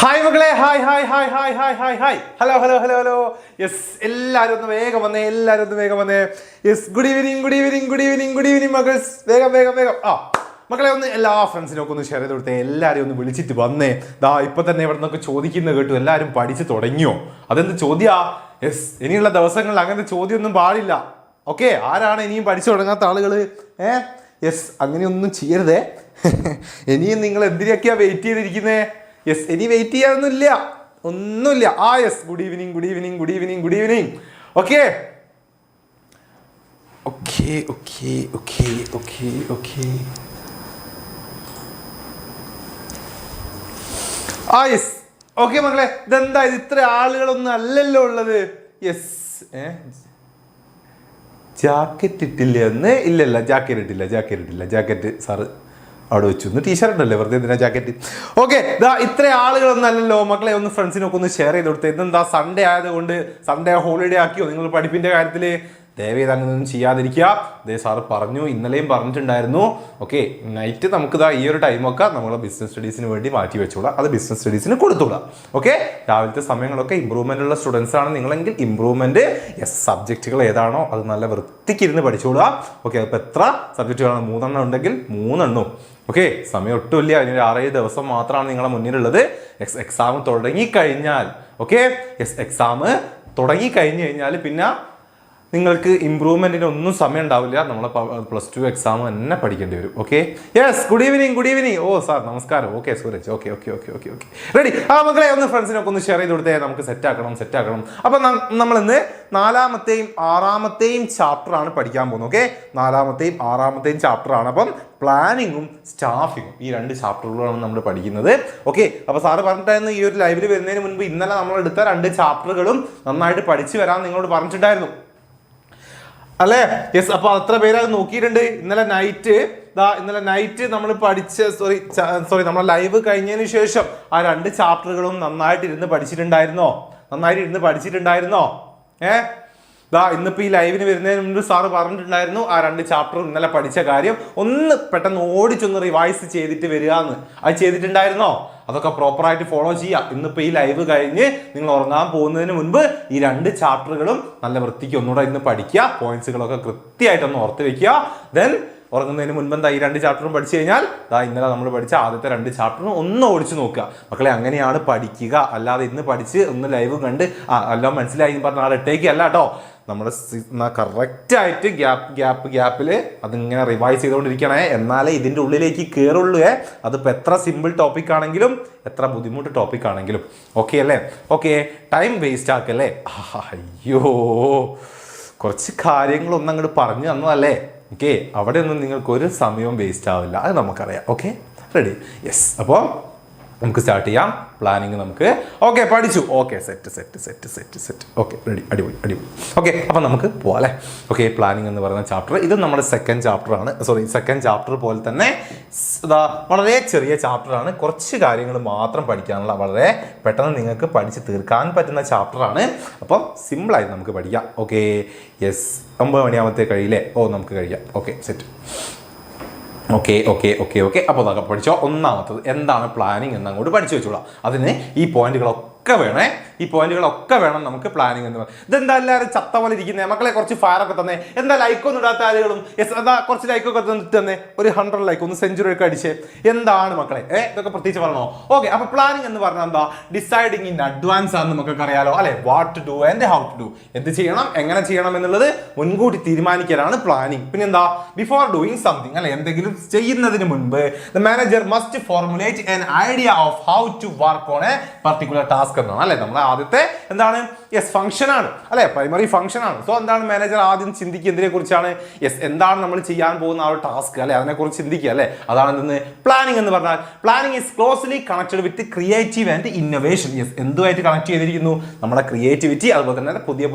Hi മക്കളെ, hi hi hi hi hi hi hi hello hello hello hello. Yes, എല്ലാവരും ഒന്ന് വേഗം വന്നേ, എല്ലാവരും ഒന്ന് വേഗം വന്നേ. Yes, good evening good evening good evening good evening മക്കൾസ്. വേഗം വേഗം വേഗം. മക്കളെ ഒന്ന് എല്ലാ ഫ്രണ്ട്സിനൊക്കെ ഒന്ന് ഷെയർ ചെയ്ത് കൊടുത്തേ, എല്ലാവരും ഒന്ന് വിളിച്ചിട്ട് വന്നേ. ദാ ഇപ്പൊ തന്നെ ഇവിടെ നിന്നൊക്കെ ചോദിക്കുന്നത് കേട്ടു, എല്ലാവരും പഠിച്ച് തുടങ്ങിയോ? അതെന്ത് ചോദ്യാ? യെസ്, ഇനിയുള്ള ദിവസങ്ങളിൽ അങ്ങനത്തെ ചോദ്യമൊന്നും പാടില്ല. ഓക്കെ, ആരാണ് ഇനിയും പഠിച്ചു തുടങ്ങാത്ത ആളുകൾ? യെസ്, അങ്ങനെയൊന്നും ചെയ്യരുതേ. ഇനിയും നിങ്ങൾ എന്തിനൊക്കെയാ വെയിറ്റ് ചെയ്തിരിക്കുന്നേ? യെസ്, ഇനി വെയിറ്റ് ചെയ്യാനൊന്നുമില്ല, ഒന്നുമില്ല. Yes, good evening good evening good evening good evening. Okay okay okay okay okay okay yes. Okay മക്കളെ, ഇതെന്താ ഇത്? ഇത്ര ആളുകളൊന്നും അല്ലല്ലോ ഉള്ളത്. യെസ്, ജാക്കറ്റ് ഇട്ടില്ല എന്ന്? ഇല്ലല്ല, ജാക്കറ്റ് ഇട്ടില്ല, ജാക്കറ്റ് ഇട്ടില്ല. ജാക്കറ്റ് സാറ് അവിടെ വെച്ചു. ടീഷർട്ട് അല്ലേ, വെറുതെ എന്തിനാ ജാക്കറ്റ്? ഓക്കെ, ഇത്ര ആളുകളൊന്നും അല്ലല്ലോ മക്കളെ. ഒന്ന് ഫ്രണ്ട്സിനൊക്കെ ഒന്ന് ഷെയർ ചെയ്ത് കൊടുത്തേ. ഇതെന്താ സൺഡേ ആയതുകൊണ്ട് സൺഡേ ഹോളിഡേ ആക്കിയോ നിങ്ങൾ പഠിപ്പിന്റെ കാര്യത്തിൽ? ദയവേത് അങ്ങനെയൊന്നും ചെയ്യാതിരിക്കുക. ദേ സാറ് പറഞ്ഞു, ഇന്നലെയും പറഞ്ഞിട്ടുണ്ടായിരുന്നു. ഓക്കെ, നൈറ്റ് നമുക്ക് ഈ ഒരു ടൈമൊക്കെ നമ്മൾ ബിസിനസ് സ്റ്റഡീസിന് വേണ്ടി മാറ്റി വെച്ചോളാം, അത് ബിസിനസ് സ്റ്റഡീസിന് കൊടുത്തോളാം. ഓക്കെ, രാവിലത്തെ സമയങ്ങളൊക്കെ ഇമ്പ്രൂവ്മെൻ്റ് ഉള്ള സ്റ്റുഡൻസ് ആണ് നിങ്ങളെങ്കിൽ ഇമ്പ്രൂവ്മെൻറ്റ് സബ്ജക്റ്റുകൾ ഏതാണോ അത് നല്ല വൃത്തിക്കിരുന്ന് പഠിച്ചോളുക. ഓക്കെ, അപ്പോൾ എത്ര സബ്ജക്റ്റുകളാണ്? 3 ഉണ്ടെങ്കിൽ 3. ഓക്കെ, സമയം ഒട്ടുമില്ല, അതിനൊരു 6-7 ദിവസം മാത്രമാണ് നിങ്ങളെ മുന്നിലുള്ളത്. എക്സാം തുടങ്ങിക്കഴിഞ്ഞാൽ, ഓക്കെ, എക്സാം തുടങ്ങിക്കഴിഞ്ഞ് കഴിഞ്ഞാൽ പിന്നെ നിങ്ങൾക്ക് ഇമ്പ്രൂവ്മെൻറ്റിന് ഒന്നും സമയം ഉണ്ടാവില്ല. നമ്മളെ +2 എക്സാം തന്നെ പഠിക്കേണ്ടി വരും. Okay, yes, good evening good evening. Sir നമസ്കാരം. Okay Suraj, okay okay okay okay okay ready. മക്കളെ ഒന്ന് ഫ്രണ്ട്സിനൊക്കെ ഒന്ന് ഷെയർ ചെയ്ത് കൊടുത്തേ, നമുക്ക് സെറ്റാക്കണം. അപ്പം നമ്മളിന്ന് 4-ാമത്തെയും 6-ാമത്തെയും ചാപ്റ്ററാണ് പഠിക്കാൻ പോകുന്നത്. ഓക്കെ, 4-ാമത്തെയും 6-ാമത്തെയും ചാപ്റ്ററാണ്. അപ്പം പ്ലാനിങ്ങും സ്റ്റാഫിങ്ങും ഈ 2 ചാപ്റ്ററുകളാണ് നമ്മൾ പഠിക്കുന്നത്. ഓക്കെ, അപ്പോൾ സാറ് പറഞ്ഞിട്ടായിരുന്നു ഈ ഒരു ലൈവിൽ വരുന്നതിന് മുൻപ് ഇന്നലെ നമ്മൾ എടുത്ത 2 ചാപ്റ്ററുകളും നന്നായിട്ട് പഠിച്ചു വരാൻ നിങ്ങളോട് പറഞ്ഞിട്ടുണ്ടായിരുന്നു അല്ലേ? യെസ്, അപ്പോൾ അത്ര പേര് അത് നോക്കിയിട്ടുണ്ട്. ഇന്നലെ നൈറ്റ് നമ്മൾ പഠിച്ച നമ്മൾ ലൈവ് കഴിഞ്ഞതിന് ശേഷം ആ 2 ചാപ്റ്ററുകളും നന്നായിട്ട് ഇരുന്ന് പഠിച്ചിട്ടുണ്ടായിരുന്നോ? ഇന്നിപ്പോൾ ഈ ലൈവിന് വരുന്നതിന് മുമ്പ് സാറ് പറഞ്ഞിട്ടുണ്ടായിരുന്നു ആ 2 ചാപ്റ്റർ ഇന്നലെ പഠിച്ച കാര്യം ഒന്ന് പെട്ടെന്ന് ഓടിച്ചൊന്ന് റിവൈസ് ചെയ്തിട്ട് വരിക എന്ന്. അത് ചെയ്തിട്ടുണ്ടായിരുന്നോ? അതൊക്കെ പ്രോപ്പറായിട്ട് ഫോളോ ചെയ്യുക. ഇന്നിപ്പോൾ ഈ ലൈവ് കഴിഞ്ഞ് നിങ്ങൾ ഉറങ്ങാൻ പോകുന്നതിന് മുൻപ് ഈ 2 ചാപ്റ്ററുകളും നല്ല വൃത്തിക്ക് ഒന്നുകൂടെ ഇന്ന് പഠിക്കുക. പോയിന്റ്സുകളൊക്കെ കൃത്യമായിട്ടൊന്ന് ഓർത്ത് വെക്കുക. ദെൻ ഉറങ്ങുന്നതിന് മുൻപ് ഈ 2 ചാപ്റ്ററും പഠിച്ചു കഴിഞ്ഞാൽ ഇന്നലെ നമ്മൾ പഠിച്ച ആദ്യത്തെ 2 ചാപ്റ്ററും ഒന്ന് ഓടിച്ചു നോക്കുക. മക്കളെ, അങ്ങനെയാണ് പഠിക്കുക. അല്ലാതെ ഇന്ന് പഠിച്ച് ഒന്ന് ലൈവ് കണ്ട് എല്ലാം മനസ്സിലായി എന്ന് പറഞ്ഞാൽ ഇട്ടേക്ക് അല്ല കേട്ടോ. നമ്മുടെ കറക്റ്റായിട്ട് ഗ്യാപ്പിൽ അതിങ്ങനെ റിവൈസ് ചെയ്തുകൊണ്ടിരിക്കണേ, എന്നാലേ ഇതിൻ്റെ ഉള്ളിലേക്ക് കയറുള്ളൂ. അതിപ്പോൾ എത്ര സിമ്പിൾ ടോപ്പിക് ആണെങ്കിലും എത്ര ബുദ്ധിമുട്ട് ടോപ്പിക് ആണെങ്കിലും. ഓക്കെ അല്ലേ? ഓക്കെ, ടൈം വേസ്റ്റ് ആക്കല്ലേ. അയ്യോ, കുറച്ച് കാര്യങ്ങളൊന്നും അങ്ങോട്ട് പറഞ്ഞു തന്നതല്ലേ. ഓക്കെ, അവിടെ ഒന്നും നിങ്ങൾക്ക് ഒരു സമയവും വേസ്റ്റ് ആവില്ല, അത് നമുക്കറിയാം. Okay, ready? യെസ്, അപ്പോൾ നമുക്ക് സ്റ്റാർട്ട് ചെയ്യാം. പ്ലാനിങ് നമുക്ക് ഓക്കെ പഠിച്ചു. Okay, set. ഓക്കെ, റെഡി, അടിപൊളി. ഓക്കെ, അപ്പം നമുക്ക് പോവാം അല്ലേ? ഓക്കെ, പ്ലാനിങ് എന്ന് പറയുന്ന ചാപ്റ്റർ ഇത് നമ്മുടെ സെക്കൻഡ് ചാപ്റ്റർ പോലെ തന്നെ വളരെ ചെറിയ ചാപ്റ്ററാണ്. കുറച്ച് കാര്യങ്ങൾ മാത്രം പഠിക്കാനുള്ള, വളരെ പെട്ടെന്ന് നിങ്ങൾക്ക് പഠിച്ച് തീർക്കാൻ പറ്റുന്ന ചാപ്റ്ററാണ്. അപ്പം സിമ്പിളായി നമുക്ക് പഠിക്കാം. ഓക്കെ, യെസ്, 9 മണിയാകുമ്പത്തേ കഴിയില്ലേ? നമുക്ക് കഴിയാം. Okay, set. ഓക്കെ. അപ്പോൾ അതൊക്കെ പഠിച്ചോ. ഒന്നാമത്തത് എന്താണ് പ്ലാനിങ് എന്ന് അങ്ങോട്ട് പഠിച്ചു വെച്ചോളാം. അതിന് ഈ പോയിന്റുകളൊക്കെ വേണം നമുക്ക് പ്ലാനിങ് എന്ന് പറയുന്നത്. ഇതെന്താ എല്ലാവരും ചത്ത പോലെ ഇരിക്കുന്നത്? മക്കളെ, കുറച്ച് ഫയറൊക്കെ തന്നെ. എന്താ ലൈക്കൊന്നും ഇടാത്ത ആളുകളും? എന്താ കുറച്ച് ലൈക്കൊക്കെ തന്നെ, ഒരു 100 ലൈക്ക്, ഒന്ന് സെഞ്ചുറി ഒക്കെ അടിച്ച്. എന്താണ് മക്കളെ ഇതൊക്കെ പ്രത്യേകിച്ച് പറഞ്ഞോ? ഓക്കെ, അപ്പോൾ പ്ലാനിങ് എന്ന് പറഞ്ഞാൽ എന്താ? ഡിസൈഡിങ് ഇൻ അഡ്വാൻസ് ആണെന്ന് നമുക്കൊക്കെ അറിയാലോ അല്ലെ? What to do and how to do, എന്ത് ചെയ്യണം, എങ്ങനെ ചെയ്യണം എന്നുള്ളത് മുൻകൂട്ടി തീരുമാനിക്കലാണ് പ്ലാനിങ്. പിന്നെ എന്താ? ബിഫോർ ഡൂയിങ് സംതിങ് അല്ലെ, എന്തെങ്കിലും ചെയ്യുന്നതിന് മുൻപ് the manager must formulate an idea of how to work on a particular task എന്നാണ് അല്ലെ? നമ്മളെ ആദ്യത്തെ എന്താണ്? ഫംഗ്ഷൻ ആണ് അല്ലെ? പ്രൈമറി ഫംഗ്ഷൻ ആണ്. സോ എന്താണ് മാനേജർ ആദ്യം ചിന്തിക്കുക? എന്തിനെ കുറിച്ചാണ്? എന്താണ് നമ്മൾ ചെയ്യാൻ പോകുന്ന ആ ഒരു ടാസ്ക് അല്ലെ, അതിനെക്കുറിച്ച് ചിന്തിക്കുക അല്ലെ? അതാണ് എന്തെന്ന് പ്ലാനിങ് എന്ന് പറഞ്ഞാൽ. Planning is closely connected with creative and innovation. എന്തുമായിട്ട് കണക്ട് ചെയ്തിരിക്കുന്നു? നമ്മുടെ ക്രിയേറ്റിവിറ്റി, അതുപോലെ തന്നെ പുതിയ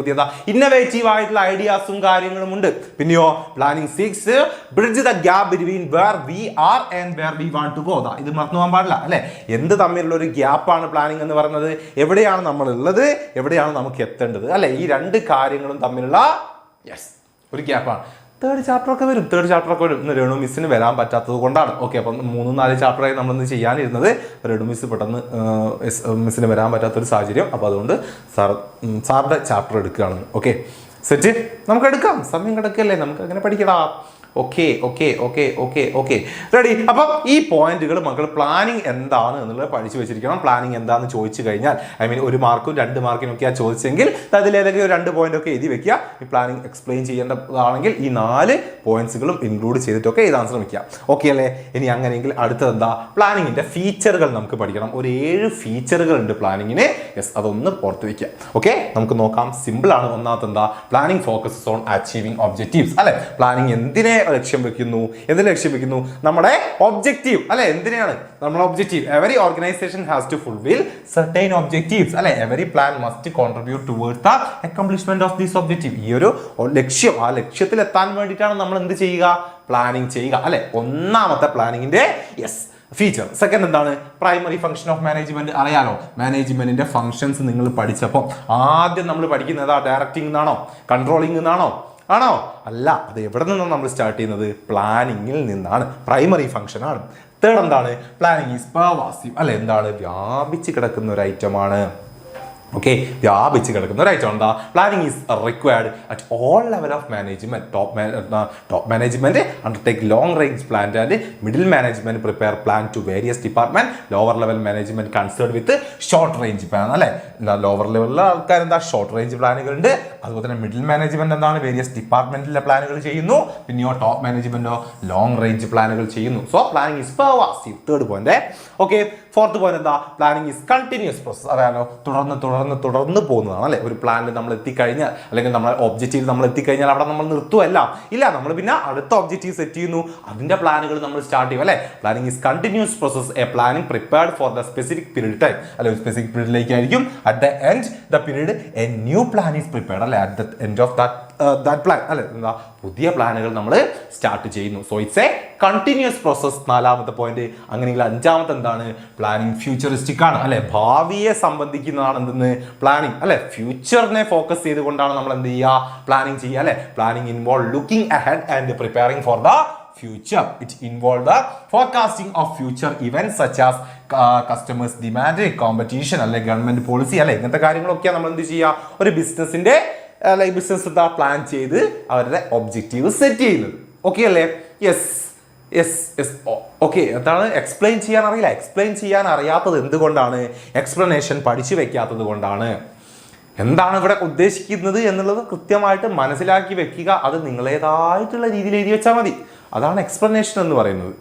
ഇന്നോവേറ്റീവ് ആയിട്ടുള്ള ഐഡിയാസും കാര്യങ്ങളും ഉണ്ട്. പിന്നെയോ planning seeks bridge the gap between where we are and where we want to go. ഇത് മറന്നു പോകാൻ പാടില്ല അല്ലെ? എന്ത് തമ്മിലുള്ള ഒരു ഗ്യാപ്പാണ് പ്ലാനിങ് എന്ന് പറയുന്നത്? എവിടെയാണ് നമ്മൾ ഉള്ളത്, എവിടെയാണ് നമുക്ക് എത്തേണ്ടത് അല്ലെ? ഈ 2 കാര്യങ്ങളും തമ്മിലുള്ള ഒരു ഗ്യാപ്പാണ്. തേർഡ് ചാപ്റ്റർ ഒക്കെ വരും. ഇന്ന് രേണു മിസ്സിന് വരാൻ പറ്റാത്തത് കൊണ്ടാണ്. ഓക്കെ, അപ്പം 3-4 ചാപ്റ്ററായി നമ്മളിന്ന് ചെയ്യാനിരുന്നത്. രേണു മിസ് പെട്ടെന്ന് മിസ്സിന് വരാൻ പറ്റാത്തൊരു സാഹചര്യം. അപ്പോൾ അതുകൊണ്ട് സാറിൻ്റെ ചാപ്റ്റർ എടുക്കുകയാണ്. ഓക്കെ, സെറ്റ്, നമുക്ക് എടുക്കാം. സമയം കിടക്കല്ലേ, നമുക്ക് അങ്ങനെ പഠിക്കണം. Okay ready. അപ്പം ഈ പോയിന്റുകൾ മക്കൾ പ്ലാനിങ് എന്താണ് എന്നുള്ളത് പഠിച്ചു വെച്ചിരിക്കണം. പ്ലാനിങ് എന്താണെന്ന് ചോദിച്ചു കഴിഞ്ഞാൽ, ഐ മീൻ 1 മാർക്കും 2 മാർക്കിനൊക്കെയാണ് ചോദിച്ചെങ്കിൽ അതിലേതൊക്കെ 2 പോയിന്റ് എഴുതി വെക്കുക. ഈ പ്ലാനിങ് എക്സ്പ്ലെയിൻ ചെയ്യേണ്ടതാണെങ്കിൽ ഈ 4 പോയിന്റ്സുകളും ഇൻക്ലൂഡ് ചെയ്തിട്ടൊക്കെ എഴുതാൻ ശ്രമിക്കുക. ഓക്കെ അല്ലേ? ഇനി അങ്ങനെയെങ്കിൽ അടുത്തത് എന്താ? പ്ലാനിങ്ങിന്റെ ഫീച്ചറുകൾ നമുക്ക് പഠിക്കണം. ഒരു 7 ഫീച്ചറുകൾ ഉണ്ട് പ്ലാനിങ്ങിന്. യെസ്, അതൊന്ന് ഓർത്ത് വെക്കുക. ഓക്കെ, നമുക്ക് നോക്കാം. സിമ്പിൾ ആണ്. ഒന്നാമത്തെ എന്താ? Planning focuses on achieving objectives. അല്ലെ, പ്ലാനിങ് എന്തിനെ ലക്ഷ്യം വെക്കുന്നു? നമ്മുടെ ഒബ്ജക്റ്റീവ്. അല്ലെ, എന്തിനാണ് നമ്മുടെ objective? Every organisation has to fulfil certain objectives. അല്ലെ, every plan must contribute towards the accomplishment of this objective. ഈ ഒരു ലക്ഷ്യം, ആ ലക്ഷ്യത്തിൽ എത്താൻ വേണ്ടിയിട്ടാണ് നമ്മൾ എന്ത് ചെയ്യുക? പ്ലാനിങ് ചെയ്യുക. അല്ലെ, ഒന്നാമത്തെ പ്ലാനിങ്ങിന്റെ ഫീച്ചർ. സെക്കൻഡ് എന്താണ്? Primary function of management. അറിയാലോ, മാനേജ്മെന്റിന്റെ ഫംഗ്ഷൻസ് നിങ്ങൾ പഠിച്ചപ്പോൾ ആദ്യം നമ്മൾ പഠിക്കുന്നത് ഡയറക്റ്റിംഗ് എന്നാണോ, കൺട്രോളിംഗ് എന്നാണോ? ആണോ? അല്ല, അത് എവിടെ നിന്നാണ് നമ്മൾ സ്റ്റാർട്ട് ചെയ്യുന്നത്? പ്ലാനിങ്ങിൽ നിന്നാണ്. പ്രൈമറി ഫംഗ്ഷൻ ആണ്. തേർഡ് എന്താണ്? Planning is pervasive. അല്ലെ, എന്താണ്? വ്യാപിച്ച് കിടക്കുന്ന ഒരു ഐറ്റമാണ്. ഓക്കെ, വ്യാപിച്ച് കിടക്കുന്ന ഒരു ഐറ്റം എന്താ? Planning is required at all level of management. Top management undertake long range plan and middle management prepare plan to various department. Lower level management concern with short range plan. അല്ലെ, lower ലെവലിലെ ആൾക്കാർ എന്താ? Short range പ്ലാനുകൾ ഉണ്ട്. അതുപോലെ തന്നെ middle management എന്താണ്? Various ഡിപ്പാർട്ട്മെന്റിലെ പ്ലാനുകൾ ചെയ്യുന്നു. പിന്നെയോ ടോപ്പ് മാനേജ്മെന്റോ ലോങ് റേഞ്ച് പ്ലാനുകൾ ചെയ്യുന്നു. So planning is pervasive. Third point. Okay, fourth point എന്താ? Planning is continuous process. അറിയാലോ, തുടർന്ന് പോകുന്നതാണ്. അല്ലെ, ഒരു പ്ലാനിൽ നമ്മൾ എത്തിക്കഴിഞ്ഞാൽ, അല്ലെങ്കിൽ നമ്മുടെ ഒബ്ജക്റ്റീവ് നമ്മൾ എത്തിക്കഴിഞ്ഞാൽ അവിടെ നമ്മൾ നിർത്തുമല്ല. ഇല്ല, നമ്മൾ പിന്നെ അടുത്ത ഒബ്ജക്റ്റീവ് സെറ്റ് ചെയ്യുന്നു. അതിന്റെ പ്ലാനുകൾ നമ്മൾ സ്റ്റാർട്ട് ചെയ്യും. അല്ലെ, planning is continuous process. A planning prepared for the specific period time. അല്ലെ, ഒരു സ്പെസിഫിക് പീരീഡിലേക്കായിരിക്കും. At the end the period a new plan is prepared. അല്ലെ, at the end of that plan. അല്ലെ, എന്താ? പുതിയ പ്ലാനുകൾ നമ്മൾ സ്റ്റാർട്ട് ചെയ്യുന്നു. So it's a continuous process. നാലാമത്തെ പോയിന്റ്. അങ്ങനെയെങ്കിൽ അഞ്ചാമത്തെ എന്താണ്? പ്ലാനിങ് ഫ്യൂച്ചറിസ്റ്റിക് ആണ്. അല്ലെ, ഭാവിയെ സംബന്ധിക്കുന്നതാണ് എന്തെന്ന്? പ്ലാനിങ്. അല്ലെ, ഫ്യൂച്ചറിനെ ഫോക്കസ് ചെയ്തുകൊണ്ടാണ് നമ്മൾ എന്ത് ചെയ്യുക? പ്ലാനിങ് ചെയ്യുക. അല്ലെ, planning involve looking ahead and preparing for the future. It involves the forecasting of future events such as customers demand, competition, അല്ലെ ഗവൺമെന്റ് പോളിസി. അല്ലെ, ഇങ്ങനത്തെ കാര്യങ്ങളൊക്കെയാണ് നമ്മൾ എന്ത് ചെയ്യുക? ഒരു ബിസിനസിന്റെ ബിസിനസ് എന്താ? പ്ലാൻ ചെയ്ത് അവരുടെ ഒബ്ജക്റ്റീവ് സെറ്റ് ചെയ്യുന്നത്. ഓക്കെ അല്ലേ? യെസ്. ഓക്കെ, എന്താണ്? എക്സ്പ്ലെയിൻ ചെയ്യാൻ അറിയില്ല. എക്സ്പ്ലെയിൻ ചെയ്യാൻ അറിയാത്തത് എന്തുകൊണ്ടാണ്? എക്സ്പ്ലനേഷൻ പഠിച്ചു വെക്കാത്തത് കൊണ്ടാണ്. എന്താണ് ഇവിടെ ഉദ്ദേശിക്കുന്നത് എന്നുള്ളത് കൃത്യമായിട്ട് മനസ്സിലാക്കി വെക്കുക. അത് നിങ്ങളേതായിട്ടുള്ള രീതിയിൽ എഴുതി വെച്ചാൽ മതി. അതാണ് എക്സ്പ്ലനേഷൻ എന്ന് പറയുന്നത്.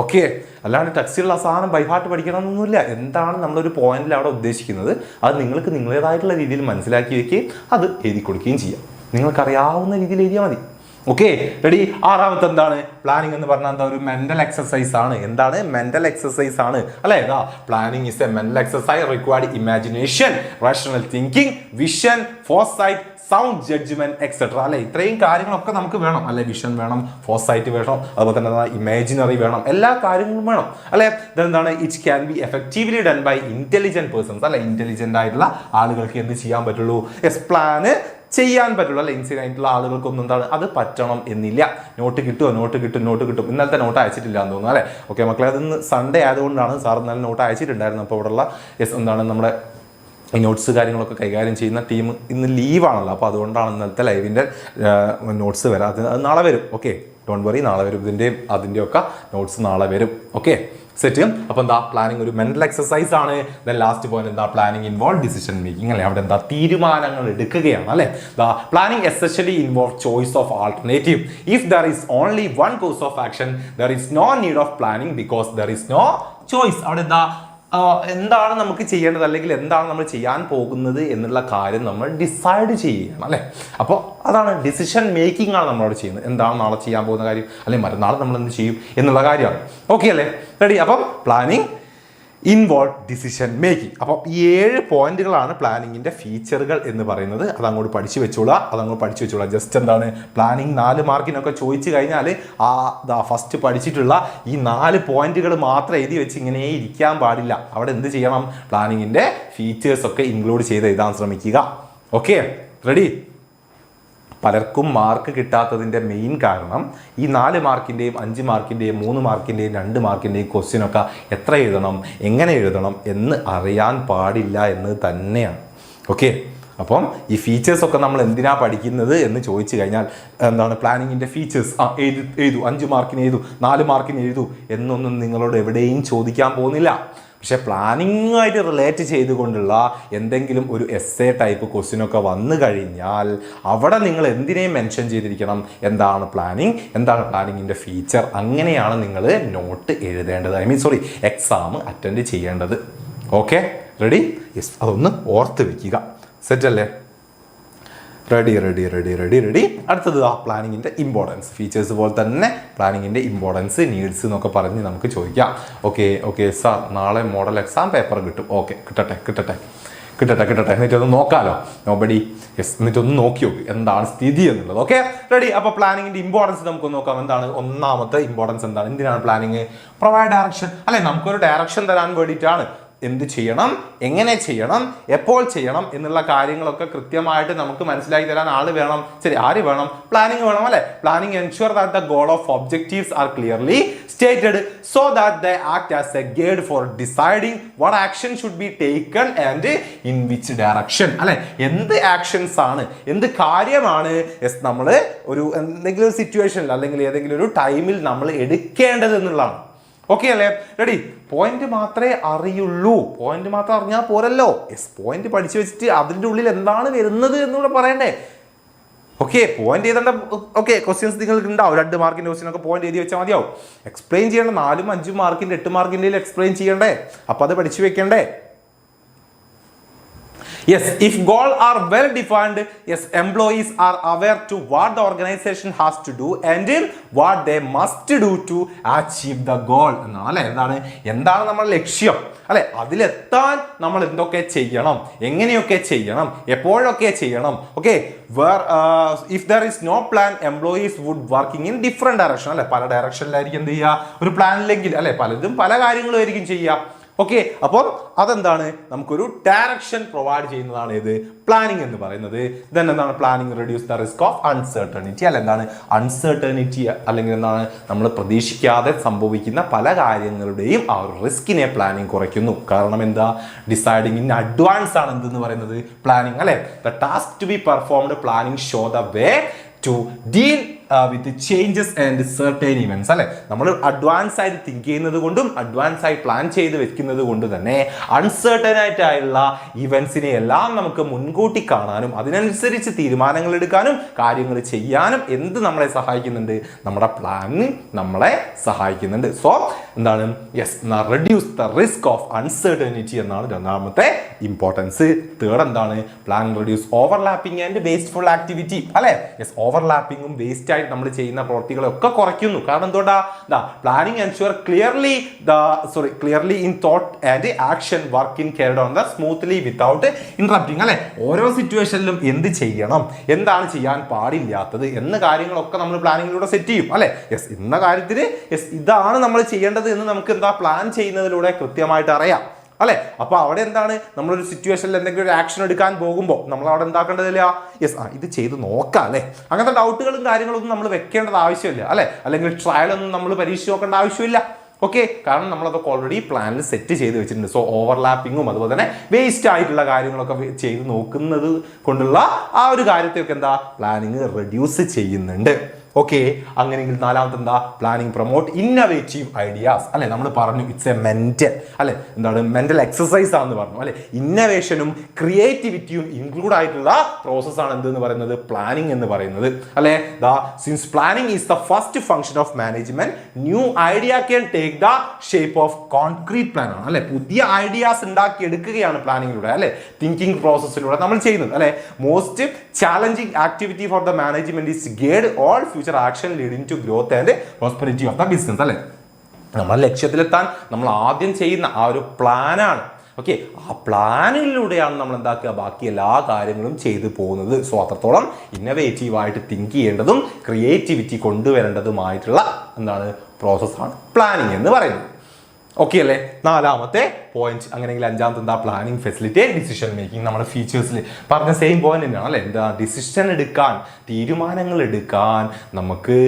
ഓക്കെ, അല്ലാണ്ട് ടെക്സ്റ്റിലുള്ള സാധനം ബൈഹാർട്ട് പഠിക്കണമെന്നൊന്നുമില്ല. എന്താണ് നമ്മളൊരു പോയിന്റിൽ അവിടെ ഉദ്ദേശിക്കുന്നത് അത് നിങ്ങൾക്ക് നിങ്ങളേതായിട്ടുള്ള രീതിയിൽ മനസ്സിലാക്കി വെക്കുകയും അത് എഴുതി കൊടുക്കുകയും ചെയ്യാം. നിങ്ങൾക്കറിയാവുന്ന രീതിയിൽ എഴുതിയാൽ മതി. Okay, ready. ആറാമത്തെ എന്താണ്? പ്ലാനിങ് എന്ന് പറഞ്ഞാൽ എന്താ? ഒരു മെന്റൽ എക്സസൈസ് ആണ്. എന്താണ്? മെന്റൽ എക്സസൈസ് ആണ്. അല്ലെ, planning is a mental exercise required imagination, rational thinking, vision, foresight, sound judgment etcetera. അല്ലെ, ഇത്രയും കാര്യങ്ങളൊക്കെ നമുക്ക് വേണം. അല്ലെ, വിഷൻ വേണം, ഫോർസൈറ്റ് വേണം, അതുപോലെ തന്നെ ഇമാജിനറി വേണം, എല്ലാ കാര്യങ്ങളും വേണം. അല്ലെ, ഇതെന്താണ്? It can be effectively done by intelligent persons. അല്ലെ, ഇന്റലിജന്റ് ആയിട്ടുള്ള ആളുകൾക്ക് എന്ത് ചെയ്യാൻ പറ്റുള്ളൂ? പ്ലാന് ചെയ്യാൻ പറ്റുള്ളൂ. അല്ലെ, ഇൻസിഡൻ്റ് ആളുകൾക്കൊന്നും എന്താണ്? അത് പറ്റണം എന്നില്ല. നോട്ട് കിട്ടും. ഇന്നലത്തെ നോട്ട് അയച്ചിട്ടില്ല എന്ന് തോന്നുന്നു. അല്ലെ, ഓക്കെ മക്കളെ, അതിന്ന് സൺഡേ ആയതുകൊണ്ടാണ്. സാർ ഇന്നലെ നോട്ട് അയച്ചിട്ടുണ്ടായിരുന്നു. അപ്പോൾ ഇവിടെയുള്ള എന്താണ് നമ്മുടെ ഈ നോട്ട്സ് കാര്യങ്ങളൊക്കെ കൈകാര്യം ചെയ്യുന്ന ടീം ഇന്ന് ലീവാണല്ലോ. അപ്പോൾ അതുകൊണ്ടാണ് ഇന്നലത്തെ ലൈവിൻ്റെ നോട്ട്സ് വരാത്തത്. അത് നാളെ വരും. ഓക്കെ, ഡോണ്ട് വറി, നാളെ വരും. അതിൻ്റെയൊക്കെ നോട്ട്സ് നാളെ വരും. Okay, set. അപ്പോൾ എന്താ? പ്ലാനിങ് ഒരു മെന്റൽ എക്സസൈസ് ആണ്. ദെൻ ലാസ്റ്റ് പോയിന്റ് എന്താ? Planning involve decision making. അല്ലെ, അവിടെ എന്താ? തീരുമാനങ്ങൾ എടുക്കുകയാണ്. അല്ലെ, planning especially involve choice of alternative. If there is only one course of action there is no need of planning because there is no choice. അവിടെ എന്താ? എന്താണ് നമുക്ക് ചെയ്യേണ്ടത്, അല്ലെങ്കിൽ എന്താണ് നമ്മൾ ചെയ്യാൻ പോകുന്നത് എന്നുള്ള കാര്യം നമ്മൾ ഡിസൈഡ് ചെയ്യുകയാണ്. അല്ലേ, അപ്പോൾ അതാണ് ഡിസിഷൻ മേക്കിംഗ് ആണ് നമ്മളവിടെ ചെയ്യുന്നത്. എന്താണ് നാളെ ചെയ്യാൻ പോകുന്ന കാര്യം, അല്ലെങ്കിൽ മറ്റന്നാൾ നമ്മൾ എന്ത് ചെയ്യും എന്നുള്ള കാര്യമാണ്. ഓക്കെ അല്ലേ, റെഡി. അപ്പം പ്ലാനിങ് ഇൻവോൾവ് ഡിസിഷൻ മേക്കിംഗ്. അപ്പം ഈ 7 പോയിന്റുകളാണ് പ്ലാനിങ്ങിന്റെ ഫീച്ചറുകൾ എന്ന് പറയുന്നത്. അതങ്ങോട്ട് പഠിച്ചു വെച്ചോളാം. ജസ്റ്റ് എന്താണ് പ്ലാനിങ് 4 മാർക്കിനൊക്കെ ചോദിച്ചു കഴിഞ്ഞാൽ ഫസ്റ്റ് പഠിച്ചിട്ടുള്ള ഈ 4 പോയിന്റുകൾ മാത്രം എഴുതി വെച്ച് ഇങ്ങനെ ഇരിക്കാൻ പാടില്ല. അവിടെ എന്ത് ചെയ്യണം? പ്ലാനിങ്ങിന്റെ ഫീച്ചേഴ്സ് ഒക്കെ ഇൻക്ലൂഡ് ചെയ്ത് എഴുതാൻ ശ്രമിക്കുക. Okay, ready. പലർക്കും മാർക്ക് കിട്ടാത്തതിൻ്റെ മെയിൻ കാരണം ഈ 4 മാർക്കിൻ്റെയും 5 മാർക്കിൻ്റെയും 3 മാർക്കിൻ്റെയും 2 മാർക്കിൻ്റെയും ക്വസ്റ്റ്യനൊക്കെ എത്ര എഴുതണം, എങ്ങനെ എഴുതണം എന്ന് അറിയാൻ പാടില്ല എന്ന് തന്നെയാണ്. ഓക്കെ, അപ്പം ഈ ഫീച്ചേഴ്സൊക്കെ നമ്മൾ എന്തിനാ പഠിക്കുന്നത് എന്ന് ചോദിച്ചു കഴിഞ്ഞാൽ എന്താണ് പ്ലാനിങ്ങിൻ്റെ ഫീച്ചേഴ്സ് എഴുതൂ 5 മാർക്കിന് എഴുതൂ 4 മാർക്കിന് എഴുതൂ എന്നൊന്നും നിങ്ങളോട് എവിടെയും ചോദിക്കാൻ പോകുന്നില്ല. പക്ഷേ പ്ലാനിങ്ങുമായിട്ട് റിലേറ്റ് ചെയ്തുകൊണ്ടുള്ള എന്തെങ്കിലും ഒരു എസ്സേ ടൈപ്പ് ക്വസ്റ്റ്യനൊക്കെ വന്നു കഴിഞ്ഞാൽ അവിടെ നിങ്ങൾ എന്തിനേയും മെൻഷൻ ചെയ്തിരിക്കണം, എന്താണ് പ്ലാനിങ്, എന്താണ് പ്ലാനിങ്ങിൻ്റെ ഫീച്ചർ. അങ്ങനെയാണ് നിങ്ങൾ നോട്ട് എഴുതേണ്ടത്, എക്സാം അറ്റൻഡ് ചെയ്യേണ്ടത്. Okay, ready? യെസ്, അതൊന്ന് ഓർത്ത് വെക്കുക. സെറ്റ് അല്ലേ? റെഡി. അടുത്തത് പ്ലാനിങ്ങിൻ്റെ ഇമ്പോർട്ടൻസ്. ഫീച്ചേഴ്സ് പോലെ തന്നെ പ്ലാനിങ്ങിൻ്റെ ഇമ്പോർട്ടൻസ്, നീഡ്സ് എന്നൊക്കെ പറഞ്ഞ് നമുക്ക് ചോദിക്കാം. ഓക്കെ സാർ, നാളെ മോഡൽ എക്സാം പേപ്പർ കിട്ടും. ഓക്കെ, കിട്ടട്ടെ എന്നിട്ടൊന്ന് നോക്കാമല്ലോ. നോബഡി? യെസ്, എന്നിട്ടൊന്ന് നോക്കി നോക്ക് എന്താണ് സ്ഥിതി എന്നുള്ളത്. Okay, ready. അപ്പോൾ പ്ലാനിങ്ങിൻ്റെ ഇമ്പോർട്ടൻസ് നമുക്ക് നോക്കാം. എന്താണ് ഒന്നാമത്തെ ഇമ്പോർട്ടൻസ്? എന്താണ്, എന്തിനാണ് പ്ലാനിങ്? Provide direction. അല്ലെ, നമുക്കൊരു ഡയറക്ഷൻ തരാൻ വേണ്ടിയിട്ടാണ്. എന്ത് ചെയ്യണം, എങ്ങനെ ചെയ്യണം, എപ്പോൾ ചെയ്യണം എന്നുള്ള കാര്യങ്ങളൊക്കെ കൃത്യമായിട്ട് നമുക്ക് മനസ്സിലാക്കി തരാൻ ആള് വേണം. ശരി, ആര് വേണം? പ്ലാനിങ് വേണം അല്ലെ. Planning ensure that the goal of objectives R clearly stated so that they act as a guide for deciding what action should be taken and in which direction. അല്ലെ, എന്ത് ആക്ഷൻസ് ആണ്, എന്ത് കാര്യമാണ് നമ്മൾ ഒരു എന്തെങ്കിലും സിറ്റുവേഷനിൽ അല്ലെങ്കിൽ ഏതെങ്കിലും ഒരു ടൈമിൽ നമ്മൾ എടുക്കേണ്ടത് എന്നുള്ളതാണ്. ഓക്കെ അല്ലേ? റെഡി? പോയിന്റ് മാത്രമേ അറിയുള്ളൂ. പോയിന്റ് മാത്രം അറിഞ്ഞാൽ പോരല്ലോ. യെസ്, പോയിന്റ് പഠിച്ചു വെച്ചിട്ട് അതിൻ്റെ ഉള്ളിൽ എന്താണ് വരുന്നത് എന്നുള്ള പറയണ്ടേ. ഓക്കെ, പോയിന്റ് ചെയ്തേണ്ട ക്വസ്റ്റ്യൻസ് നിങ്ങൾക്ക് ഉണ്ടാവും. 2 മാർക്കിൻ്റെ ക്വസ്റ്റ്യനൊക്കെ പോയിന്റ് എഴുതി വെച്ചാൽ മതിയാവും. എക്സ്പ്ലെയിൻ ചെയ്യേണ്ട 4, 5 മാർക്കിൻ്റെ 8 മാർക്കിൻ്റെ എക്സ്പ്ലെയിൻ ചെയ്യണ്ടേ. അപ്പം അത് പഠിച്ചു വെക്കണ്ടേ. Yes, if goals are well defined, yes, employees are aware to what the organization has to do and what they must do to achieve the goal. എന്നാണ് എന്താണ് നമ്മുടെ ലക്ഷ്യം അല്ലെ, അതിലെത്താൻ നമ്മൾ എന്തൊക്കെ ചെയ്യണം, എങ്ങനെയൊക്കെ ചെയ്യണം, എപ്പോഴൊക്കെ ചെയ്യണം. Okay, if there is no plan, employees would working in different direction. അല്ലെ, പല ഡയറക്ഷനിലായിരിക്കും എന്ത് ചെയ്യുക, ഒരു പ്ലാൻ ഇല്ലെങ്കിൽ അല്ലെ, പലതും പല കാര്യങ്ങളും ആയിരിക്കും ചെയ്യുക. ഓക്കെ, അപ്പോൾ അതെന്താണ്, നമുക്കൊരു ഡയറക്ഷൻ പ്രൊവൈഡ് ചെയ്യുന്നതാണ് ഇത് പ്ലാനിങ് എന്ന് പറയുന്നത്. ദെൻ എന്താണ് planning reduce the risk of uncertainty. അല്ല, എന്താണ് അൺസർട്ടനിറ്റി അല്ലെങ്കിൽ എന്താണ് നമ്മൾ പ്രതീക്ഷിക്കാതെ സംഭവിക്കുന്ന പല കാര്യങ്ങളുടെയും ആ ഒരു റിസ്കിനെ പ്ലാനിങ് കുറയ്ക്കുന്നു. കാരണം എന്താ, ഡിസൈഡിങ് ഇൻ അഡ്വാൻസ് ആണ് എന്തെന്ന് പറയുന്നത് പ്ലാനിങ് അല്ലെ. The task to be performed planning show the way to deal with changes and certain events. അല്ലെ, നമ്മൾ അഡ്വാൻസ് ആയിട്ട് തിങ്ക് ചെയ്യുന്നത് കൊണ്ടും അഡ്വാൻസ് ആയി പ്ലാൻ ചെയ്ത് വെക്കുന്നത് കൊണ്ട് തന്നെ അൺസർട്ടൻ ആയിട്ടുള്ള ഇവൻസിനെ എല്ലാം നമുക്ക് മുൻകൂട്ടി കാണാനും അതിനനുസരിച്ച് തീരുമാനങ്ങൾ എടുക്കാനും കാര്യങ്ങൾ ചെയ്യാനും എന്ത് നമ്മളെ സഹായിക്കുന്നുണ്ട്, നമ്മുടെ പ്ലാനിങ് നമ്മളെ സഹായിക്കുന്നുണ്ട്. സോ എന്താണ്, yes, reduce the risk of uncertainty എന്നാണ് രണ്ടാമത്തെ ഇമ്പോർട്ടൻസ്. തേർഡ് എന്താണ്, plan reduce overlapping and wasteful activity. അല്ലെ, യെസ്, ഓവർലാപ്പിംഗും വേസ്റ്റ് ആയിട്ട് നമ്മൾ ചെയ്യുന്ന പ്രവൃത്തികളൊക്കെ കുറയ്ക്കുന്നു. കാരണം എന്തുകൊണ്ടാ, planning ensure clearly in thought and action work in carried on the smoothly without interrupting. അല്ലെ, ഓരോ സിറ്റുവേഷനിലും എന്ത് ചെയ്യണം, എന്താണ് ചെയ്യാൻ പാടില്ലാത്തത് എന്ന കാര്യങ്ങളൊക്കെ നമ്മൾ പ്ലാനിങ്ങിലൂടെ സെറ്റ് ചെയ്യും. അല്ലെ, യെസ്, ഇന്ന കാര്യത്തിന് യെസ് ഇതാണ് നമ്മൾ ചെയ്യേണ്ടത് എന്ന് നമുക്ക് എന്താ പ്ലാൻ ചെയ്യുന്നതിലൂടെ കൃത്യമായിട്ട് അറിയാം. അല്ലെ, അപ്പൊ അവിടെ എന്താണ്, നമ്മളൊരു സിറ്റുവേഷനിൽ എന്തെങ്കിലും ഒരു ആക്ഷൻ എടുക്കാൻ പോകുമ്പോൾ നമ്മൾ അവിടെ എന്താക്കേണ്ടതില്ല, യെസ് ഇത് ചെയ്ത് നോക്കാം അല്ലെ. അങ്ങനത്തെ ഡൗട്ടുകളും കാര്യങ്ങളൊന്നും നമ്മൾ വെക്കേണ്ടത് ആവശ്യമില്ല അല്ലെ, അല്ലെങ്കിൽ ട്രയലൊന്നും നമ്മൾ പരീക്ഷ നോക്കേണ്ട ആവശ്യമില്ല. ഓക്കെ, കാരണം നമ്മളതൊക്കെ ഓൾറെഡി പ്ലാനിൽ സെറ്റ് ചെയ്ത് വെച്ചിട്ടുണ്ട്. സോ ഓവർലാപ്പിങ്ങും അതുപോലെ തന്നെ വേസ്റ്റ് ആയിട്ടുള്ള കാര്യങ്ങളൊക്കെ ചെയ്ത് നോക്കുന്നത് കൊണ്ടുള്ള ആ ഒരു കാര്യത്തെയൊക്കെ എന്താ പ്ലാനിങ് റെഡ്യൂസ് ചെയ്യുന്നുണ്ട്. ഓക്കെ, അങ്ങനെയെങ്കിൽ നാലാമത്തെ എന്താ, പ്ലാനിങ് പ്രൊമോട്ട് ഇന്നോവേറ്റീവ് ഐഡിയാസ്. അല്ലെ, നമ്മൾ പറഞ്ഞു ഇറ്റ്സ് എ മെന്റൽ അല്ലെ, എന്താണ് മെന്റൽ എക്സസൈസ് ആണെന്ന് പറഞ്ഞു അല്ലെ. ഇന്നോവേഷനും ക്രിയേറ്റിവിറ്റിയും ഇൻക്ലൂഡ് ആയിട്ടുള്ള പ്രോസസ്സാണ് എന്തെന്ന് പറയുന്നത് പ്ലാനിങ് എന്ന് പറയുന്നത് അല്ലെ. Since planning is the first function of management, new idea can take the shape of concrete plan ആണ് അല്ലെ. പുതിയ ഐഡിയാസ് ഉണ്ടാക്കി എടുക്കുകയാണ് പ്ലാനിങ്ങിലൂടെ അല്ലെ, തിങ്കിങ് പ്രോസസ്സിലൂടെ നമ്മൾ ചെയ്യുന്നത് അല്ലെ. Most challenging activity for the management is guide all future action leading to growth and prosperity of the business അല്ലെ. നമ്മുടെ ലക്ഷ്യത്തിലെത്താൻ നമ്മൾ ആദ്യം ചെയ്യുന്ന ആ ഒരു പ്ലാനാണ്. ഓക്കെ, ആ പ്ലാനിലൂടെയാണ് നമ്മൾ എന്താക്കുക ബാക്കി എല്ലാ കാര്യങ്ങളും ചെയ്തു പോകുന്നത്. സോ അത്രത്തോളം ഇന്നോവേറ്റീവായിട്ട് തിങ്ക് ചെയ്യേണ്ടതും ക്രിയേറ്റിവിറ്റി കൊണ്ടുവരേണ്ടതുമായിട്ടുള്ള എന്താണ് പ്രോസസ്സാണ് പ്ലാനിങ് എന്ന് പറയുന്നത്. ഓക്കെ അല്ലേ? നാലാമത്തെ പോയിന്റ്. അങ്ങനെയെങ്കിൽ അഞ്ചാമത്തെ എന്താ? Planning, facilitate decision making. നമ്മുടെ ഫീച്ചേഴ്സിൽ പറഞ്ഞ സെയിം പോയിന്റ് തന്നെയാണ് അല്ലേ? എന്താ? ഡിസിഷൻ എടുക്കാൻ, തീരുമാനങ്ങൾ എടുക്കാൻ നമുക്ക്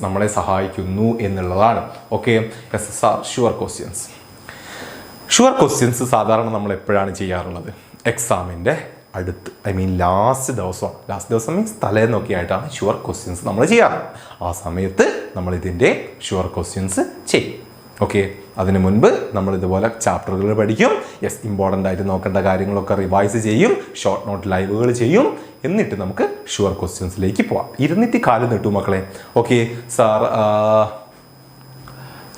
നമ്മളെ സഹായിക്കുന്നു എന്നുള്ളതാണ്. Okay, sure questions. Sure questions സാധാരണ നമ്മൾ എപ്പോഴാണ് ചെയ്യാറുള്ളത്? എക്സാമിൻ്റെ അടുത്ത്, ലാസ്റ്റ് ദിവസം മീൻസ് തലേന്നൊക്കെ ആയിട്ടാണ് ഷുവർ ക്വസ്റ്റ്യൻസ് നമ്മൾ ചെയ്യാറ്. ആ സമയത്ത് നമ്മൾ ഇതിൻ്റെ ഷുവർ ക്വസ്റ്റ്യൻസ് ചെയ്യും. ഓക്കെ, അതിന് മുൻപ് നമ്മൾ ഇതുപോലെ ചാപ്റ്ററുകൾ പഠിക്കും. യെസ്, ഇമ്പോർട്ടൻ്റ് ആയിട്ട് നോക്കേണ്ട കാര്യങ്ങളൊക്കെ റിവൈസ് ചെയ്യും, ഷോർട്ട് നോട്ട് ലൈവുകൾ ചെയ്യും. എന്നിട്ട് നമുക്ക് ഷുവർ ക്വസ്റ്റ്യൻസിലേക്ക് പോവാം. ഇരുന്നിട്ട് കാല് നീട്ടു മക്കളെ. Okay sir,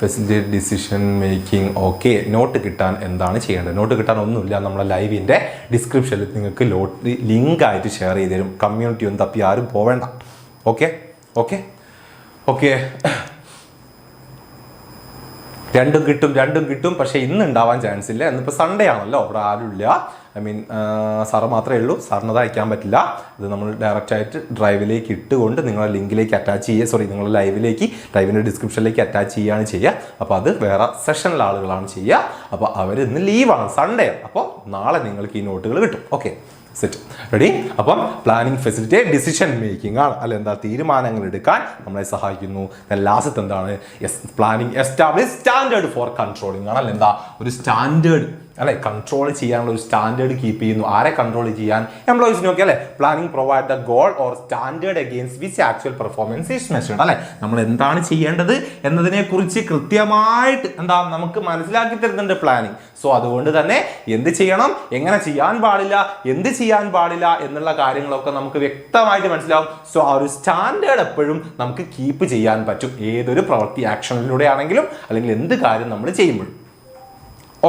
facilitate decision making. Okay, note കിട്ടാൻ എന്താണ് ചെയ്യേണ്ടത്? നോട്ട് കിട്ടാൻ ഒന്നുമില്ല, നമ്മളെ ലൈവിൻ്റെ ഡിസ്ക്രിപ്ഷനിൽ നിങ്ങൾക്ക് ലിങ്ക് ആയിട്ട് ഷെയർ ചെയ്ത് തരും. കമ്മ്യൂണിറ്റി ഒന്നും തപ്പി ആരും പോവേണ്ട. ഓക്കെ ഓക്കെ ഓക്കെ, രണ്ടും കിട്ടും. പക്ഷേ ഇന്ന് ഉണ്ടാവാൻ ചാൻസ് ഇല്ല. ഇന്നിപ്പോൾ സൺഡേ ആണല്ലോ, അവിടെ ആരുമില്ല. സാറ് മാത്രമേ ഉള്ളൂ. സാറിനത് അയക്കാൻ പറ്റില്ല. ഇത് നമ്മൾ ഡയറക്റ്റ് ആയിട്ട് ഡ്രൈവിലേക്ക് ഇട്ടുകൊണ്ട് നിങ്ങളെ ലിങ്കിലേക്ക് അറ്റാച്ച് ചെയ്യുക, നിങ്ങളുടെ ലൈവിൻ്റെ ഡിസ്ക്രിപ്ഷനിലേക്ക് അറ്റാച്ച് ചെയ്യുകയാണ് ചെയ്യുക. അപ്പോൾ അത് വേറെ സെഷനിലെ ആളുകളാണ് ചെയ്യുക. അപ്പോൾ അവർ ഇന്ന് ലീവാണ്, സൺഡേ. അപ്പോൾ നാളെ നിങ്ങൾക്ക് ഈ നോട്ടുകൾ കിട്ടും. Okay, set, ready? അപ്പം പ്ലാനിങ്, ഫെസിലിറ്റേറ്റ് ഡിസിഷൻ മേക്കിംഗ് ആണ് അല്ലെ? എന്താ? തീരുമാനങ്ങൾ എടുക്കാൻ നമ്മളെ സഹായിക്കുന്നു. ലാസ്റ്റ് എന്താണ്? Yes, planning establish standard for controlling ആണ് അല്ലെ? എന്താ? ഒരു സ്റ്റാൻഡേർഡ് അല്ലെ, കൺട്രോൾ ചെയ്യാനുള്ള ഒരു സ്റ്റാൻഡേർഡ് കീപ്പ് ചെയ്യുന്നു. ആരെ കൺട്രോൾ ചെയ്യാൻ? എംപ്ലോയീസിനൊക്കെ അല്ലെ? Planning provide the goal or standard against which actual performance is measured അല്ലെ? നമ്മൾ എന്താണ് ചെയ്യേണ്ടത് എന്നതിനെ കുറിച്ച് കൃത്യമായിട്ട് എന്താ നമുക്ക് മനസ്സിലാക്കി തരുന്നുണ്ട് പ്ലാനിങ്. സോ അതുകൊണ്ട് തന്നെ എന്ത് ചെയ്യണം, എങ്ങനെ ചെയ്യാൻ പാടില്ല, എന്ത് ചെയ്യാൻ പാടില്ല എന്നുള്ള കാര്യങ്ങളൊക്കെ നമുക്ക് വ്യക്തമായിട്ട് മനസ്സിലാവും. സോ ആ ഒരു സ്റ്റാൻഡേർഡ് എപ്പോഴും നമുക്ക് കീപ്പ് ചെയ്യാൻ പറ്റും, ഏതൊരു പ്രവൃത്തി ആക്ഷനിലൂടെ ആണെങ്കിലും അല്ലെങ്കിൽ എന്ത് കാര്യം നമ്മൾ ചെയ്യുമ്പോഴും.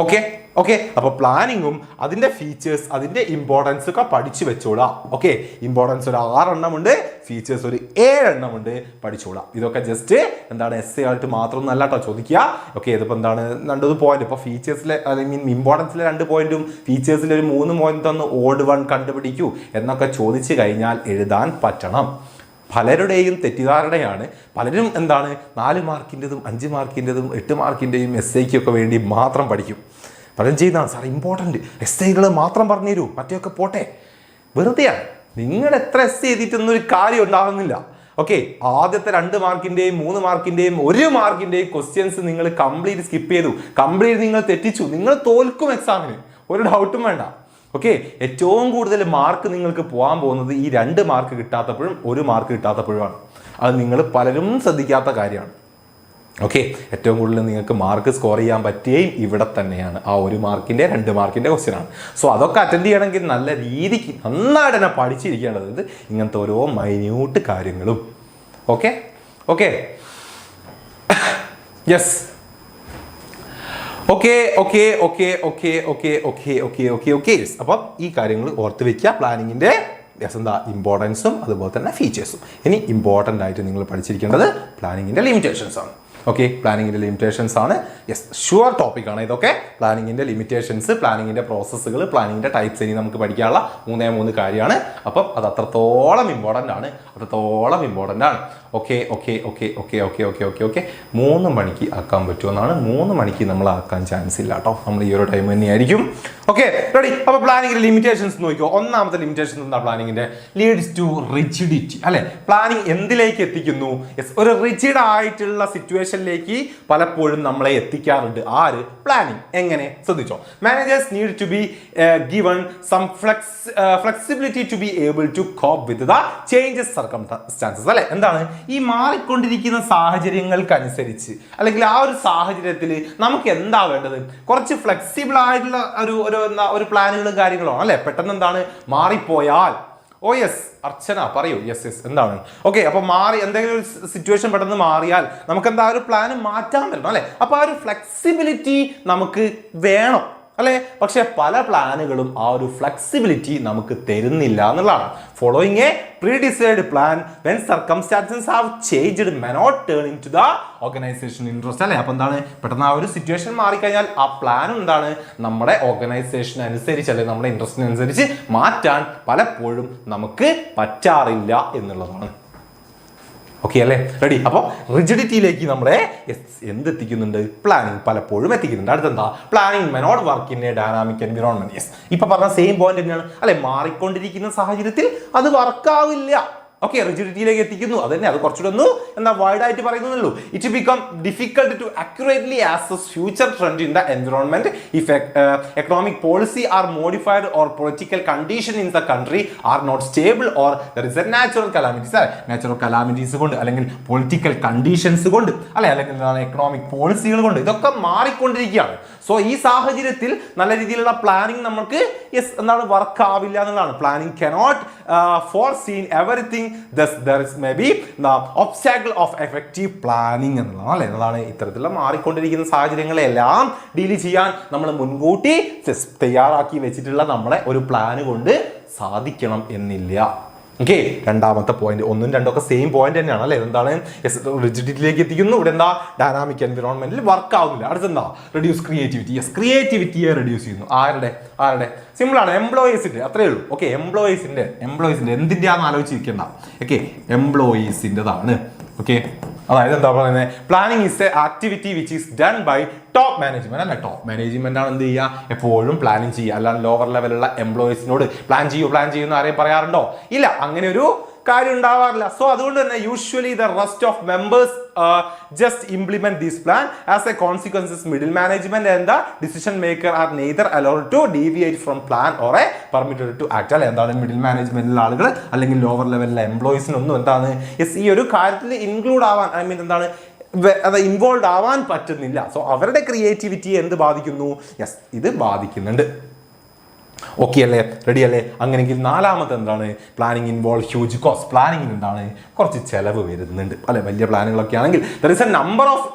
ഓക്കെ ഓക്കെ, അപ്പോൾ പ്ലാനിങ്ങും അതിൻ്റെ ഫീച്ചേഴ്സ്, അതിൻ്റെ ഇമ്പോർട്ടൻസ് ഒക്കെ പഠിച്ചു വെച്ചോളാം. ഓക്കെ, ഇമ്പോർട്ടൻസ് ഒരു 6 എണ്ണമുണ്ട്, ഫീച്ചേഴ്സ് ഒരു 7 എണ്ണമുണ്ട്, പഠിച്ചോളാം. ഇതൊക്കെ ജസ്റ്റ് എന്താണ് എസ്സേ ആയിട്ട് മാത്രം നല്ല കേട്ടോ ചോദിക്കുക. ഓക്കെ, ഇതിപ്പോൾ എന്താണ് 2 പോയിന്റ്. ഇപ്പോൾ ഫീച്ചേഴ്സിലെ ഇമ്പോർട്ടൻസിലെ 2 പോയിന്റും ഫീച്ചേഴ്സിലെ ഒരു 3 പോയിന്റ് തന്ന് ഓഡ് 1 കണ്ടുപിടിക്കൂ എന്നൊക്കെ ചോദിച്ചു കഴിഞ്ഞാൽ എഴുതാൻ പറ്റണം. പലരുടെയും തെറ്റിദ്ധാരണയാണ്. പലരും എന്താണ് 4 മാർക്കിൻ്റെതും 5 മാർക്കിൻ്റെതും 8 മാർക്കിൻ്റെയും എസ്സേക്കൊക്കെ വേണ്ടി മാത്രം പഠിക്കും. പലരും ചെയ്യുന്നതാണ്, സാർ ഇമ്പോർട്ടൻറ്റ് എസ്സേകൾ മാത്രം പറഞ്ഞു തരൂ, മറ്റൊക്കെ പോട്ടെ. വെറുതെയാണ്. നിങ്ങൾ എത്ര എസ്സേ എഴുതിയിട്ടൊന്നും ഒരു കാര്യം ഉണ്ടാകുന്നില്ല. ഓക്കെ, ആദ്യത്തെ 2 മാർക്കിൻ്റെയും 3 മാർക്കിൻ്റെയും 1 മാർക്കിൻ്റെയും ക്വസ്റ്റ്യൻസ് നിങ്ങൾ കംപ്ലീറ്റ് സ്കിപ്പ് ചെയ്തു, കംപ്ലീറ്റ് നിങ്ങൾ തെറ്റിച്ചു, നിങ്ങൾ തോൽക്കും എക്സാമിന്, ഒരു ഡൗട്ടും വേണ്ട. ഓക്കെ, ഏറ്റവും കൂടുതൽ മാർക്ക് നിങ്ങൾക്ക് പോകാൻ പോകുന്നത് ഈ 2 മാർക്ക് കിട്ടാത്തപ്പോഴും 1 മാർക്ക് കിട്ടാത്തപ്പോഴുമാണ്. അത് നിങ്ങൾ പലരും ശ്രദ്ധിക്കാത്ത കാര്യമാണ്. ഓക്കെ, ഏറ്റവും കൂടുതൽ നിങ്ങൾക്ക് മാർക്ക് സ്കോർ ചെയ്യാൻ പറ്റുകയും ഇവിടെ തന്നെയാണ്. ആ 1 മാർക്കിൻ്റെ 2 മാർക്കിൻ്റെ ക്വസ്റ്റ്യനാണ്. സോ അതൊക്കെ അറ്റൻഡ് ചെയ്യണമെങ്കിൽ നല്ല രീതിക്ക് നന്നായിട്ട് തന്നെ പഠിച്ചിരിക്കേണ്ടത് ഇങ്ങനത്തെ ഓരോ മൈന്യൂട്ട് കാര്യങ്ങളും. Okay okay yes, okay okay okay okay okay okay okay okay okay അപ്പം ഈ കാര്യങ്ങൾ ഓർത്ത് വെക്കുക. പ്ലാനിങ്ങിൻ്റെ എന്താ ഇമ്പോർട്ടൻസും അതുപോലെ തന്നെ ഫീച്ചേഴ്സും. ഇനി ഇമ്പോർട്ടൻ്റ് ആയിട്ട് നിങ്ങൾ പഠിച്ചിരിക്കേണ്ടത് പ്ലാനിങ്ങിൻ്റെ ലിമിറ്റേഷൻസ് ആണ്. ഓക്കെ, പ്ലാനിങ്ങിൻ്റെ ലിമിറ്റേഷൻസ് ആണ്. യെസ്, ഷുവർ ടോപ്പിക്കാണ് ഇതൊക്കെ. പ്ലാനിങ്ങിൻ്റെ ലിമിറ്റേഷൻസ്, പ്ലാനിങ്ങിൻ്റെ പ്രോസസ്സുകൾ, പ്ലാനിങ്ങിൻ്റെ ടൈപ്സ് ഇനി നമുക്ക് പഠിക്കാനുള്ള 3 കാര്യമാണ്. അപ്പം അത് അത്രത്തോളം ഇമ്പോർട്ടൻ്റ് ആണ്. Okay okay okay okay okay okay okay okay 3 മണിക്ക് ആക്കാൻ പറ്റുമെന്നാണ്. 3 മണിക്ക് നമ്മൾ ആക്കാൻ ചാൻസ് ഇല്ല കേട്ടോ, നമ്മൾ ഈ ഒരു ടൈം തന്നെയായിരിക്കും. Okay, ready? അപ്പോൾ പ്ലാനിങ്ങിൻ്റെ ലിമിറ്റേഷൻസ് നോക്കിയോ. ഒന്നാമത്തെ ലിമിറ്റേഷൻ എന്താ? പ്ലാനിങ്ങിൻ്റെ ലീഡ്സ് ടു റിജിഡിറ്റി അല്ലെ? പ്ലാനിങ് എന്തിലേക്ക് എത്തിക്കുന്നു? യെസ്, ഒരു റിജിഡ് ആയിട്ടുള്ള സിറ്റുവേഷനിലേക്ക് പലപ്പോഴും നമ്മളെ എത്തിക്കാറുണ്ട്. ആര്? പ്ലാനിങ്. എങ്ങനെ? ശ്രദ്ധിച്ചോ. Managers need to be given some flexibility to be able to cope with the changes circumstances അല്ലെ? എന്താണ്? ഈ മാറിക്കൊണ്ടിരിക്കുന്ന സാഹചര്യങ്ങൾക്കനുസരിച്ച് അല്ലെങ്കിൽ ആ ഒരു സാഹചര്യത്തിൽ നമുക്ക് എന്താ വേണ്ടത്? കുറച്ച് ഫ്ലെക്സിബിൾ ആയിട്ടുള്ള ഒരു പ്ലാനുകളും കാര്യങ്ങളും അല്ലെ? പെട്ടെന്ന് എന്താണ് മാറിപ്പോയാൽ, ഓ യെസ് അർച്ചന പറയൂ. യെസ് എന്താണ്? ഓക്കെ, അപ്പൊ എന്തെങ്കിലും ഒരു സിറ്റുവേഷൻ പെട്ടെന്ന് മാറിയാൽ നമുക്ക് എന്താ ഒരു പ്ലാൻ മാറ്റാൻ പറ്റണം അല്ലെ? അപ്പൊ ആ ഒരു ഫ്ലെക്സിബിലിറ്റി നമുക്ക് വേണം അല്ലെ? പക്ഷെ പല പ്ലാനുകളും ആ ഒരു ഫ്ലെക്സിബിലിറ്റി നമുക്ക് തരുന്നില്ല എന്നുള്ളതാണ്. Following a predecided plan when circumstances have changed may not turn in to the organisation interest അല്ലെ? അപ്പൊ എന്താണ്? പെട്ടെന്ന് ആ ഒരു സിറ്റുവേഷൻ മാറിക്കഴിഞ്ഞാൽ ആ പ്ലാൻ എന്താണ് നമ്മുടെ ഓർഗനൈസേഷൻ അനുസരിച്ച് അല്ലെ നമ്മുടെ ഇൻട്രസ്റ്റിനനുസരിച്ച് മാറ്റാൻ പലപ്പോഴും നമുക്ക് പറ്റാറില്ല എന്നുള്ളതാണ്. ഓക്കെ അല്ലേ? റെഡി? അപ്പോൾ റിജിഡിറ്റിയിലേക്ക് നമ്മളെ എന്തെത്തിക്കുന്നുണ്ട്? പ്ലാനിങ് പലപ്പോഴും എത്തിക്കുന്നുണ്ട്. അടുത്തെന്താ? Planning may not work in a dynamic environment. Yes, ഇപ്പൊ പറഞ്ഞ സെയിം പോയിന്റ് തന്നെയാണ് അല്ലെ? മാറിക്കൊണ്ടിരിക്കുന്ന സാഹചര്യത്തിൽ അത് വർക്കാവില്ല. ഓക്കെ, റിജിഡിറ്റിയിലേക്ക് എത്തിക്കുന്നു. അത് തന്നെ, അത് കുറച്ചുകൂടെ ഒന്ന് എന്താ വൈഡ് ആയിട്ട് പറയുന്നുള്ളൂ. It become difficult to accurately assess future trend in the environment if economic policy are modified or political condition in the country are not stable or there is a natural calamities. Natural calamities കൊണ്ട് അല്ലെങ്കിൽ political conditions കൊണ്ട് അല്ലെങ്കിൽ economic പോളിസികൾ കൊണ്ട് ഇതൊക്കെ മാറിക്കൊണ്ടിരിക്കുകയാണ്. So ഈ സാഹചര്യത്തിൽ നല്ല രീതിയിലുള്ള പ്ലാനിങ് നമുക്ക് എന്താണ് വർക്ക് ആവില്ല എന്നുള്ളതാണ്. Planning cannot foresee everything. Thus, there is maybe the obstacle of effective planning എന്നുള്ളതാണ് അല്ലേ? എന്നതാണ് ഇത്തരത്തിലുള്ള മാറിക്കൊണ്ടിരിക്കുന്ന സാഹചര്യങ്ങളെല്ലാം ഡീൽ ചെയ്യാൻ നമ്മൾ മുൻകൂട്ടി തയ്യാറാക്കി വെച്ചിട്ടുള്ള നമ്മളെ ഒരു പ്ലാന് കൊണ്ട് സാധിക്കണം എന്നില്ല. ഓക്കെ, രണ്ടാമത്തെ പോയിന്റ്. ഒന്നും രണ്ടും ഒക്കെ സെയിം പോയിന്റ് തന്നെയാണ് അല്ലേ? എന്താണ്? റിജിഡിറ്റിയിലേക്ക് എത്തിക്കുന്നു. ഇവിടെ എന്താ? ഡൈനാമിക് എൻവിറോൺമെന്റിൽ വർക്ക് ആവുന്നില്ല. അടുത്തെന്താ? Reduce creativity. യെസ്, ക്രിയേറ്റിവിറ്റിയെ റെഡ്യൂസ് ചെയ്യുന്നു. ആരുടെ? സിമ്പിൾ ആണ്, എംപ്ലോയീസിന്റെ. അത്രേ ഉള്ളൂ. ഓക്കെ, എംപ്ലോയീസിന്റെ എന്തിന്റെയാണെന്ന് ആലോചിച്ചിരിക്കണ്ട. ഓക്കെ, എംപ്ലോയീസിൻ്റെതാണ്. ഓക്കെ, അതായത് എന്താ പറയുന്നത്? Planning is a activity which is done by top management അല്ല? ടോപ്പ് മാനേജ്മെന്റ് ആണ് എന്ത് ചെയ്യുക? എപ്പോഴും പ്ലാനിങ് ചെയ്യുക. അല്ലാണ്ട് ലോവർ ലെവലുള്ള എംപ്ലോയീസിനോട് പ്ലാൻ ചെയ്യുന്ന ആരെയും പറയാറുണ്ടോ? ഇല്ല, അങ്ങനെ ഒരു കാര്യം ഉണ്ടാവാറില്ല. സോ അതുകൊണ്ട് തന്നെ usually the rest of members just implement this plan. As a consequence, middle management and the decision maker are neither allowed to deviate from plan or a permitted to act. അല്ലെ? എന്താണ്? Middle മാനേജ്മെന്റിലെ ആളുകൾ അല്ലെങ്കിൽ lower ലെവലിലെ എംപ്ലോയീസിനൊന്നും എന്താണ് ഈ ഒരു കാര്യത്തിൽ include ആവാൻ എന്താണ് അത് ഇൻവോൾവ് ആവാൻ പറ്റുന്നില്ല. സോ അവരുടെ ക്രിയേറ്റിവിറ്റിയെ എന്ത് ബാധിക്കുന്നു? യെസ്, ഇത് ബാധിക്കുന്നുണ്ട്. ഓക്കെ അല്ലേ? റെഡി അല്ലേ? അങ്ങനെയെങ്കിൽ നാലാമത്തെ എന്താണ്? Planning involve huge cost. പ്ലാനിങ്ങിന് എന്താണ്? കുറച്ച് ചെലവ് വരുന്നുണ്ട് അല്ലെ? വലിയ പ്ലാനുകളൊക്കെ ആണെങ്കിൽ there is a number of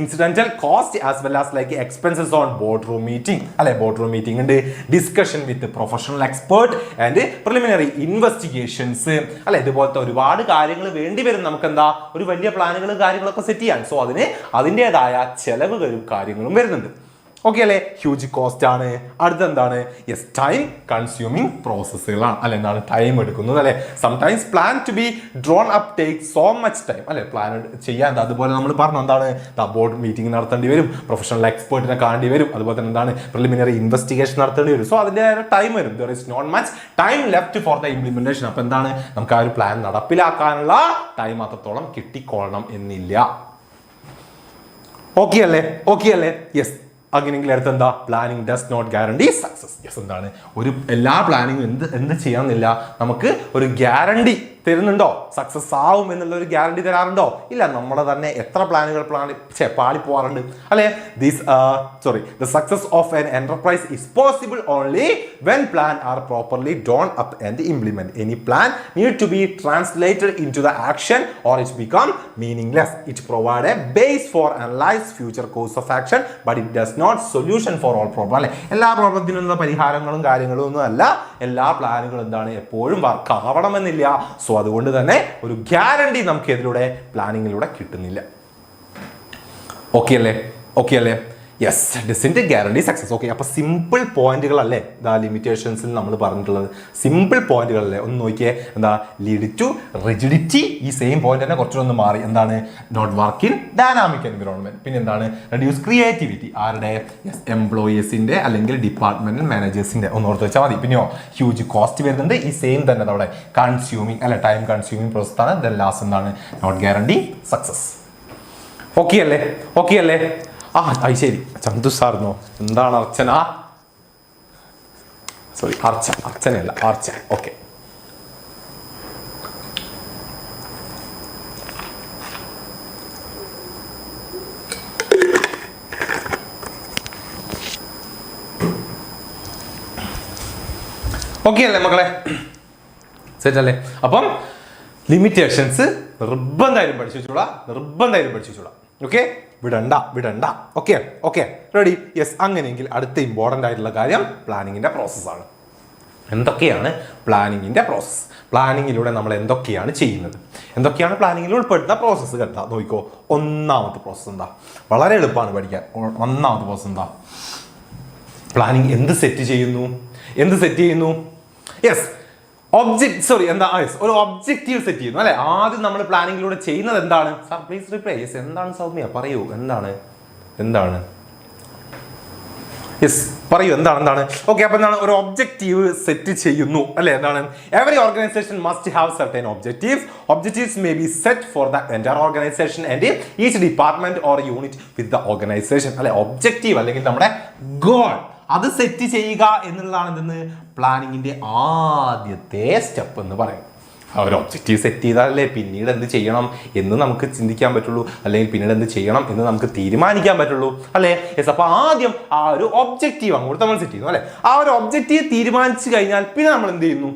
incidental cost as well as like expenses on board room meeting അല്ലെ? ബോർഡ് റൂം മീറ്റിംഗ് ഉണ്ട്, discussion with professional expert and preliminary investigations അല്ലെ? ഇതുപോലത്തെ ഒരുപാട് കാര്യങ്ങൾ വേണ്ടി വരും നമുക്ക് എന്താ ഒരു വലിയ പ്ലാനുകൾ കാര്യങ്ങളൊക്കെ സെറ്റ് ചെയ്യാൻ. സോ അതിൻ്റെതായ ചെലവുകളും കാര്യങ്ങളും വരുന്നുണ്ട്. ഓക്കെ അല്ലേ? ഹ്യൂജ് കോസ്റ്റ് ആണ്. അടുത്തെന്താണ്? യെസ്, ടൈം കൺസ്യൂമിങ് പ്രോസസ്സുകളാണ് അല്ലെ? എന്താണ്? ടൈം എടുക്കുന്നത് അല്ലെ? Sometimes plan to be drawn up take so much time അല്ലെ? പ്ലാൻ ചെയ്യാൻ അതുപോലെ നമ്മൾ പറഞ്ഞു എന്താണ്? ബോർഡ് മീറ്റിംഗ് നടത്തേണ്ടി വരും, പ്രൊഫഷണൽ എക്സ്പേർട്ടിനെ കാണേണ്ടി വരും, അതുപോലെ തന്നെ എന്താണ്? പ്രിലിമിനറി ഇൻവെസ്റ്റിഗേഷൻ നടത്തേണ്ടി വരും. സോ അതിൻ്റെ ടൈം വരും. There is not much time left for the implementation. അപ്പൊ എന്താണ്? നമുക്ക് ആ ഒരു പ്ലാൻ നടപ്പിലാക്കാനുള്ള ടൈം അത്രത്തോളം കിട്ടിക്കൊള്ളണം എന്നില്ല. ഓക്കെ അല്ലേ? യെസ്, അങ്ങനെയെങ്കിൽ അടുത്ത് എന്താ? Planning does not guarantee success. Yes, എന്താണ്? എല്ലാ പ്ലാനിങ്ങും എന്ത് ചെയ്യാമെന്നില്ല, നമുക്ക് ഒരു ഗ്യാരണ്ടി തരുന്നുണ്ടോ? സക്സസ് ആവും എന്നുള്ള ഒരു ഗ്യാരണ്ടി തരാറുണ്ടോ? ഇല്ല. നമ്മളെ തന്നെ എത്ര പ്ലാനുകൾ പാളിപ്പോവാറുണ്ട് അല്ലെ? The success of an enterprise is possible only when plan are properly drawn up and implement. Any plan need to be translated in to the action or it become meaningless. It provide a base for analyse future course of action but it does not solution for all problem അല്ലെ? എല്ലാ പ്രോബ്ലത്തിനുള്ള പരിഹാരങ്ങളും കാര്യങ്ങളും ഒന്നും അല്ല. എല്ലാ പ്ലാനുകളും എന്താണ്? എപ്പോഴും work ആവണമെന്നില്ല. സോ അതുകൊണ്ട് തന്നെ ഒരു ഗ്യാരണ്ടി നമുക്ക് ഇതിലൂടെ പ്ലാനിങ്ങിലൂടെ കിട്ടുന്നില്ല. ഓക്കെ അല്ലേ? Yes, doesn't guarantee success. Okay, അപ്പൊ സിമ്പിൾ പോയിന്റുകളല്ലേ ലിമിറ്റേഷൻസിൽ നമ്മൾ പറഞ്ഞിട്ടുള്ളത്? സിമ്പിൾ പോയിന്റുകളല്ലേ? ഒന്ന് നോക്കിയേ. എന്താ? Lead to rigidity. ഈ സെയിം പോയിന്റ് തന്നെ കുറച്ചൊന്ന് മാറി. എന്താണ്? Not work in dynamic environment. പിന്നെ എന്താണ്? Reduce creativity. ആരുടെ? എംപ്ലോയീസിന്റെ അല്ലെങ്കിൽ ഡിപ്പാർട്ട്മെന്റ് മാനേജേഴ്സിന്റെ. ഒന്ന് ഓർത്ത് വെച്ചാൽ മതി. പിന്നെയോ ഹ്യൂജ് കോസ്റ്റ് വരുന്നുണ്ട്. ഈ സെയിം തന്നെ അവിടെ കൺസ്യൂമിങ് അല്ലെ? ടൈം കൺസ്യൂമിങ് പ്രോസസ് ആണ്. ദെൻ ലാസ്റ്റ് എന്താണ്? Not guarantee success. ഓക്കെ അല്ലേ? അത് ശരി, ചന്തു സാറിനോ? എന്താണ് അർച്ചന? സോറി, അർച്ചനയല്ല, ആർച്ച. ഓക്കെ, അല്ലേ മക്കളെ? സെറ്റ് അല്ലേ? അപ്പം ലിമിറ്റേഷൻസ് നിർബന്ധമായും പഠിച്ചു വെച്ചോളാം. ഓക്കെ, വിടണ്ട. Okay, ready? യെസ്, അങ്ങനെയെങ്കിൽ അടുത്ത ഇമ്പോർട്ടൻ്റ് ആയിട്ടുള്ള കാര്യം പ്ലാനിങ്ങിൻ്റെ പ്രോസസ്സാണ്. എന്തൊക്കെയാണ് പ്ലാനിങ്ങിൻ്റെ പ്രോസസ്സ്? പ്ലാനിങ്ങിലൂടെ നമ്മൾ എന്തൊക്കെയാണ് ചെയ്യുന്നത്? എന്തൊക്കെയാണ് പ്ലാനിങ്ങിൽ ഉൾപ്പെടുന്ന പ്രോസസ്സ്? കേട്ടാ നോക്കിക്കോ. ഒന്നാമത്തെ പ്രോസസ്സ് എന്താ? വളരെ എളുപ്പമാണ് പഠിക്കാൻ. ഒന്നാമത്തെ പ്രോസസ്സ് എന്താ? പ്ലാനിങ് എന്ത് സെറ്റ് ചെയ്യുന്നു? യെസ്, ഒരു ഒബ്ജക്റ്റീവ് സെറ്റ് ചെയ്യുന്നു അല്ലെ. ആദ്യം നമ്മൾ പ്ലാനിങ്ങിലൂടെ ചെയ്യുന്നത് എന്താണ്? Sir please reply. യെസ്, എന്താണ് സൗമ്യ? പറയൂ, എന്താണ് യെസ് പറയൂ, എന്താണ്? ഓക്കെ, അപ്പൊ എന്താണ്? ഒരു ഒബ്ജക്റ്റീവ് സെറ്റ് ചെയ്യുന്നു അല്ലെ. എന്താണ്? Every organisation must have certain objectives may be set for the entire organisation and each department or unit with the organisation അല്ലെ. ഒബ്ജക്റ്റീവ് അല്ലെങ്കിൽ നമ്മുടെ ഗോൾ അത് സെറ്റ് ചെയ്യുക എന്നുള്ളതാണ് എന്തെന്ന് പ്ലാനിങ്ങിന്റെ ആദ്യത്തെ സ്റ്റെപ്പ് എന്ന് പറയും. ആ ഒരു ഒബ്ജക്റ്റീവ് സെറ്റ് ചെയ്താലല്ലേ പിന്നീട് എന്ത് ചെയ്യണം എന്ന് നമുക്ക് ചിന്തിക്കാൻ പറ്റുള്ളൂ, അല്ലെങ്കിൽ പിന്നീട് എന്ത് ചെയ്യണം എന്ന് നമുക്ക് തീരുമാനിക്കാൻ പറ്റുള്ളൂ അല്ലേ. യെസ്, അപ്പൊ ആദ്യം ആ ഒരു ഒബ്ജക്റ്റീവ് അങ്ങോട്ട് നമ്മൾ സെറ്റ് ചെയ്യുന്നു അല്ലെ. ആ ഒരു ഒബ്ജക്റ്റീവ് തീരുമാനിച്ചു കഴിഞ്ഞാൽ പിന്നെ നമ്മൾ എന്ത് ചെയ്യുന്നു?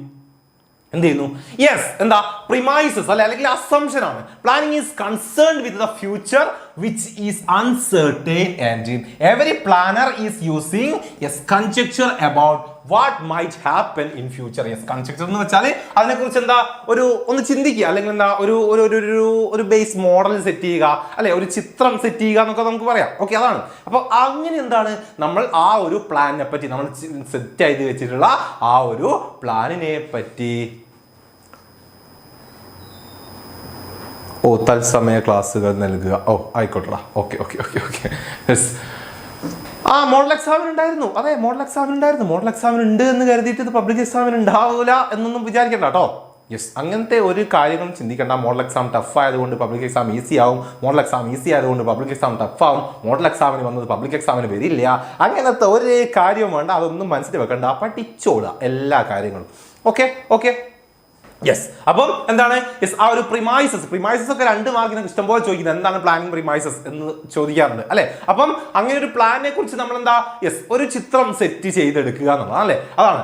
യെസ്, എന്താ? പ്രിമൈസസ് അല്ലെ, അല്ലെങ്കിൽ അസംഷൻ ആണ്. Planning is concerned with the future which is uncertain and every planner is using conjecture about what might happen in future. Conjecture എന്ന് വെച്ചാൽ അതിനെക്കുറിച്ച് എന്താ ഒന്ന് ചിന്തിക്കുക, അല്ലെങ്കിൽ എന്താ ഒരു ബേസ് മോഡൽ സെറ്റ് ചെയ്യുക അല്ലെ, ഒരു ചിത്രം സെറ്റ് ചെയ്യുക എന്നൊക്കെ നമുക്ക് പറയാം. ഓക്കെ, അതാണ്. അപ്പൊ അങ്ങനെ എന്താണ് നമ്മൾ ആ ഒരു പ്ലാനിനെ പറ്റി, നമ്മൾ സെറ്റ് ചെയ്ത് വെച്ചിട്ടുള്ള ആ ഒരു പ്ലാനിനെ പറ്റി തത്സമയ ക്ലാസ്സുകൾ നൽകുക. ആയിക്കോട്ടെടാ. ഓക്കെ. യെസ്, മോഡൽ എക്സാമിന് ഉണ്ടായിരുന്നു. അതെ, മോഡൽ എക്സാമിന് ഉണ്ട് എന്ന് കരുതിയിട്ട് ഇത് പബ്ലിക് എക്സാമിന് ഉണ്ടാവില്ല എന്നൊന്നും വിചാരിക്കണ്ട കേട്ടോ. യെസ്, അങ്ങനത്തെ ഒരു കാര്യങ്ങളും ചിന്തിക്കേണ്ട. മോഡൽ എക്സാം ടഫ് ആയതുകൊണ്ട് പബ്ലിക് എക്സാം ഈസി ആവും, മോഡൽ എക്സാം ഈസി ആയതുകൊണ്ട് പബ്ലിക് എക്സാം ടഫ് ആവും, മോഡൽ എക്സാമിന് വന്നത് പബ്ലിക് എക്സാമിന് വരില്ല, അങ്ങനത്തെ ഒരു കാര്യവും വേണ്ട. അതൊന്നും മനസ്സിൽ വെക്കണ്ട, പഠിച്ചോളുക എല്ലാ കാര്യങ്ങളും. ഓക്കെ. യെസ്, അപ്പം എന്താണ്? യെസ്, ആ ഒരു പ്രിമൈസസ് ഒക്കെ 2 മാർക്കിന് ഇഷ്ടംപോലെ ചോദിക്കുന്നത് എന്താണ് പ്ലാനിങ് പ്രിമൈസസ് എന്ന് ചോദിക്കാറുണ്ട് അല്ലെ. അപ്പം അങ്ങനെ ഒരു പ്ലാനിനെ കുറിച്ച് നമ്മൾ എന്താ ഒരു ചിത്രം സെറ്റ് ചെയ്തെടുക്കുക എന്നുള്ളതാണ് അല്ലെ. അതാണ്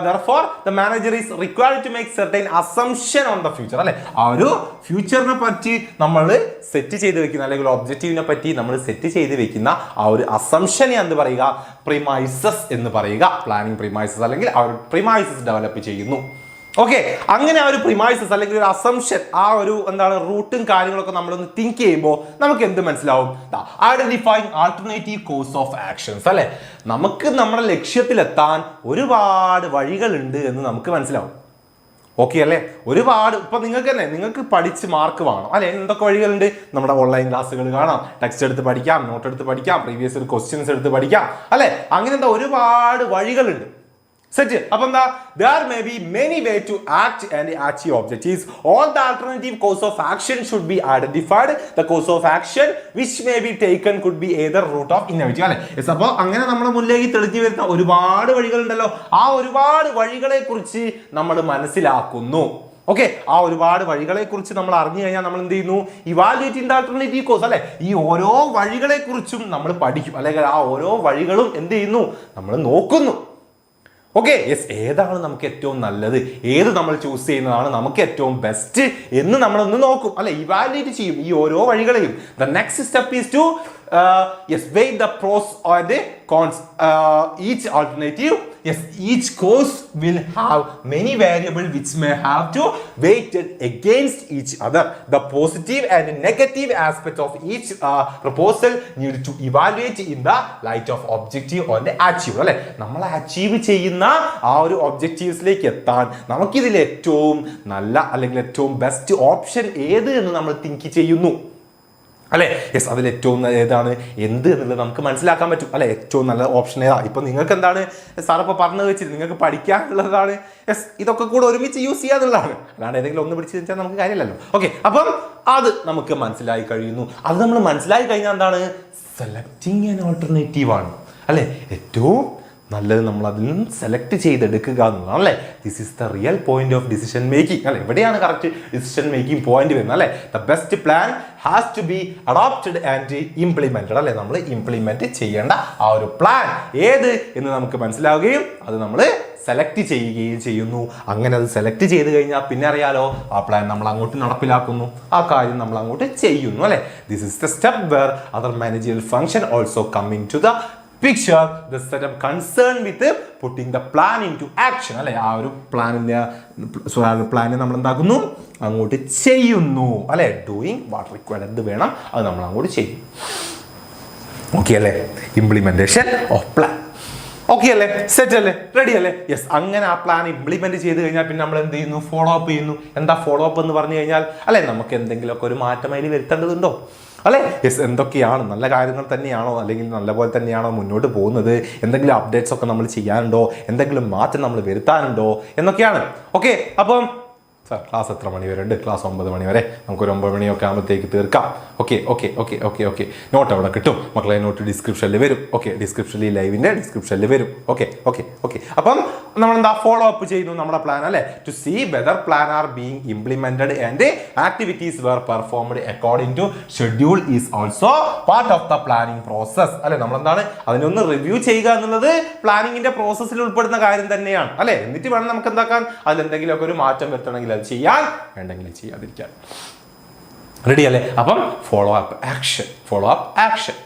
therefore the manager is required to make certain assumption on the future അല്ലെ. ആ ഒരു ഫ്യൂച്ചറിനെ പറ്റി നമ്മൾ സെറ്റ് ചെയ്ത് വെക്കുന്ന, അല്ലെങ്കിൽ ഒബ്ജക്റ്റീവിനെ പറ്റി നമ്മൾ സെറ്റ് ചെയ്ത് വെക്കുന്ന ആ ഒരു അസംഷനെ എന്ത് പറയുക? പ്രിമൈസസ് എന്ന് പറയുക. പ്ലാനിങ് പ്രിമൈസസ്, അല്ലെങ്കിൽ ആ ഒരു പ്രിമൈസസ് ഡെവലപ്പ് ചെയ്യുന്നു. ഓക്കെ, അങ്ങനെ ആ ഒരു പ്രിമൈസസ് അല്ലെങ്കിൽ ഒരു അസംഷൻ, ആ ഒരു എന്താണ് റൂട്ടും കാര്യങ്ങളൊക്കെ നമ്മളൊന്ന് തിങ്ക് ചെയ്യുമ്പോൾ നമുക്ക് എന്ത് മനസ്സിലാവും? Identifying alternative course of actions അല്ലെ. നമുക്ക് നമ്മുടെ ലക്ഷ്യത്തിലെത്താൻ ഒരുപാട് വഴികളുണ്ട് എന്ന് നമുക്ക് മനസ്സിലാവും. ഓക്കെ അല്ലേ? ഒരുപാട്. ഇപ്പൊ നിങ്ങൾക്ക് പഠിച്ച് മാർക്ക് വേണം അല്ലെ. എന്തൊക്കെ വഴികളുണ്ട്? നമ്മുടെ ഓൺലൈൻ ക്ലാസ്സുകൾ കാണാം, ടെക്സ്റ്റ് എടുത്ത് പഠിക്കാം, നോട്ട് എടുത്ത് പഠിക്കാം, പ്രീവിയസ് ക്വസ്റ്റ്യൻസ് എടുത്ത് പഠിക്കാം അല്ലെ. അങ്ങനെ എന്താ ഒരുപാട് വഴികളുണ്ട്. സെറ്റ്. അപ്പൊ എന്താ? there may be many ways to act and achieve objectives. All the alternative course of action should be identified. The course of action which may be taken could be either route of innovative അല്ലെ. Yes, അപ്പോൾ അങ്ങനെ നമ്മുടെ മുന്നിലേക്ക് തെളിഞ്ഞു വരുന്ന ഒരുപാട് വഴികളുണ്ടല്ലോ. ആ ഒരുപാട് വഴികളെ കുറിച്ച് നമ്മൾ മനസ്സിലാക്കുന്നു. ഓക്കെ, ആ ഒരുപാട് വഴികളെ കുറിച്ച് നമ്മൾ അറിഞ്ഞു കഴിഞ്ഞാൽ നമ്മൾ എന്ത് ചെയ്യുന്നു? ഇവാലുവേറ്റിംഗ് ദ ആൾട്ടർനേറ്റീവ് കോഴ്സ് അല്ലെ. ഈ ഓരോ വഴികളെ കുറിച്ചും നമ്മൾ പഠിക്കും, അല്ലെങ്കിൽ ആ ഓരോ വഴികളും എന്ത് ചെയ്യുന്നു? നമ്മൾ നോക്കുന്നു. ഓക്കെ, യെസ്, ഏതാണ് നമുക്ക് ഏറ്റവും നല്ലത്, ഏത് നമ്മൾ ചൂസ് ചെയ്യുന്നതാണ് നമുക്ക് ഏറ്റവും ബെസ്റ്റ് എന്ന് നമ്മളൊന്ന് നോക്കും അല്ലെ. ഇവാലുവേറ്റ് ചെയ്യും ഈ ഓരോ വഴികളെയും. The next step is to weigh the pros and the cons. Each alternative, each course will have many variables which may have to weighted against each other. The positive and negative aspect of each proposal need to evaluate in the light of objective or the achieve അല്ലെ. നമ്മൾ achieve ചെയ്യുന്ന ആ ഒരു ഒബ്ജക്റ്റീവ്സിലേക്ക് എത്താൻ നമുക്കിതിൽ ഏറ്റവും നല്ല, അല്ലെങ്കിൽ ഏറ്റവും ബെസ്റ്റ് ഓപ്ഷൻ ഏത് എന്ന് നമ്മൾ തിങ്ക് ചെയ്യുന്നു അല്ലെ. യെസ്, അതിൽ ഏറ്റവും ഏതാണ് എന്ത് എന്നുള്ളത് നമുക്ക് മനസ്സിലാക്കാൻ പറ്റും അല്ലെ. ഏറ്റവും നല്ല ഓപ്ഷൻ ഏതാ? ഇപ്പൊ നിങ്ങൾക്ക് എന്താണ് സാർ ഇപ്പൊ പറഞ്ഞു വെച്ചിട്ട് നിങ്ങൾക്ക് പഠിക്കാനുള്ളതാണ്. യെസ്, ഇതൊക്കെ കൂടെ ഒരുമിച്ച് യൂസ് ചെയ്യാന്നുള്ളതാണ്, അല്ലാണ്ട് ഏതെങ്കിലും ഒന്ന് പിടിച്ച് വെച്ചാൽ നമുക്ക് കാര്യമില്ലല്ലോ. ഓക്കെ, അപ്പം അത് നമുക്ക് മനസ്സിലായി കഴിയുന്നു. അത് നമ്മൾ മനസ്സിലായി കഴിഞ്ഞാൽ എന്താണ്? സെലക്ടിങ് ആൻ ഓൾട്ടർനേറ്റീവ് ആണ് അല്ലെ. ഏറ്റവും നല്ലത് നമ്മൾ അതിൽ നിന്ന് സെലക്ട് ചെയ്തെടുക്കുക എന്നുള്ളതാണ് അല്ലെ. This is the real point of decision making അല്ലെ. എവിടെയാണ് കറക്റ്റ് ഡിസിഷൻ മേക്കിംഗ് പോയിന്റ് വരുന്നത് അല്ലെ. The best plan has to be adopted and implemented അല്ലെ. നമ്മൾ ഇംപ്ലിമെന്റ് ചെയ്യേണ്ട ആ ഒരു പ്ലാൻ ഏത് എന്ന് നമുക്ക് മനസ്സിലാവുകയും അത് നമ്മൾ സെലക്ട് ചെയ്യുകയും ചെയ്യുന്നു. അങ്ങനെ അത് സെലക്ട് ചെയ്ത് കഴിഞ്ഞാൽ പിന്നെ അറിയാലോ, ആ പ്ലാൻ നമ്മൾ അങ്ങോട്ട് നടപ്പിലാക്കുന്നു, ആ കാര്യം നമ്മൾ അങ്ങോട്ട് ചെയ്യുന്നു അല്ലെ. This is the step where other managerial function also come in to the picture. The setup concerned with putting the plan into action അല്ലെ. ആ ഒരു പ്ലാനിനെ നമ്മൾ എന്താക്കുന്നു? അങ്ങോട്ട് ചെയ്യുന്നു അല്ലെ. ഡൂയിങ് വാട്ട് റിക്വയർഡ് എന്ത് വേണം അത് നമ്മൾ അങ്ങോട്ട് ചെയ്യും. ഓക്കെ അല്ലെ. Implementation of plan. ഓക്കെ അല്ലേ, സെറ്റ് അല്ലേ, റെഡി അല്ലേ? യെസ്. അങ്ങനെ ആ പ്ലാൻ ഇംപ്ലിമെന്റ് ചെയ്ത് കഴിഞ്ഞാൽ പിന്നെ നമ്മൾ എന്ത് ചെയ്യുന്നു? ഫോളോ അപ്പ് ചെയ്യുന്നു. എന്താ ഫോളോ അപ്പ് എന്ന് പറഞ്ഞു കഴിഞ്ഞാൽ അല്ലെ നമുക്ക് എന്തെങ്കിലുമൊക്കെ ഒരു മാറ്റം അതിൽ വരുത്തേണ്ടതുണ്ടോ അല്ലെ? യെസ്. എന്തൊക്കെയാണ് നല്ല കാര്യങ്ങൾ തന്നെയാണോ അല്ലെങ്കിൽ നല്ലപോലെ തന്നെയാണോ മുന്നോട്ട് പോകുന്നത്? എന്തെങ്കിലും അപ്ഡേറ്റ്സ് ഒക്കെ നമ്മൾ ചെയ്യാനുണ്ടോ? എന്തെങ്കിലും മാറ്റം നമ്മൾ വരുത്താനുണ്ടോ എന്നൊക്കെയാണ്. ഓക്കെ. അപ്പം സാർ ക്ലാസ് എത്ര മണി വരെ ഉണ്ട്? ക്ലാസ് 9 മണി വരെ. നമുക്കൊരു 9 മണിയൊക്കെ ആകുമ്പോഴത്തേക്ക് തീർക്കാം. Okay okay okay okay okay. Note അവിടെ കിട്ടും മക്കളെ, നോട്ട് ഡിസ്ക്രിപ്ഷനിൽ വരും. ഓക്കെ, ഡിസ്ക്രിപ്ഷനിൽ ലൈവിൻ്റെ ഡിസ്ക്രിപ്ഷനിൽ വരും. Okay okay okay. അപ്പം നമ്മൾ എന്താ ഫോളോ അപ്പ് ചെയ്യുന്നു നമ്മുടെ പ്ലാൻ അല്ലെ? To see whether plan are being implemented and activities were performed according to schedule is also part of the planning process അല്ലെ? നമ്മളെന്താണ് അതിനൊന്ന് റിവ്യൂ ചെയ്യുക എന്നുള്ളത് പ്ലാനിങ്ങിന്റെ പ്രോസസ്സിൽ ഉൾപ്പെടുന്ന കാര്യം തന്നെയാണ് അല്ലെ? എന്നിട്ട് വേണം നമുക്ക് എന്താക്കാൻ അതിലെന്തെങ്കിലുമൊക്കെ ഒരു മാറ്റം വരുത്തണമെങ്കിൽ ചെയ്യാൻ, വേണ്ടെങ്കിൽ ചെയ്യാതിരിക്കാൻ. റെഡി അല്ലേ? അപ്പം follow up action, follow up action.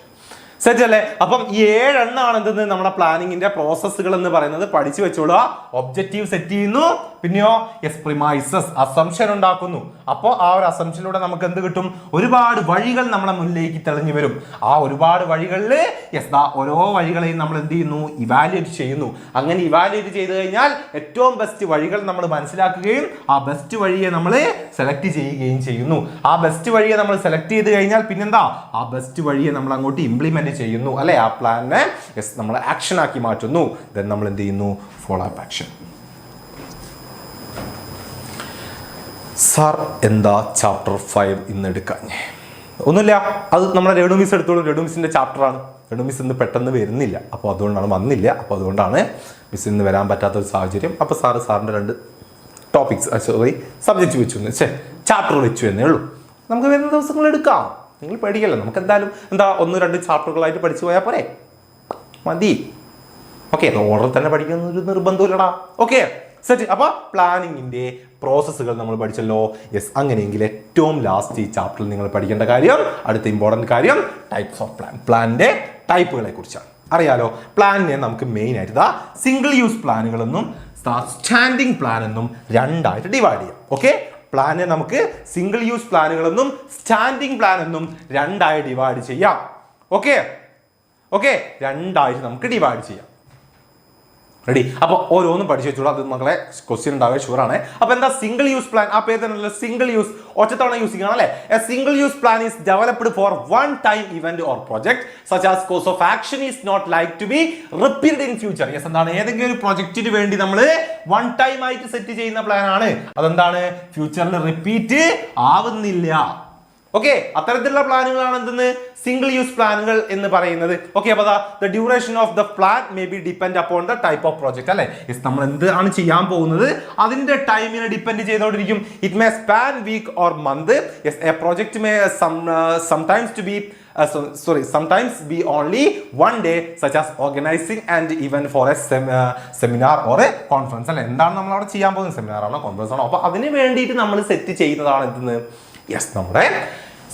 Set അല്ലേ? അപ്പം ഈ 7 എണ്ണമാണ് എന്തെന്ന് നമ്മുടെ പ്ലാനിങ്ങിന്റെ പ്രോസസ്സുകൾ എന്ന് പറയുന്നത്. പഠിച്ചു വെച്ചോളുക. ഒബ്ജക്റ്റീവ് സെറ്റ് ചെയ്യുന്നു, പിന്നെയോ യെസ് പ്രിമൈസസ് അസംഷൻ ഉണ്ടാക്കുന്നു. അപ്പോൾ ആ ഒരു അസംഷനിലൂടെ നമുക്ക് എന്ത് കിട്ടും? ഒരുപാട് വഴികൾ നമ്മുടെ മുന്നിലേക്ക് തെളിഞ്ഞു വരും. ആ ഒരുപാട് വഴികളിൽ യെസ് ഓരോ വഴികളെയും നമ്മൾ എന്ത് ചെയ്യുന്നു? ഇവാലുവേറ്റ് ചെയ്യുന്നു. അങ്ങനെ ഇവാലുവേറ്റ് ചെയ്ത് കഴിഞ്ഞാൽ ഏറ്റവും ബെസ്റ്റ് വഴികൾ നമ്മൾ മനസ്സിലാക്കുകയും ആ ബെസ്റ്റ് വഴിയെ നമ്മൾ സെലക്ട് ചെയ്യുകയും ചെയ്യുന്നു. ആ ബെസ്റ്റ് വഴിയെ നമ്മൾ സെലക്ട് ചെയ്ത് കഴിഞ്ഞാൽ പിന്നെന്താ? ആ ബെസ്റ്റ് വഴിയെ നമ്മൾ അങ്ങോട്ട് ഇംപ്ലിമെന്റ് ചെയ്യുന്നു അല്ലെ? ആ പ്ലാനിനെ യെസ് നമ്മൾ ആക്ഷൻ ആക്കി മാറ്റുന്നു. ദെൻ നമ്മൾ എന്ത് ചെയ്യുന്നു? Follow up action. സാർ എന്താ ചാപ്റ്റർ 5 ഇന്ന് എടുക്കാൻ? ഒന്നുമില്ല, അത് നമ്മുടെ രേണു മിസ് എടുത്തോളൂ. രേണു മിസ്സിന്റെ ചാപ്റ്ററാണ്. രേണു മിസ് ഇന്ന് പെട്ടെന്ന് വരുന്നില്ല, അപ്പോൾ അതുകൊണ്ടാണ് വന്നില്ല. അപ്പോൾ അതുകൊണ്ടാണ് മിസ് ഇന്ന് വരാൻ പറ്റാത്തൊരു സാഹചര്യം. അപ്പോൾ സാറിൻ്റെ 2 ടോപ്പിക്സ് സബ്ജക്റ്റ് വെച്ചു, ചാപ്റ്റർ വെച്ചു എന്നേ ഉള്ളൂ. നമുക്ക് വരുന്ന ദിവസങ്ങൾ എടുക്കാം, നിങ്ങൾ പേടിക്കല്ല. നമുക്ക് എന്തായാലും എന്താ 1-2 ചാപ്റ്ററുകളായിട്ട് പഠിച്ചു പോയാൽ പോരെ, മതി. ഓക്കെ, ഓർഡർ തന്നെ പഠിക്കുന്ന ഒരു നിർബന്ധമില്ലടാ. Okay set. അപ്പൊ പ്ലാനിങ്ങിന്റെ പ്രോസസ്സുകൾ നമ്മൾ പഠിച്ചല്ലോ. യെസ്. അങ്ങനെയെങ്കിൽ ഏറ്റവും ലാസ്റ്റ് ഈ ചാപ്റ്ററിൽ നിങ്ങൾ പഠിക്കേണ്ട കാര്യം, അടുത്ത ഇമ്പോർട്ടൻറ്റ് കാര്യം ടൈപ്സ് ഓഫ് പ്ലാൻ, പ്ലാനിന്റെ ടൈപ്പുകളെ കുറിച്ചാണ്. അറിയാലോ, പ്ലാനിനെ നമുക്ക് മെയിൻ ആയിട്ട് സിംഗിൾ യൂസ് പ്ലാനുകളെന്നും സ്റ്റാൻഡിങ് പ്ലാൻ എന്നും 2ആയിട്ട് ഡിവൈഡ് ചെയ്യാം. ഓക്കെ, പ്ലാനെ നമുക്ക് സിംഗിൾ യൂസ് പ്ലാനുകളെന്നും സ്റ്റാൻഡിങ് പ്ലാൻ എന്നും 2ആയി ഡിവൈഡ് ചെയ്യാം. ഓക്കെ ഓക്കെ, 2ആയിട്ട് നമുക്ക് ഡിവൈഡ് ചെയ്യാം. റെഡി? അപ്പോൾ ഓരോന്നും പഠിച്ചു വെച്ചോളൂ. അത് മക്കളെ ക്വസ്റ്റ്യൻ ഉണ്ടാവുക ഷുവറാണ്. അപ്പോൾ എന്താ സിംഗിൾ യൂസ് പ്ലാൻ? ആ പേര് തന്നെ സിംഗിൾ യൂസ്, ഒറ്റത്തവണ യൂസിംഗ് ആണ് അല്ലേ? A single use plan is developed for one time event or project such as course of action is not like to be repeated in future. Yes, എന്താണ്? ഏതെങ്കിലും ഒരു പ്രൊജക്റ്റിന് വേണ്ടി നമ്മൾ വൺ ടൈം ആയിട്ട് സെറ്റ് ചെയ്യുന്ന പ്ലാൻ ആണ്. അതെന്താണ്? ഫ്യൂച്ചറിൽ റിപ്പീറ്റ് ആവുന്നില്ല. ഓക്കെ, അത്തരത്തിലുള്ള പ്ലാനുകളാണ് എന്തെന്ന് സിംഗിൾ യൂസ് പ്ലാനുകൾ എന്ന് പറയുന്നത്. ഓക്കെ, അപ്പോൾ the duration of the plan may be depend upon the type of project അല്ലെ? യെസ്, നമ്മൾ എന്താണ് ചെയ്യാൻ പോകുന്നത് അതിന്റെ ടൈമിനെ ഡിപ്പെൻഡ് ചെയ്തുകൊണ്ടിരിക്കും. It may span week or month. Yes, a project may sometimes be only one day, such as organizing an event for a seminar or a conference അല്ലെ? എന്താണ് നമ്മൾ അവിടെ ചെയ്യാൻ പോകുന്നത്? സെമിനാർ ആണോ കോൺഫറൻസ് ആണോ? അപ്പോൾ അതിന് വേണ്ടിയിട്ട് നമ്മൾ സെറ്റ് ചെയ്യുന്നതാണ് എന്തെന്ന് യെസ് നമ്മുടെ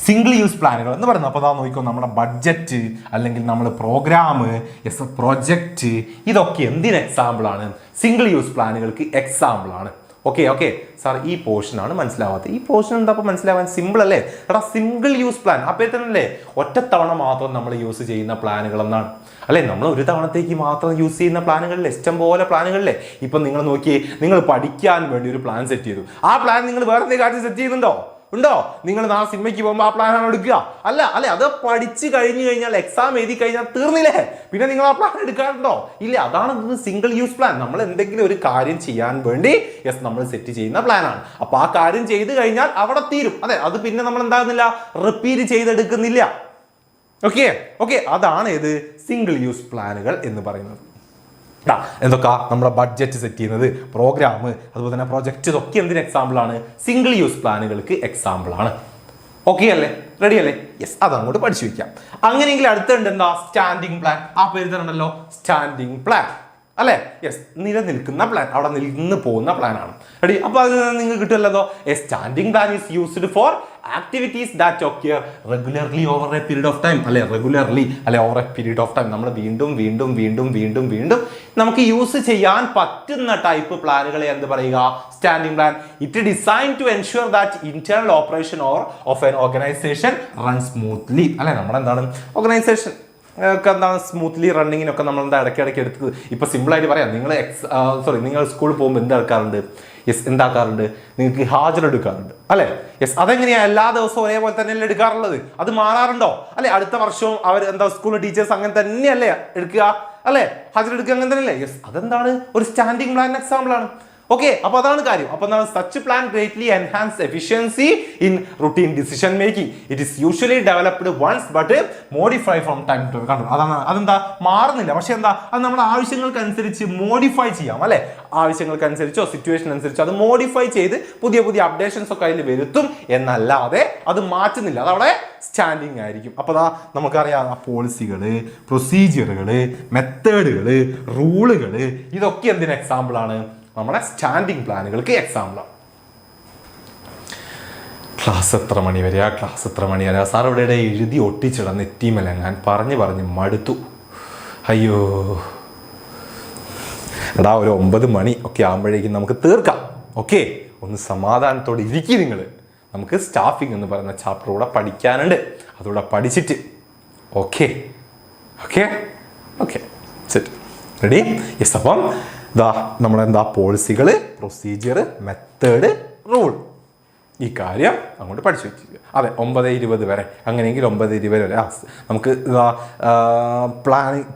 സിംഗിൾ യൂസ് പ്ലാനുകൾ എന്ന് പറയുന്നത്. അപ്പോൾ അതാ നോക്കിക്കോ, നമ്മുടെ ബഡ്ജറ്റ് അല്ലെങ്കിൽ നമ്മൾ പ്രോഗ്രാം, യെസ് പ്രൊജക്റ്റ്, ഇതൊക്കെ എന്തിന് എക്സാമ്പിളാണ്? സിംഗിൾ യൂസ് പ്ലാനുകൾക്ക് എക്സാമ്പിളാണ്. ഓക്കെ ഓക്കെ സാർ, ഈ പോർഷനാണ് മനസ്സിലാവാത്തത്. ഈ പോർഷൻ എന്താ അപ്പോൾ മനസ്സിലാവാൻ? സിമ്പിൾ അല്ലേ എടാ? സിംഗിൾ യൂസ് പ്ലാൻ ആ പേര് തന്നെ അല്ലേ? ഒറ്റത്തവണ മാത്രം നമ്മൾ യൂസ് ചെയ്യുന്ന പ്ലാനുകൾ എന്നാണ് അല്ലേ? നമ്മൾ ഒരു തവണത്തേക്ക് മാത്രം യൂസ് ചെയ്യുന്ന പ്ലാനുകളിലെ ഇഷ്ടം പോലെ പ്ലാനുകളിലെ. ഇപ്പം നിങ്ങൾ നോക്കിയേ, നിങ്ങൾ പഠിക്കാൻ വേണ്ടി ഒരു പ്ലാൻ സെറ്റ് ചെയ്തു. ആ പ്ലാൻ നിങ്ങൾ വേറെ എന്തെങ്കിലും കാര്യം സെറ്റ് ചെയ്യുന്നുണ്ടോ? ഉണ്ടോ? നിങ്ങൾ നാളെ സിനിമയ്ക്ക് പോകുമ്പോൾ ആ പ്ലാനാണ് എടുക്കുക? അല്ല അല്ലെ? അത് പഠിച്ചു കഴിഞ്ഞു കഴിഞ്ഞാൽ എക്സാം എഴുതി കഴിഞ്ഞാൽ തീർന്നില്ലേ? പിന്നെ നിങ്ങൾ ആ പ്ലാൻ എടുക്കാറുണ്ടോ? ഇല്ല. അതാണ് സിംഗിൾ യൂസ് പ്ലാൻ. നമ്മൾ എന്തെങ്കിലും ഒരു കാര്യം ചെയ്യാൻ വേണ്ടി യെസ് നമ്മൾ സെറ്റ് ചെയ്യുന്ന പ്ലാനാണ്. അപ്പൊ ആ കാര്യം ചെയ്ത് കഴിഞ്ഞാൽ അവിടെ തീരും. അതെ, അത് പിന്നെ നമ്മൾ എന്താകുന്നില്ല, റിപ്പീറ്റ് ചെയ്തെടുക്കുന്നില്ല. ഓക്കെ ഓക്കെ, അതാണ് ഇത് സിംഗിൾ യൂസ് പ്ലാനുകൾ എന്ന് പറയുന്നത്. എന്തൊക്കെ നമ്മുടെ ബഡ്ജറ്റ് സെറ്റ് ചെയ്യുന്നത്, പ്രോഗ്രാം, അതുപോലെ തന്നെ പ്രോജക്റ്റ്, ഇതൊക്കെ എന്തിന് എക്സാമ്പിൾ ആണ്? സിംഗിൾ യൂസ് പ്ലാനുകൾക്ക് എക്സാമ്പിൾ ആണ്. ഓക്കെ അല്ലേ? റെഡി അല്ലേ? യെസ്, അതങ്ങോട്ട് പഠിച്ചു വെക്കാം. അങ്ങനെയെങ്കിൽ അടുത്തുണ്ട് എന്താ? Standing plan. ആ പേര് തന്നെ ഉണ്ടല്ലോ, സ്റ്റാൻഡിങ് പ്ലാൻ അല്ലെ? യെസ്, നിലനിൽക്കുന്ന പ്ലാൻ, അവിടെ നിന്ന് പോകുന്ന പ്ലാനാണ്. റെഡി? അപ്പോൾ അതിൽ നിന്ന് നിങ്ങൾക്ക് കിട്ടുമല്ലോ, A standing plan is used for activities that occur regularly over a period of time അല്ലെ? റെഗുലർലി അല്ലെ? Over A period of time നമ്മൾ വീണ്ടും വീണ്ടും വീണ്ടും വീണ്ടും വീണ്ടും നമുക്ക് യൂസ് ചെയ്യാൻ പറ്റുന്ന ടൈപ്പ് പ്ലാനുകളെ എന്ത് പറയുക? Standing plan. It design to ensure that internal operation or of an organization run smoothly അല്ലെ? നമ്മുടെ എന്താണ് ഓർഗനൈസേഷൻ ഒക്കെ എന്താണ് സ്മൂത്ത്ലി റണ്ണിങ്ങിനൊക്കെ നമ്മൾ എന്താ ഇടയ്ക്കിടയ്ക്ക് എടുത്തത്. ഇപ്പോൾ സിമ്പിളായിട്ട് പറയാം, നിങ്ങൾ സ്കൂളിൽ പോകുമ്പോൾ എന്താക്കാറുണ്ട്? യെസ്, എന്താക്കാറുണ്ട്? നിങ്ങൾക്ക് ഹാജരെടുക്കാറുണ്ട് അല്ലേ? യെസ്, അതെങ്ങനെയാണ് എല്ലാ ദിവസവും ഒരേപോലെ തന്നെയല്ലേ എടുക്കാറുള്ളത്? അത് മാറാറുണ്ടോ? അല്ലെ, അടുത്ത വർഷവും അവർ സ്കൂളിലെ ടീച്ചേഴ്സ് അങ്ങനെ തന്നെയല്ലേ എടുക്കുക അല്ലെ? ഹാജരെടുക്കുക അങ്ങനെ തന്നെയല്ലേ? യെസ്, അതെന്താണ്? ഒരു സ്റ്റാൻഡിംഗ് പ്ലാൻ എക്സാമ്പിൾ ആണ്. ഓക്കെ, അപ്പൊ അതാണ് കാര്യം. അപ്പൊ such plan greatly enhance efficiency in routine decision making. It is usually developed once but modify from time to time. അതെന്താ മാറുന്നില്ല, പക്ഷെ എന്താ അത് നമ്മുടെ ആവശ്യങ്ങൾക്കനുസരിച്ച് മോഡിഫൈ ചെയ്യാം അല്ലെ? ആവശ്യങ്ങൾക്കനുസരിച്ചോ സിറ്റുവേഷൻ അനുസരിച്ചോ അത് മോഡിഫൈ ചെയ്ത് പുതിയ പുതിയ അപ്ഡേഷൻസ് ഒക്കെ അതിൽ വരുത്തും എന്നല്ലാതെ അത് മാറ്റുന്നില്ല. അതവിടെ സ്റ്റാൻഡിങ് ആയിരിക്കും. അപ്പൊ നമുക്കറിയാം, പോളിസികള്, പ്രൊസീജിയറുകള്, മെത്തേഡുകള്, റൂളുകള്, ഇതൊക്കെ എന്തിന് എക്സാമ്പിൾ ആണ്? നമ്മുടെ സ്റ്റാൻഡിങ് പ്ലാനുകൾക്ക് എക്സാമ്പിളാണ്. ക്ലാസ് എത്ര മണി വരെയാ? ക്ലാസ് എത്ര മണി വരെയാ? സാർ ഇവിടെ എഴുതി ഒട്ടിച്ചിട നെറ്റിമല ഞാൻ പറഞ്ഞ് മടുത്തു. അയ്യോ എടാ, ഒരു 9 മണി ഒക്കെ ആകുമ്പോഴേക്കും നമുക്ക് തീർക്കാം. ഓക്കെ, ഒന്ന് സമാധാനത്തോടെ ഇരിക്കും നിങ്ങൾ. നമുക്ക് സ്റ്റാഫിംഗ് എന്ന് പറയുന്ന ചാപ്റ്റർ കൂടെ പഠിക്കാനുണ്ട്. അതുകൂടെ പഠിച്ചിട്ട് okay okay okay set ready? Yes, അപ്പം നമ്മളെന്താ പോളിസികൾ, പ്രൊസീജിയർ, മെത്തേഡ്, റൂൾ, ഈ കാര്യം അങ്ങോട്ട് പഠിച്ചു വെച്ചിരിക്കുക. അതെ, 9:20 വരെ, അങ്ങനെയെങ്കിൽ 9:20 വരെ നമുക്ക്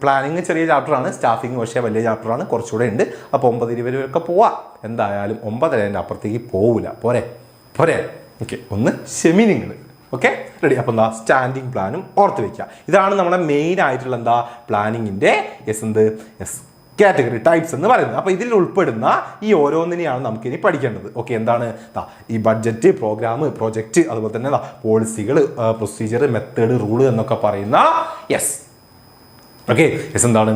പ്ലാനിങ് ചെറിയ ചാപ്റ്ററാണ്, സ്റ്റാഫിങ് പക്ഷേ വലിയ ചാപ്റ്ററാണ്, കുറച്ചുകൂടെ ഉണ്ട്. അപ്പോൾ 9:20 വരെയൊക്കെ പോവാം. എന്തായാലും 9:30 അപ്പുറത്തേക്ക് പോവില്ല. പോരെ? ഓക്കെ, ഒന്ന് ക്ഷമി നിങ്ങൾ. Okay ready? അപ്പം സ്റ്റാൻഡിങ് പ്ലാനും ഓർത്ത് വെക്കുക. ഇതാണ് നമ്മുടെ മെയിൻ ആയിട്ടുള്ള പ്ലാനിങ്ങിൻ്റെ കാറ്റഗറി ടൈപ്സ് എന്ന് പറയുന്നത്. അപ്പോൾ ഇതിൽ ഉൾപ്പെടുന്ന ഈ ഓരോന്നിനെയാണ് നമുക്കിനി പഠിക്കേണ്ടത്. ഓക്കെ, എന്താണ് ഈ ബഡ്ജറ്റ്, പ്രോഗ്രാം, പ്രൊജക്റ്റ്, അതുപോലെ തന്നെ പോളിസികൾ, പ്രൊസീജിയർ, മെത്തേഡ്, റൂള് എന്നൊക്കെ പറയുന്ന എന്താണ്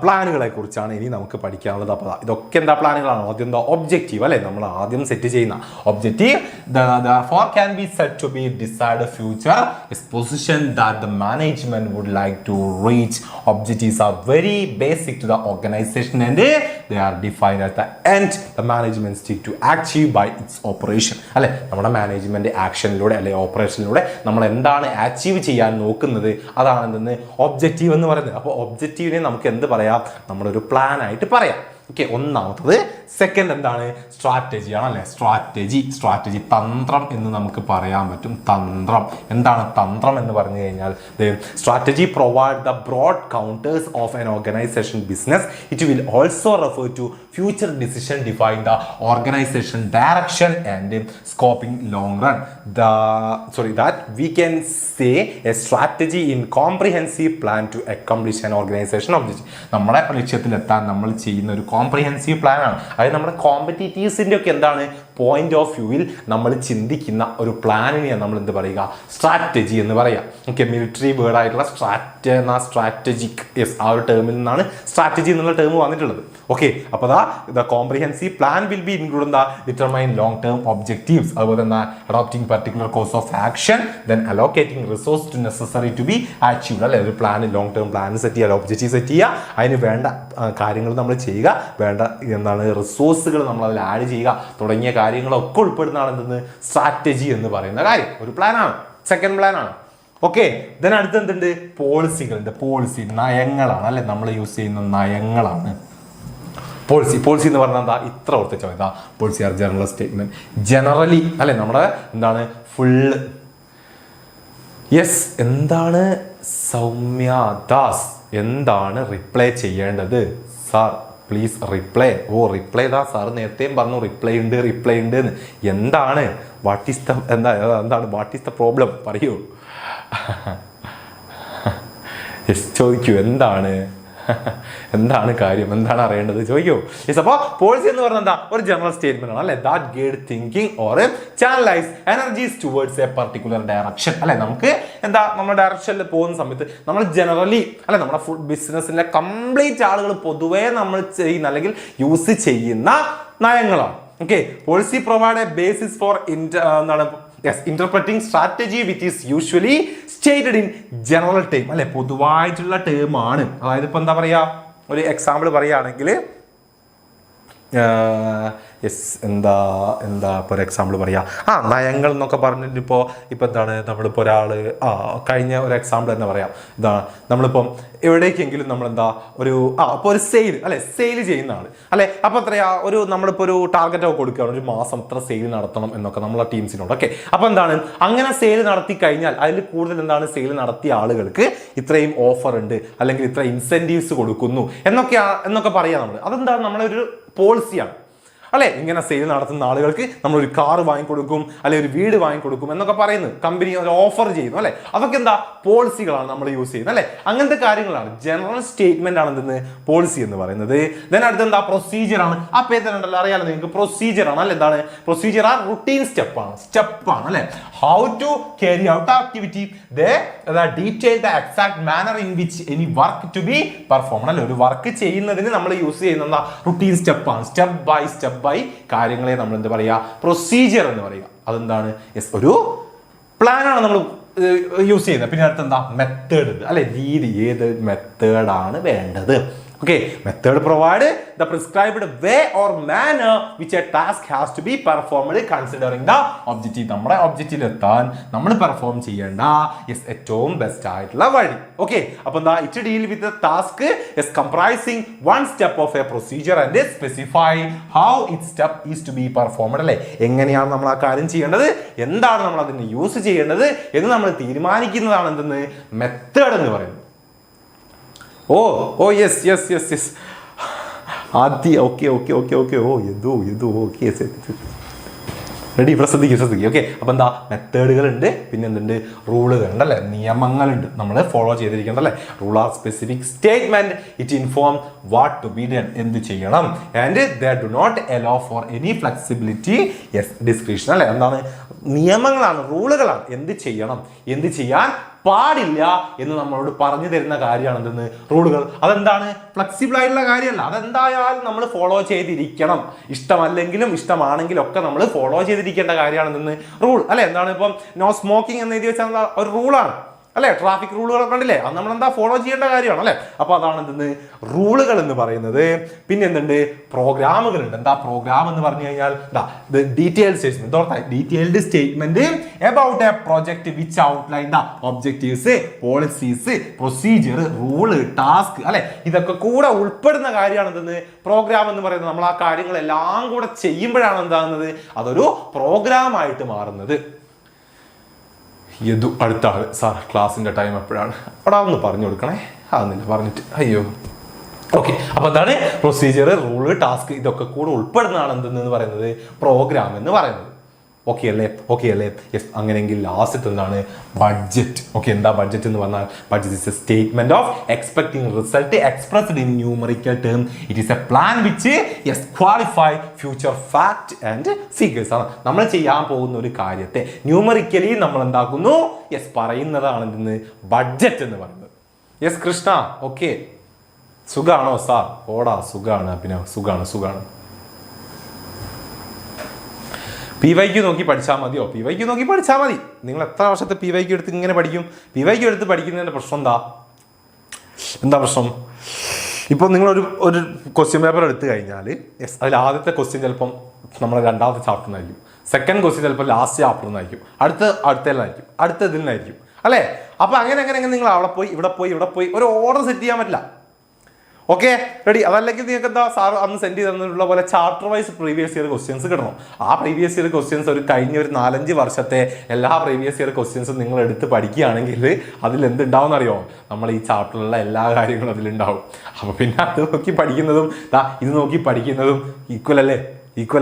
പ്ലാനുകളെ കുറിച്ചാണ് ഇനി നമുക്ക് പഠിക്കാനുള്ളത്. അപ്പോൾ ഇതൊക്കെ എന്താ പ്ലാനുകളാണ്? ആദ്യം ഒബ്ജക്റ്റീവ് അല്ലെ? നമ്മൾ ആദ്യം സെറ്റ് ചെയ്യുന്ന objective can be said to be desired future is position that the management would like to reach. Objectives are very basic to the organization and they are defined at the end. The management stick to achieve by its operation. അല്ലെ, നമ്മുടെ management ആക്ഷനിലൂടെ അല്ലെ ഓപ്പറേഷനിലൂടെ നമ്മൾ എന്താണ് achieve ചെയ്യാൻ നോക്കുന്നത്, അതാണ് എന്തെന്ന് objective എന്ന് പറയുന്നത്. അപ്പോൾ ഒബ്ജക്റ്റീവിനെ നമുക്ക് എന്ത് പറയാം? നമ്മളൊരു പ്ലാൻ ആയിട്ട് പറയാം. ഓക്കെ, ഒന്നാമത്തത്. സെക്കൻഡ് എന്താണ്? സ്ട്രാറ്റജി ആണല്ലേ? സ്ട്രാറ്റജി തന്ത്രം എന്ന് നമുക്ക് പറയാൻ പറ്റും. തന്ത്രം എന്താണ്? തന്ത്രം എന്ന് പറഞ്ഞു കഴിഞ്ഞാൽ strategy provide the broad counters of an organization business. It will also refer to future decision define the organization direction and scoping long run. That we can say a strategy in comprehensive plan to accomplish an organization objective. നമ്മുടെ ലക്ഷ്യത്തിലെത്താൻ നമ്മൾ ചെയ്യുന്ന ഒരു comprehensive plan ആണ്. അതായത് നമ്മുടെ കോമ്പറ്റീറ്റീവ്സിൻ്റെ ഒക്കെ എന്താണ് point of വ്യൂവിൽ നമ്മൾ ചിന്തിക്കുന്ന ഒരു പ്ലാനിനെയാണ് നമ്മൾ എന്ത് പറയുക? സ്ട്രാറ്റജി എന്ന് പറയാം. ഓക്കെ, മിലിറ്ററി വേർഡ് ആയിട്ടുള്ള സ്ട്രാറ്റജിക് ആ ഒരു ടേമിൽ നിന്നാണ് സ്ട്രാറ്റജി എന്നുള്ള ടേം വന്നിട്ടുള്ളത്. ഓക്കെ, അപ്പോൾ the comprehensive plan will be include determine long term objectives, അതുപോലെ തന്നെ adopting particular course of action, then allocating resource to necessary to be achieved. അല്ലെ, ഒരു plan long term plan set ചെയ്യുക, objective set ചെയ്യുക, അതിന് വേണ്ട കാര്യങ്ങൾ നമ്മൾ ചെയ്യുക, വേണ്ട റിസോഴ്സുകൾ നമ്മൾ അതിൽ ആഡ് ചെയ്യുക, തുടങ്ങിയ കാര്യങ്ങളൊക്കെ ഉൾപ്പെടുന്നതാണ് എന്തെന്ന് സ്ട്രാറ്റജി എന്ന് പറയുന്ന കാര്യം. ഒരു പ്ലാനാണ്, സെക്കൻഡ് പ്ലാനാണ്. ഓക്കെ, ദെൻ അടുത്ത് എന്തുണ്ട്? പോളിസികളുണ്ട്. പോളിസി നയങ്ങളാണ് അല്ലെ, നമ്മൾ യൂസ് ചെയ്യുന്ന നയങ്ങളാണ് പോളിസി എന്ന് പറഞ്ഞാൽ എന്താ? ഇത്ര ഓർത്തിച്ചാൽ മതി. Policy are general statement. Generally അല്ലെ, നമ്മുടെ എന്താണ് ഫുള്ള്. എന്താണ് സൗമ്യ ദാസ്, എന്താണ് റിപ്ലൈ ചെയ്യേണ്ടത്? Sir please reply. Reply sir നേരത്തെയും പറഞ്ഞു റിപ്ലൈ ഉണ്ട് എന്ന്. എന്താണ് വാട്ട് ഈസ് ദ പ്രോബ്ലം പറയൂ. ചോദിക്കൂ, എന്താണ് കാര്യം, എന്താണ് അറിയേണ്ടത് ചോദിക്കൂ. അപ്പോൾ പോളിസി എന്ന് പറഞ്ഞാൽ എന്താ? ഒരു ജനറൽ സ്റ്റേറ്റ്മെന്റ് ആണ് അല്ലെ. That guide thinking or channelise energies towards A particular direction. അല്ലെ, നമുക്ക് എന്താ നമ്മുടെ ഡയറക്ഷനിൽ പോകുന്ന സമയത്ത് നമ്മൾ ജനറലി അല്ലെ നമ്മുടെ ഫുഡ് ബിസിനസ്സിലെ കംപ്ലീറ്റ് ആളുകൾ പൊതുവേ നമ്മൾ ചെയ്യുന്ന അല്ലെങ്കിൽ യൂസ് ചെയ്യുന്ന നയങ്ങളാണ്. Okay, policy provide a basis for interpreting strategy which is usually stated in general term. അല്ലെ, പൊതുവായിട്ടുള്ള ടേം ആണ്. അതായത് ഇപ്പൊ എന്താ പറയാ, ഒരു എക്സാമ്പിൾ പറയുകയാണെങ്കിൽ യെസ് എന്താ എന്താ ഇപ്പോൾ ഒരു എക്സാമ്പിൾ പറയാം, നയങ്ങൾ എന്നൊക്കെ പറഞ്ഞിട്ട് ഇപ്പോൾ എന്താണ് നമ്മളിപ്പോൾ ഒരാൾ കഴിഞ്ഞ ഒരു എക്സാമ്പിൾ തന്നെ പറയാം. ഇതാണ് നമ്മളിപ്പം എവിടേക്കെങ്കിലും നമ്മളെന്താ അപ്പോൾ ഒരു സെയിൽ അല്ലെ, സെയിൽ ചെയ്യുന്ന ആൾ അല്ലെ. അപ്പോൾ എത്രയാ നമ്മളിപ്പോൾ ഒരു ടാർഗറ്റ് ഒക്കെ കൊടുക്കുകയാണ്, ഒരു മാസം ഇത്ര സെയിൽ നടത്തണം എന്നൊക്കെ നമ്മളെ ടീംസിനോട്. ഓക്കെ, അപ്പോൾ എന്താണ് അങ്ങനെ സെയിൽ നടത്തി കഴിഞ്ഞാൽ അതിൽ കൂടുതൽ എന്താണ് സെയിൽ നടത്തിയ ആളുകൾക്ക് ഇത്രയും ഓഫർ ഉണ്ട് അല്ലെങ്കിൽ ഇത്ര ഇൻസെന്റീവ്സ് കൊടുക്കുന്നു എന്നൊക്കെ പറയാം നമ്മൾ. അതെന്താണ് നമ്മളെ ഒരു പോളിസിയാണ് അല്ലെ. ഇങ്ങനെ സെയിൽ നടത്തുന്ന ആളുകൾക്ക് നമ്മളൊരു കാർ വാങ്ങിക്കൊടുക്കും അല്ലെ ഒരു വീട് വാങ്ങിക്കൊടുക്കും എന്നൊക്കെ പറയുന്നത് കമ്പനി ഒരു ഓഫർ ചെയ്യുന്നു അല്ലെ. അതൊക്കെ എന്താ പോളിസികളാണ് നമ്മൾ യൂസ് ചെയ്യുന്നത് അല്ലെ. അങ്ങനത്തെ കാര്യങ്ങളാണ് ജനറൽ സ്റ്റേറ്റ്മെന്റ് ആണ് എന്തെന്ന് പോളിസി എന്ന് പറയുന്നത്. ദെൻ അടുത്ത് എന്താ പ്രൊസീജിയർ ആണ്. ആ പേര് ഉണ്ടല്ലോ അറിയാലോ നിങ്ങൾക്ക്, പ്രൊസീജിയർ ആണ് അല്ലെ. എന്താണ് പ്രൊസീജിയർ? റുട്ടീൻ സ്റ്റെപ്പാണ് അല്ലെ. How to carry out activity, detail the exact manner in which any work to be perform അല്ലെ. ഒരു വർക്ക് ചെയ്യുന്നതിന് നമ്മൾ യൂസ് ചെയ്യുന്ന റുട്ടീൻ സ്റ്റെപ്പാണ്. സ്റ്റെപ്പ് ബൈ കാര്യങ്ങളെ നമ്മൾ എന്താ പറയുക, പ്രൊസീജിയർ എന്ന് പറയുക. അതെന്താണ്? ഒരു പ്ലാനാണ് നമ്മൾ യൂസ് ചെയ്യുന്നത്. പിന്നെ അടുത്ത് എന്താ മെത്തേഡ് അല്ലെ, രീതി, ഏത് മെത്തേഡാണ് വേണ്ടത്. Okay, method provide the prescribed way or manner which a task has to be performed considering the objective. നമ്മുടെ ഒബ്ജക്റ്റീവിൽ എത്താൻ നമ്മൾ പെർഫോം ചെയ്യേണ്ട ഏറ്റവും ബെസ്റ്റ് ആയിട്ടുള്ള വഴി. ഓക്കെ, അപ്പോൾ എന്താ it deal with task comprising one step of a procedure and specify how it step is to be performed അല്ലെ. എങ്ങനെയാണ് നമ്മൾ ആ കാര്യം ചെയ്യേണ്ടത്, എന്താണ് നമ്മൾ അതിന് യൂസ് ചെയ്യേണ്ടത് എന്ന് നമ്മൾ തീരുമാനിക്കുന്നതാണ് എന്തെന്ന് മെത്തേഡ് എന്ന് പറയുന്നത്. ഓ യെസ് ആദ്യ ഓക്കെ റെഡി. ഇവിടെ ശ്രദ്ധിക്കും. ഓക്കെ, അപ്പോൾ എന്താ മെത്തേഡുകളുണ്ട്, പിന്നെ എന്തുണ്ട്, റൂളുകളുണ്ട് അല്ലെ, നിയമങ്ങളുണ്ട് നമ്മൾ ഫോളോ ചെയ്തിരിക്കേണ്ടല്ലേ. Rule are specific statement, it inform what to be done, എന്ത് ചെയ്യണം. And they do not allow for any flexibility description അല്ലെ. എന്താണ് നിയമങ്ങളാണ്, റൂളുകളാണ്, എന്ത് ചെയ്യണം എന്ത് ചെയ്യാൻ പാടില്ല എന്ന് നമ്മളോട് പറഞ്ഞു തരുന്ന കാര്യമാണ് എന്തെന്ന് റൂളുകൾ. അതെന്താണ് ഫ്ലെക്സിബിൾ ആയിട്ടുള്ള കാര്യമല്ല, അതെന്തായാലും നമ്മൾ ഫോളോ ചെയ്തിരിക്കണം. ഇഷ്ടമല്ലെങ്കിലും ഇഷ്ടമാണെങ്കിലും ഒക്കെ നമ്മൾ ഫോളോ ചെയ്തിരിക്കേണ്ട കാര്യമാണ് എന്തെന്ന് റൂൾ അല്ലെ. എന്താണ് ഇപ്പം നോ സ്മോക്കിംഗ് എന്ന് എഴുതി വെച്ചാൽ ഒരു റൂളാണ് അല്ലെ. ട്രാഫിക് റൂളുകളൊക്കെ ഉണ്ടല്ലേ, അത് നമ്മൾ എന്താ ഫോളോ ചെയ്യേണ്ട കാര്യമാണ് അല്ലെ. അപ്പൊ അതാണ് എന്തെന്ന് റൂളുകൾ എന്ന് പറയുന്നത്. പിന്നെ എന്തുണ്ട്, പ്രോഗ്രാമുകളുണ്ട്. എന്താ പ്രോഗ്രാം എന്ന് പറഞ്ഞു കഴിഞ്ഞാൽ detailed statement, detailed statement about A project which outline the objectives, policies, procedure, rule, task അല്ലെ. ഇതൊക്കെ കൂടെ ഉൾപ്പെടുന്ന കാര്യമാണ് എന്തെന്ന് പ്രോഗ്രാം എന്ന് പറയുന്നത്. നമ്മൾ ആ കാര്യങ്ങളെല്ലാം കൂടെ ചെയ്യുമ്പോഴാണ് എന്താകുന്നത്, അതൊരു പ്രോഗ്രാം ആയിട്ട് മാറുന്നത്. അടുത്ത ആള് സാർ ക്ലാസ്സിന്റെ ടൈം എപ്പോഴാണ്, അവിടെ ഒന്ന് പറഞ്ഞു കൊടുക്കണേ. അതൊന്നില്ല പറഞ്ഞിട്ട് അയ്യോ. ഓക്കെ, അപ്പൊ എന്താണ് പ്രൊസീജിയർ, റൂള്, ടാസ്ക് ഇതൊക്കെ കൂടെ ഉൾപ്പെടുന്നതാണ് എന്തെന്ന് പറയുന്നത് പ്രോഗ്രാം എന്ന് പറയുന്നത്. ഓക്കെ അല്ലേ യെസ്. അങ്ങനെയെങ്കിൽ ലാസ്റ്റ് എന്താണ് ബഡ്ജറ്റ്. ഓക്കെ, എന്താ ബഡ്ജറ്റ് എന്ന് പറഞ്ഞാൽ budget is A statement of expecting result expressed in numerical term. It is A plan which qualify future fact and figures ആണ്. നമ്മൾ ചെയ്യാൻ പോകുന്ന ഒരു കാര്യത്തെ ന്യൂമറിക്കലി നമ്മൾ എന്താക്കുന്നു പറയുന്നതാണ് എന്തെന്ന് ബഡ്ജറ്റ് എന്ന് പറയുന്നത്. യെസ് കൃഷ്ണ, ഓക്കെ സുഖാണോ സാർ? ഓടാ സുഖാണ് അഭിനവ്, സുഖാണ്. PYQ നോക്കി പഠിച്ചാൽ മതിയോ? PYQ നോക്കി പഠിച്ചാൽ മതി. നിങ്ങൾ എത്ര വർഷത്തെ PYQ എടുത്ത് ഇങ്ങനെ പഠിക്കും? PYQ എടുത്ത് പഠിക്കുന്നതിൻ്റെ പ്രശ്നം എന്താ പ്രശ്നം? ഇപ്പോൾ നിങ്ങളൊരു ക്വസ്റ്റ്യൻ പേപ്പർ എടുത്തു കഴിഞ്ഞാൽ അതിൽ ആദ്യത്തെ ക്വസ്റ്റ്യൻ ചിലപ്പം നമ്മുടെ രണ്ടാമത്തെ ചാപ്റ്ററിനായിരിക്കും, സെക്കൻഡ് ക്വസ്റ്റ്യൻ ചിലപ്പോൾ ലാസ്റ്റ് ചാപ്റ്ററിനായിരിക്കും, അടുത്തതിലായിരിക്കും, അടുത്തതിനായിരിക്കും അല്ലേ. അപ്പോൾ അങ്ങനെ നിങ്ങൾ അവിടെ പോയി ഇവിടെ പോയി ഒരു ഓർഡർ സെറ്റ് ചെയ്യാൻ പറ്റില്ല. Okay ready. അതല്ലെങ്കിൽ നിങ്ങൾക്ക് എന്താ സാർ അന്ന് സെൻഡ് ചെയ്ത് തന്നിട്ടുള്ള പോലെ chapter wise previous year questions കിട്ടണം. ആ പ്രീവിയസ് ഇയർ ക്വസ്റ്റ്യൻസ് കഴിഞ്ഞ ഒരു 4-5 വർഷത്തെ എല്ലാ പ്രീവിയസ് ഇയർ ക്വസ്റ്റ്യൻസും നിങ്ങൾ എടുത്ത് പഠിക്കുകയാണെങ്കിൽ അതിൽ എന്തുണ്ടാവും എന്നറിയോ? നമ്മൾ ഈ ചാപ്റ്ററിലുള്ള എല്ലാ കാര്യങ്ങളും അതിലുണ്ടാവും. അപ്പോൾ പിന്നെ അത് നോക്കി പഠിക്കുന്നതും ഇത് നോക്കി പഠിക്കുന്നതും ഈക്വൽ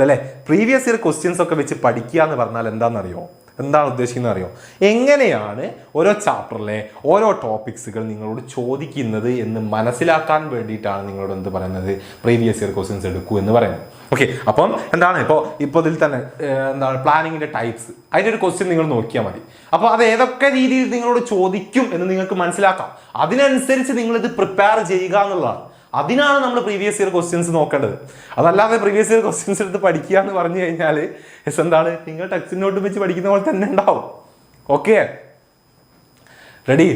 അല്ലേ. പ്രീവിയസ് ഇയർ ക്വസ്റ്റ്യൻസ് ഒക്കെ വെച്ച് പഠിക്കുക എന്ന് പറഞ്ഞാൽ എന്താണെന്നറിയോ? എന്താണ് ഉദ്ദേശിക്കുന്നത് അറിയോ? എങ്ങനെയാണ് ഓരോ ചാപ്റ്ററിലെ ഓരോ ടോപ്പിക്സുകൾ നിങ്ങളോട് ചോദിക്കുന്നത് എന്ന് മനസ്സിലാക്കാൻ വേണ്ടിയിട്ടാണ് നിങ്ങളോട് എന്ത് പറയുന്നത്, പ്രീവിയസ് ഇയർ ക്വസ്റ്റ്യൻസ് എടുക്കൂ എന്ന് പറയുന്നത്. ഓക്കെ, അപ്പം എന്താണ് ഇപ്പോൾ ഇതിൽ തന്നെ എന്താണ് പ്ലാനിങ്ങിന്റെ ടൈപ്സ്, അതിൻ്റെ ഒരു ക്വസ്റ്റ്യൻ നിങ്ങൾ നോക്കിയാൽ മതി. അപ്പോൾ അത് ഏതൊക്കെ രീതിയിൽ നിങ്ങളോട് ചോദിക്കും എന്ന് നിങ്ങൾക്ക് മനസ്സിലാക്കാം. അതിനനുസരിച്ച് നിങ്ങളിത് പ്രിപ്പയർ ചെയ്യുക എന്നുള്ളതാണ്. അതിനാണ് നമ്മൾ പ്രീവിയസ് ഇയർ ക്വസ്റ്റ്യൻസ് നോക്കേണ്ടത്. അതല്ലാതെ പ്രീവിയസ് ഇയർ ക്വസ്റ്റ്യൻസ് എടുത്ത് പഠിക്കുക എന്ന് പറഞ്ഞു കഴിഞ്ഞാൽ എന്താണ്, നിങ്ങൾ ടെക്സ്റ്റ് നോട്ട് വെച്ച് പഠിക്കുന്ന പോലെ തന്നെ ഉണ്ടാവും. Okay ready.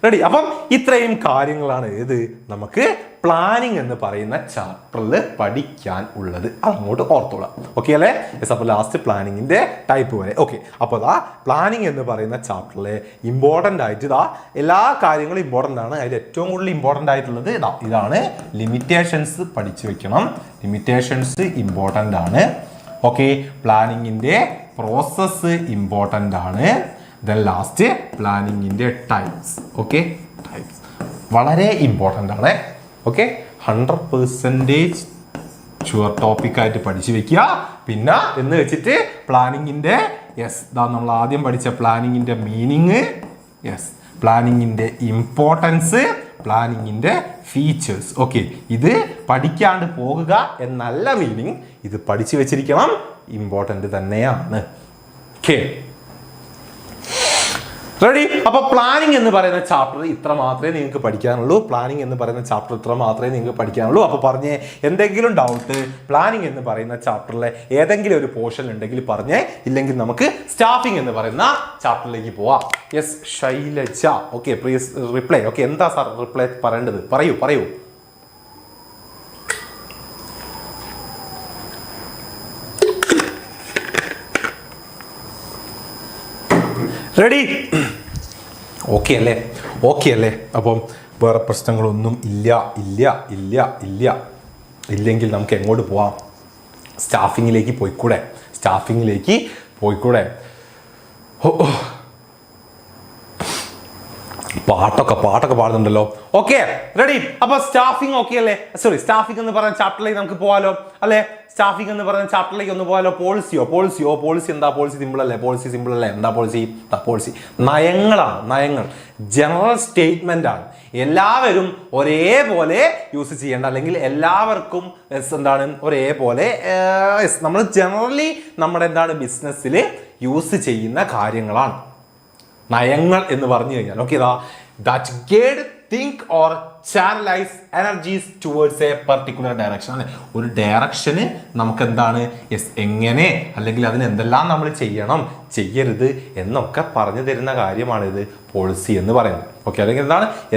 റെഡി? അപ്പം ഇത്രയും കാര്യങ്ങളാണ് ഇത് നമുക്ക് പ്ലാനിങ് എന്ന് പറയുന്ന ചാപ്റ്ററിൽ പഠിക്കാൻ ഉള്ളത്. അതങ്ങോട്ട് ഓർത്തോളാം. ഓക്കെ അല്ലേ? യെസ്. അപ്പോൾ ലാസ്റ്റ് പ്ലാനിങ്ങിന്റെ ടൈപ്പ് വരെ. ഓക്കെ. അപ്പോൾ ഇതാ പ്ലാനിങ് എന്ന് പറയുന്ന ചാപ്റ്ററിലെ ഇമ്പോർട്ടൻ്റ് ആയിട്ട് ഇതാ എല്ലാ കാര്യങ്ങളും ഇമ്പോർട്ടൻ്റ് ആണ്. അതിൽ ഏറ്റവും കൂടുതൽ ഇമ്പോർട്ടൻ്റ് ആയിട്ടുള്ളത് ഇതാണ് ലിമിറ്റേഷൻസ് പഠിച്ചു വെക്കണം. ലിമിറ്റേഷൻസ് ഇമ്പോർട്ടൻ്റ് ആണ്. ഓക്കെ. പ്ലാനിങ്ങിന്റെ പ്രോസസ്സ് ഇമ്പോർട്ടൻ്റ് ആണ്. ദെൻ ലാസ്റ്റ് പ്ലാനിങ്ങിന്റെ ടൈപ്സ്. ഓക്കെ. ടൈപ്സ് വളരെ ഇമ്പോർട്ടൻ്റ് ആണ്. ഓക്കെ. 100% ഷുവർ ടോപ്പിക് ആയിട്ട് പഠിച്ചു വെക്കുക. പിന്നെ എന്ന് വെച്ചിട്ട് പ്ലാനിങ്ങിന്റെ നമ്മൾ ആദ്യം പഠിച്ച പ്ലാനിങ്ങിന്റെ മീനിങ്, പ്ലാനിങ്ങിന്റെ ഇമ്പോർട്ടൻസ്, പ്ലാനിങ്ങിന്റെ ഫീച്ചേഴ്സ്. ഓക്കെ. ഇത് പഠിക്കാണ്ട് പോകുക എന്നല്ല മീനിങ്. ഇത് പഠിച്ചു വെച്ചിരിക്കണം. ഇമ്പോർട്ടൻ്റ് തന്നെയാണ്. ഓക്കെ. റെഡി? അപ്പൊ പ്ലാനിങ് എന്ന് പറയുന്ന ചാപ്റ്റർ ഇത്ര മാത്രമേ നിങ്ങൾക്ക് പഠിക്കാനുള്ളൂ. പ്ലാനിങ് എന്ന് പറയുന്ന ചാപ്റ്റർ ഇത്ര മാത്രമേ നിങ്ങൾക്ക് പഠിക്കാനുള്ളൂ. അപ്പൊ പറഞ്ഞേ, എന്തെങ്കിലും ഡൗട്ട് പ്ലാനിങ് എന്ന് പറയുന്ന ചാപ്റ്ററിലെ ഏതെങ്കിലും ഒരു പോർഷൻ ഉണ്ടെങ്കിൽ പറഞ്ഞേ. ഇല്ലെങ്കിൽ നമുക്ക് സ്റ്റാഫിംഗ് എന്ന് പറയുന്ന ചാപ്റ്ററിലേക്ക് പോവാം. Yes Shailaja. Okay. Please reply. Okay. എന്താ സാർ റിപ്ലൈ പറയേണ്ടത്? പറയൂ. റെഡി? ഓക്കെ അല്ലേ? അപ്പം വേറെ പ്രശ്നങ്ങളൊന്നും ഇല്ലെങ്കിൽ നമുക്ക് എങ്ങോട്ട് പോവാം? സ്റ്റാഫിങ്ങിലേക്ക് പോയിക്കൂടെ? പാട്ടൊക്കെ പാടുന്നുണ്ടല്ലോ. ഓക്കെ. റെഡി? അപ്പൊ സ്റ്റാഫിംഗ് ഓക്കെ അല്ലേ? സ്റ്റാഫിംഗ് എന്ന് പറയുന്ന ചാപ്റ്ററിലേക്ക് നമുക്ക് പോകാലോ അല്ലെ? സ്റ്റാഫിംഗ് എന്ന് പറയുന്ന ചാപ്റ്ററിലേക്ക് ഒന്ന് പോകാലോ. പോളിസി എന്താ? പോളിസി സിമ്പിൾ അല്ലേ? എന്താ പോളിസി? നയങ്ങൾ ജനറൽ സ്റ്റേറ്റ്മെന്റ് ആണ്. എല്ലാവരും ഒരേപോലെ യൂസ് ചെയ്യേണ്ട, അല്ലെങ്കിൽ എല്ലാവർക്കും ഒരേപോലെ നമ്മൾ ജനറലി നമ്മുടെ ബിസിനസ്സിൽ യൂസ് ചെയ്യുന്ന കാര്യങ്ങളാണ് നയങ്ങൾ എന്ന് പറഞ്ഞു കഴിഞ്ഞാൽ. Okay. that guide, think or channelize energies towards a particular direction. അല്ലെ? ഒരു ഡയറക്ഷന് നമുക്ക് എങ്ങനെ, അല്ലെങ്കിൽ അതിന് എന്തെല്ലാം നമ്മൾ ചെയ്യരുത് എന്നൊക്കെ പറഞ്ഞു തരുന്ന കാര്യമാണിത് പോളിസി എന്ന് പറയുന്നത്. ഓക്കെ. അല്ലെങ്കിൽ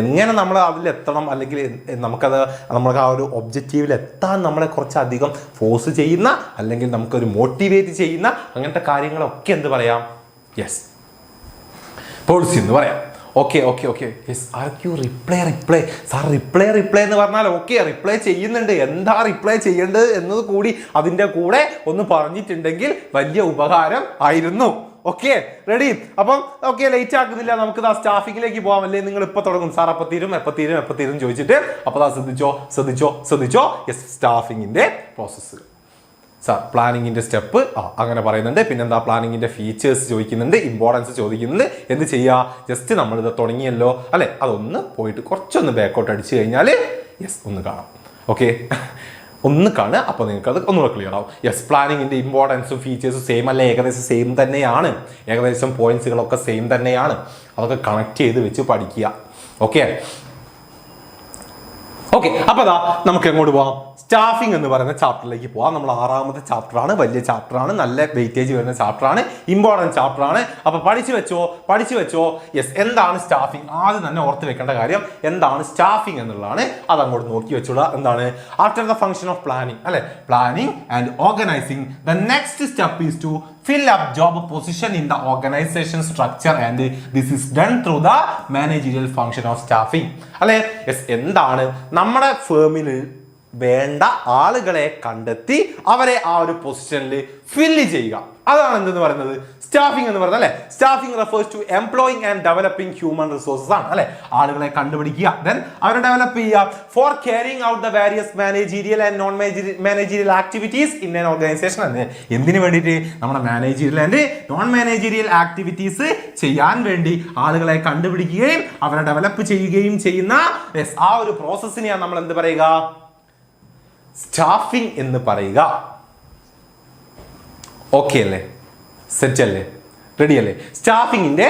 എങ്ങനെ നമ്മൾ അതിലെത്തണം, അല്ലെങ്കിൽ നമുക്ക് ആ ഒരു ഒബ്ജക്റ്റീവിൽ എത്താൻ നമ്മളെ കുറച്ചധികം ഫോഴ്സ് ചെയ്യുന്ന, അല്ലെങ്കിൽ നമുക്കൊരു മോട്ടിവേറ്റ് ചെയ്യുന്ന അങ്ങനത്തെ കാര്യങ്ങളൊക്കെ എന്ത് പറയാം? പോളിസി എന്ന് പറയാം. ഓക്കെ. ആർക്കു റിപ്ലൈ സാർ റിപ്ലൈ എന്ന് പറഞ്ഞാൽ ഓക്കെ, റിപ്ലൈ ചെയ്യുന്നുണ്ട്. എന്താ റിപ്ലൈ ചെയ്യേണ്ടത് എന്നത് കൂടി അതിൻ്റെ കൂടെ ഒന്ന് പറഞ്ഞിട്ടുണ്ടെങ്കിൽ വലിയ ഉപകാരം ആയിരുന്നു. ഓക്കെ. റെഡി? അപ്പം ഓക്കെ, ലേറ്റ് ആക്കുന്നില്ല, നമുക്ക് സ്റ്റാഫിങ്ങിലേക്ക് പോകാം. അല്ലേ? നിങ്ങൾ ഇപ്പൊ തുടങ്ങും സാർ എപ്പോ തീരും ചോദിച്ചിട്ട്. അപ്പൊ ശ്രദ്ധിച്ചോ. സ്റ്റാഫിങ്ങിന്റെ പ്രോസസ്സ് സാർ പ്ലാനിങ്ങിന്റെ സ്റ്റെപ്പ് അങ്ങനെ പറയുന്നുണ്ട്. പിന്നെന്താ? പ്ലാനിങ്ങിന്റെ ഫീച്ചേഴ്സ് ചോദിക്കുന്നുണ്ട്, ഇമ്പോർട്ടൻസ് ചോദിക്കുന്നുണ്ട്. എന്ത് ചെയ്യുക? ജസ്റ്റ് നമ്മളിത് തുടങ്ങിയല്ലോ അല്ലെ? അതൊന്ന് പോയിട്ട് കുറച്ചൊന്ന് ബാക്കോട്ട് അടിച്ചു കഴിഞ്ഞാൽ ഒന്ന് കാണാം. ഓക്കെ. ഒന്ന് കാണുക. അപ്പോൾ നിങ്ങൾക്ക് അത് ഒന്നുകൂടെ ക്ലിയർ ആവും. പ്ലാനിങ്ങിന്റെ ഇമ്പോർട്ടൻസും ഫീച്ചേഴ്സും സെയിം അല്ല? ഏകദേശം സെയിം തന്നെയാണ്. ഏകദേശം പോയിന്റ്സുകളൊക്കെ സെയിം തന്നെയാണ്. അതൊക്കെ കണക്ട് ചെയ്ത് വെച്ച് പഠിക്കുക. ഓക്കെ. അപ്പൊ നമുക്ക് എങ്ങോട്ട് പോവാം? സ്റ്റാഫിംഗ് എന്ന് പറയുന്ന ചാപ്റ്ററിലേക്ക് പോവാം. നമ്മൾ 6ാമത്തെ ചാപ്റ്ററാണ്. വലിയ ചാപ്റ്ററാണ്, നല്ല വെയിറ്റേജ് വരുന്ന ചാപ്റ്ററാണ്, ഇമ്പോർട്ടൻറ്റ് ചാപ്റ്ററാണ്. അപ്പൊ പഠിച്ചു വെച്ചോ. എന്താണ് സ്റ്റാഫിംഗ്? ആദ്യം തന്നെ ഓർത്ത് വെക്കേണ്ട കാര്യം എന്താണ് സ്റ്റാഫിംഗ് എന്നുള്ളതാണ്. അത് അങ്ങോട്ട് നോക്കി വെച്ചോളൂ. എന്താണ്? After the function of planning അല്ലെ? Planning and organizing, the next step is to fill up job position in the organization structure, and this is done through the managerial function of staffing. അല്ലെ? എന്താണ്? നമ്മുടെ ഫേമിൽ വേണ്ട ആളുകളെ കണ്ടെത്തി അവരെ ആ ഒരു പൊസിഷനിൽ ഫില്ല് ചെയ്യുക. അതാണ് എന്തെന്ന് പറയുന്നത്? സ്റ്റാഫിംഗ് എന്ന് പറയുന്നത് അല്ലെ? Staffing refers to employing and developing human resources ആണ് അല്ലെ? ആളുകളെ കണ്ടുപിടിക്കുക, ദെൻ അവരെ ഡെവലപ്പ് ചെയ്യുക for carrying out the various managerial and non managerial activities in an organization. എന്തിനു വേണ്ടിയിട്ട്? നമ്മുടെ managerial and non managerial activities ചെയ്യാൻ വേണ്ടി ആളുകളെ കണ്ടുപിടിക്കുകയും അവരെ ഡെവലപ്പ് ചെയ്യുകയും ചെയ്യുന്ന ആ ഒരു പ്രോസസ്സിനെയാണ് നമ്മൾ എന്ത് പറയുക? സ്റ്റാഫിംഗ് എന്ന് പറയുക. ഓക്കെ അല്ലേ? സെറ്റ് അല്ലേ? റെഡി അല്ലേ? സ്റ്റാഫിങ്ങിന്റെ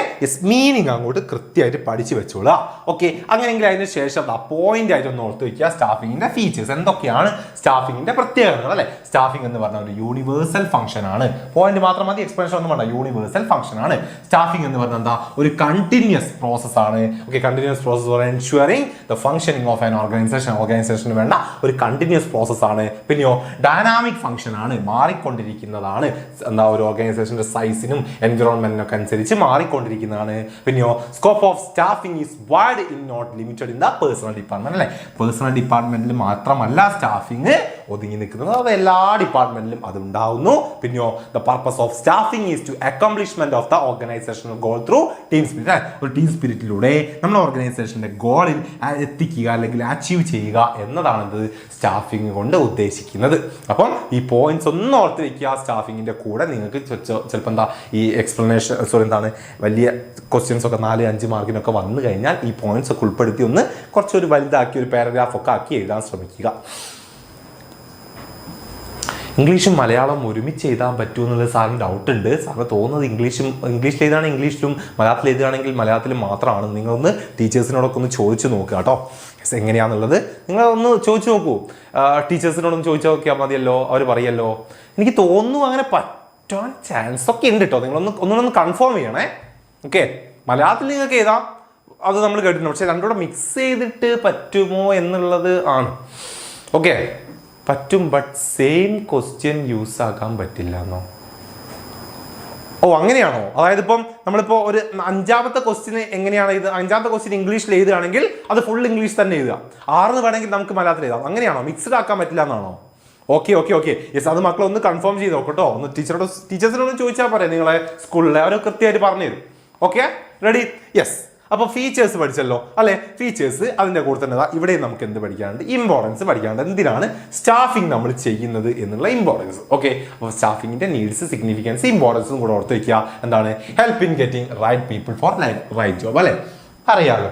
മീനിങ് അങ്ങോട്ട് കൃത്യമായിട്ട് പഠിച്ചു വെച്ചോളുക. ഓക്കെ, അങ്ങനെയെങ്കിൽ അതിന് ശേഷം പോയിന്റ് ആയിട്ട് ഒന്ന് ഓർത്ത് വയ്ക്കുക. സ്റ്റാഫിങ്ങിന്റെ ഫീച്ചേഴ്സ് എന്തൊക്കെയാണ്, സ്റ്റാഫിങ്ങിന്റെ പ്രത്യേകതകൾ അല്ലെ. സ്റ്റാഫിംഗ് എന്ന് പറഞ്ഞ ഒരു യൂണിവേഴ്സൽ ഫംഗ്ഷൻ ആണ്. പോയിന്റ് മാത്രം മതി, എക്സ്പ്ലനേഷൻ ഒന്നും വേണ്ട. യൂണിവേഴ്സൽ ഫംഗ്ഷൻ ആണ്. സ്റ്റാഫിംഗ് എന്ന് പറഞ്ഞാൽ എന്താ, ഒരു കണ്ടിന്യൂസ് പ്രോസസ് ആണ്. Okay, continuous process four ensuring the functioning of an ഓർഗനൈസേഷന് വേണ്ട ഒരു കണ്ടിന്യൂസ് പ്രോസസ് ആണ്. പിന്നെയോ ഡൈനാമിക് ഫംഗ്ഷൻ ആണ്, മാറിക്കൊണ്ടിരിക്കുന്നതാണ്. എന്താ, ഒരു ഓർഗനൈസേഷന്റെ സൈസിനും എൻവിറോൺമെന്റിനൊക്കെ അനുസരിച്ച് മാറിക്കൊണ്ടിരിക്കുന്നതാണ്. പിന്നെയോ scope of staffing is wide in not limited in the personnel department അല്ലെ. പേഴ്സണൽ ഡിപ്പാർട്ട്മെന്റിൽ മാത്രമല്ല സ്റ്റാഫിംഗ് ഒതുങ്ങി നിൽക്കുന്നത്, അത് എല്ലാ ഡിപ്പാർട്ട്മെന്റിലും അത് ഉണ്ടാവുന്നു. പിന്നെയോ the purpose of staffing is to accomplishment of the organizational goal through team spirit. ഒരു ടീം സ്പിരിറ്റിലൂടെ നമ്മുടെ ഓർഗനൈസേഷന്റെ ഗോളിൽ എത്തിക്കുക അല്ലെങ്കിൽ അച്ചീവ് ചെയ്യുക എന്നതാണ് ഇത് സ്റ്റാഫിംഗ് കൊണ്ട് ഉദ്ദേശിക്കുന്നത്. അപ്പം ഈ പോയിന്റ്സ് ഒന്ന് ഓർത്ത് വെക്കുക. സ്റ്റാഫിങ്ങിന്റെ കൂടെ നിങ്ങൾക്ക് ചിലപ്പോൾ എന്താ ഈ എക്സ്പ്ലനേഷൻ എന്താണ് വലിയ ക്വസ്റ്റ്യൻസ് ഒക്കെ 4-5 മാർക്കിനൊക്കെ വന്നു കഴിഞ്ഞാൽ ഈ പോയിന്റ്സ് ഒക്കെ ഉൾപ്പെടുത്തി ഒന്ന് കുറച്ചൊരു വലുതാക്കി ഒരു പാരഗ്രാഫ് ഒക്കെ ആക്കി എഴുതാൻ ശ്രമിക്കുക. ഇംഗ്ലീഷും മലയാളം ഒരുമിച്ച് എഴുതാൻ പറ്റുമോ എന്നുള്ളത് സാറിന് ഡൗട്ട് ഉണ്ട്. സാറിന് തോന്നുന്നത് ഇംഗ്ലീഷിൽ എഴുതുകയാണെങ്കിൽ ഇംഗ്ലീഷിലും മലയാളത്തിൽ എഴുതുകയാണെങ്കിൽ മലയാളത്തിലും മാത്രമാണ്. നിങ്ങളൊന്ന് ടീച്ചേഴ്സിനോടൊക്കെ ഒന്ന് ചോദിച്ചു നോക്കുക കേട്ടോ, എങ്ങനെയാണെന്നുള്ളത് നിങ്ങളൊന്ന് ചോദിച്ചു നോക്കൂ. ടീച്ചേഴ്സിനോടൊന്ന് ചോദിച്ചു നോക്കിയാൽ മതിയല്ലോ, അവർ പറയല്ലോ. എനിക്ക് തോന്നുന്നു അങ്ങനെ പറ്റാൻ ചാൻസ് ഒക്കെ ഉണ്ട് കേട്ടോ. നിങ്ങളൊന്ന് കൺഫേം ചെയ്യണേ. ഓക്കെ, മലയാളത്തിൽ നിങ്ങൾക്ക് എഴുതാം, അത് നമ്മൾ കേട്ടിട്ടുണ്ട്. പക്ഷെ രണ്ടുകൂടെ മിക്സ് ചെയ്തിട്ട് പറ്റുമോ എന്നുള്ളത് ആണ്. ഓക്കെ, പറ്റും, ബട്ട് സെയിം ക്വസ്റ്റ്യൻ യൂസ് ആക്കാൻ പറ്റില്ല എന്നോ? ഓ, അങ്ങനെയാണോ? അതായത് ഇപ്പം നമ്മളിപ്പോൾ ഒരു 5ാമത്തെ ക്വസ്റ്റ്യന് എങ്ങനെയാണ് ഇത്, 5ാമത്തെ ക്വസ്റ്റ്യൻ ഇംഗ്ലീഷിൽ എഴുതുകയാണെങ്കിൽ അത് ഫുൾ ഇംഗ്ലീഷ് തന്നെ എഴുതുക. 6 വേണമെങ്കിൽ നമുക്ക് മലയാളത്തിൽ എഴുതാം. അങ്ങനെയാണോ? മിക്സ്ഡ് ആക്കാൻ പറ്റില്ല എന്നാണോ? ഓക്കെ, യെസ്, അത് മക്കളൊന്ന് കൺഫേം ചെയ്ത് നോക്കട്ടോ. ഒന്ന് ടീച്ചേഴ്സിനോട് ചോദിച്ചാൽ പറയാം, നിങ്ങളെ സ്കൂളിലെ അവർ കൃത്യമായിട്ട് പറഞ്ഞു തരും. Okay, ready? യെസ്. അപ്പോൾ ഫീച്ചേഴ്സ് പഠിച്ചല്ലോ അല്ലെ. ഫീച്ചേഴ്സ് അതിൻ്റെ കൂടെ തന്നെ ഇവിടെ നമുക്ക് എന്ത് പഠിക്കാനുണ്ട്, ഇമ്പോർട്ടൻസ് പഠിക്കാനുണ്ട്. എന്തിനാണ് സ്റ്റാഫിംഗ് നമ്മൾ ചെയ്യുന്നത് എന്നുള്ള ഇമ്പോർട്ടൻസ്. ഓക്കെ, അപ്പോൾ സ്റ്റാഫിങ്ങിന്റെ നീഡ്സ്, സിഗ്നിഫിക്കൻസ്, ഇമ്പോർട്ടൻസും കൂടെ ഓർത്ത് വയ്ക്കുക. എന്താണ്? Help in getting right people for right job അല്ലെ. അറിയാലോ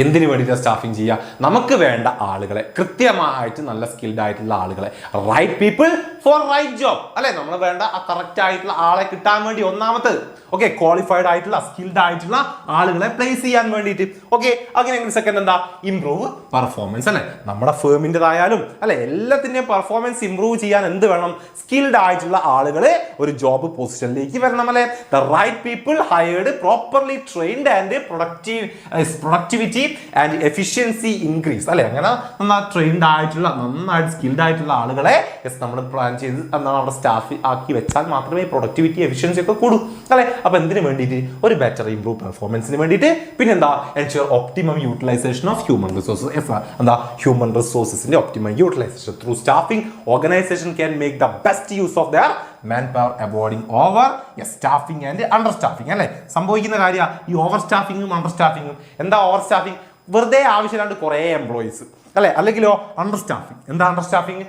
എന്തിനു വേണ്ടിയിട്ടാണ് സ്റ്റാഫിംഗ് ചെയ്യുക? നമുക്ക് വേണ്ട ആളുകളെ, കൃത്യമായിട്ട് നല്ല സ്കിൽഡ് ആയിട്ടുള്ള ആളുകളെ, right people for right job അല്ലെ. നമ്മൾ വേണ്ട ആ കറക്റ്റ് ആയിട്ടുള്ള ആളെ കിട്ടാൻ വേണ്ടി, ഒന്നാമത്തത് ഓക്കെ, ക്വാളിഫൈഡ് ആയിട്ടുള്ള സ്കിൽഡ് ആയിട്ടുള്ള ആളുകളെ പ്ലേസ് ചെയ്യാൻ വേണ്ടിയിട്ട്. ഓക്കെ, അങ്ങനെയെങ്കിൽ സെക്കൻഡ് എന്താ? ഇംപ്രൂവ് പെർഫോമൻസ് അല്ലെ. നമ്മുടെ ഫേമിൻ്റെതായാലും അല്ലെ എല്ലാത്തിൻ്റെയും പെർഫോമൻസ് ഇംപ്രൂവ് ചെയ്യാൻ എന്ത് വേണം? സ്കിൽഡ് ആയിട്ടുള്ള ആളുകളെ ഒരു ജോബ് പൊസിഷനിലേക്ക് വരണം അല്ലെ. The right people hired properly trained and productivity and efficiency increase അല്ലെ. അങ്ങനെ നന്നായി ട്രെയിൻഡ് ആയിട്ടുള്ള, നന്നായിട്ട് സ്കിൽഡ് ആയിട്ടുള്ള ആളുകളെ നമ്മൾ പ്ലാൻ ചെയ്ത് എന്താണ് അവിടെ സ്റ്റാഫ് ആക്കി വെച്ചാൽ മാത്രമേ പ്രൊഡക്ടിവിറ്റി, എഫിഷ്യൻസി ഒക്കെ കൂടും അല്ലെ. അപ്പൊ എന്തിനു വേണ്ടിയിട്ട്? ഒരു ബെറ്റർ ഇംപ്രൂവ് പെർഫോമൻസിന് വേണ്ടിയിട്ട്. പിന്നെന്താ? Ensure optimum utilization of human resources. എന്താ? ഹ്യൂമൻ റിസോഴ്സസിന്റെ optimum utilization through staffing organization can make the best use of their manpower avoiding over staffing and under staffing അല്ലെ. സംഭവിക്കുന്ന കാര്യമാണ് ഈ ഓവർ സ്റ്റാഫിങ്ങും അണ്ടർ സ്റ്റാഫിങ്ങും. എന്താ ഓവർ സ്റ്റാഫിംഗ്? വെറുതെ ആവശ്യമില്ലാണ്ട് കുറേ employees അല്ലെ. അല്ലെങ്കിലോ അണ്ടർ സ്റ്റാഫിംഗ്. എന്താ അണ്ടർ സ്റ്റാഫിംഗ്?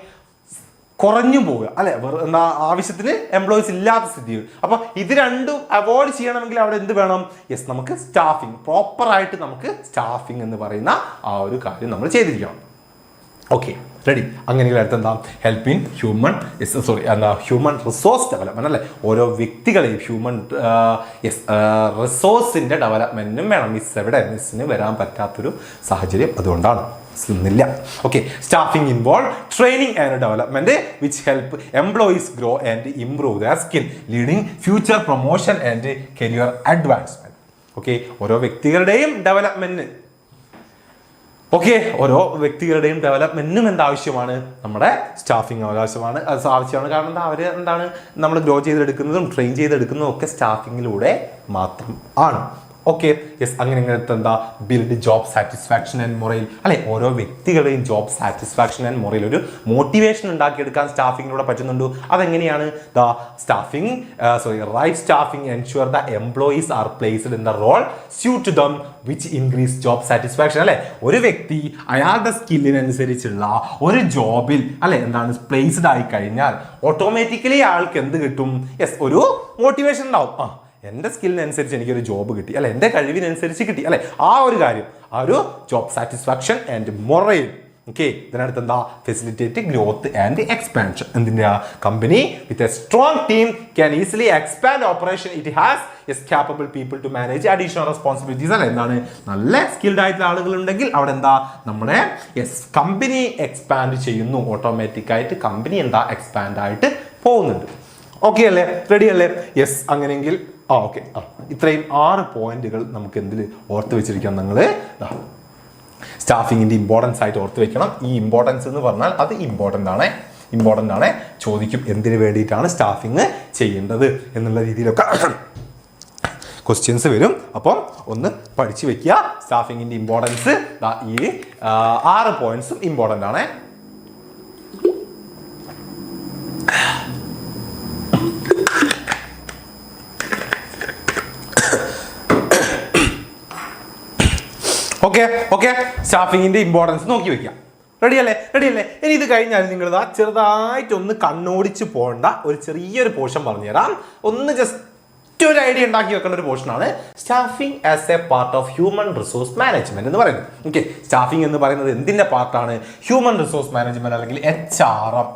കുറഞ്ഞു പോവുക അല്ലെ. എന്താ? ആവശ്യത്തിന് എംപ്ലോയീസ് ഇല്ലാത്ത സ്ഥിതി. അപ്പൊ ഇത് രണ്ടും അവോയ്ഡ് ചെയ്യണമെങ്കിൽ അവിടെ എന്ത് വേണം? യെസ്, നമുക്ക് സ്റ്റാഫിംഗ് പ്രോപ്പറായിട്ട് നമുക്ക് സ്റ്റാഫിംഗ് എന്ന് പറയുന്ന ആ ഒരു കാര്യം നമ്മൾ ചെയ്തിരിക്കണം. Okay, ready. അങ്ങനെയുള്ള അടുത്ത് എന്താ? Help in human human resource development അല്ലെ. ഓരോ വ്യക്തികളെയും ഹ്യൂമൻ റിസോഴ്സിന്റെ ഡെവലപ്മെന്റിനും വേണം. മിസ്സിന് വരാൻ പറ്റാത്തൊരു സാഹചര്യം അതുകൊണ്ടാണ് ഇല്ല. Okay, staffing involve training and development which help employees grow and improve their skill leading future promotion and career advancement. Okay, ഓരോ വ്യക്തികളുടെയും ഡെവലപ്മെന്റ് ഡെവലപ്മെന്റിനും എന്താവശ്യമാണ്? നമ്മുടെ സ്റ്റാഫിംഗ് ആവശ്യമാണ്. കാരണം എന്താ? അവർ എന്താണ് നമ്മൾ ഗ്രോ ചെയ്തെടുക്കുന്നതും ട്രെയിൻ ചെയ്തെടുക്കുന്നതും ഒക്കെ സ്റ്റാഫിങ്ങിലൂടെ മാത്രം ആണ്. Okay, yes. അങ്ങനെത്തെ എന്താ? Build job satisfaction and morale അല്ലെ. ഓരോ വ്യക്തികളുടെയും ജോബ് സാറ്റിസ്ഫാക്ഷൻ ആൻഡ് മൊറൈൽ, ഒരു മോട്ടിവേഷൻ ഉണ്ടാക്കിയെടുക്കാൻ സ്റ്റാഫിങ്ങിലൂടെ പറ്റുന്നുണ്ട്. അതെങ്ങനെയാണ്? Right staffing ensure the employees are placed in the role suit them which increase job satisfaction അല്ലെ. ഒരു വ്യക്തി അയാളുടെ സ്കില്ലിനനുസരിച്ചുള്ള ഒരു ജോബിൽ അല്ലെ എന്താണ് പ്ലേസ്ഡ് ആയി കഴിഞ്ഞാൽ ഓട്ടോമാറ്റിക്കലി അയാൾക്ക് എന്ത് കിട്ടും? യെസ്, ഒരു മോട്ടിവേഷൻ ഉണ്ടാവും. എൻ്റെ സ്കില്ലിനനുസരിച്ച് എനിക്കൊരു ജോബ് കിട്ടി അല്ലെ, എൻ്റെ കഴിവിനനുസരിച്ച് കിട്ടി അല്ലെ. ആ ഒരു കാര്യം, ആ ഒരു job satisfaction and morale okay, ഇതിനടുത്ത് എന്താ ഫെസിലിറ്റേറ്റ് ഗ്രോത്ത് ആൻഡ് എക്സ്പാൻഷൻ. എന്തിന്റെ company with a strong team can easily expand operation. It has yes capable people to manage additional responsibilities. അല്ല എന്താണ്, നല്ല സ്കിൽഡ് ആയിട്ടുള്ള ആളുകൾ ഉണ്ടെങ്കിൽ അവിടെ എന്താ നമ്മുടെ കമ്പനി എക്സ്പാൻഡ് ചെയ്യുന്നു. ഓട്ടോമാറ്റിക് ആയിട്ട് കമ്പനി എന്താ എക്സ്പാൻഡ് ആയിട്ട് പോകുന്നുണ്ട്. ഓക്കെ അല്ലേ, റെഡി അല്ലേ? യെസ്, അങ്ങനെയെങ്കിൽ ഓക്കെ, ഇത്രയും 6 പോയിന്റുകൾ നമുക്ക് എന്തിൽ ഓർത്ത് വെച്ചിരിക്കാം? നിങ്ങൾ സ്റ്റാഫിങ്ങിന്റെ ഇമ്പോർട്ടൻസ് ആയിട്ട് ഓർത്ത് വെക്കണം. ഈ ഇമ്പോർട്ടൻസ് എന്ന് പറഞ്ഞാൽ അത് ഇമ്പോർട്ടൻ്റ് ആണ്. ചോദിക്കും എന്തിനു വേണ്ടിയിട്ടാണ് സ്റ്റാഫിങ് ചെയ്യേണ്ടത് എന്നുള്ള രീതിയിലൊക്കെ ക്വസ്റ്റ്യൻസ് വരും. അപ്പം ഒന്ന് പഠിച്ചു വെക്കുക. സ്റ്റാഫിങ്ങിന്റെ ഇമ്പോർട്ടൻസ് ഈ 6 പോയിന്റ്സും ഇമ്പോർട്ടൻ്റ് ആണ്. ഓക്കെ, സ്റ്റാഫിങ്ങിന്റെ ഇമ്പോർട്ടൻസ് നോക്കി വെക്കാം. റെഡി അല്ലേ? ഇനി ഇത് കഴിഞ്ഞാൽ നിങ്ങൾ ചെറുതായിട്ടൊന്ന് കണ്ണോടിച്ച് പോകേണ്ട ഒരു ചെറിയൊരു പോർഷൻ പറഞ്ഞുതരാം. ഒന്ന് ജസ്റ്റ് ഒരു ഐഡിയ ഉണ്ടാക്കി വെക്കേണ്ട ഒരു പോർഷനാണ് staffing as a part of human resource management എന്ന് പറയുന്നത്. ഓക്കെ, സ്റ്റാഫിംഗ് എന്ന് പറയുന്നത് എന്തിന്റെ പാർട്ടാണ്? ഹ്യൂമൻ റിസോഴ്സ് മാനേജ്മെന്റ് അല്ലെങ്കിൽ HRM.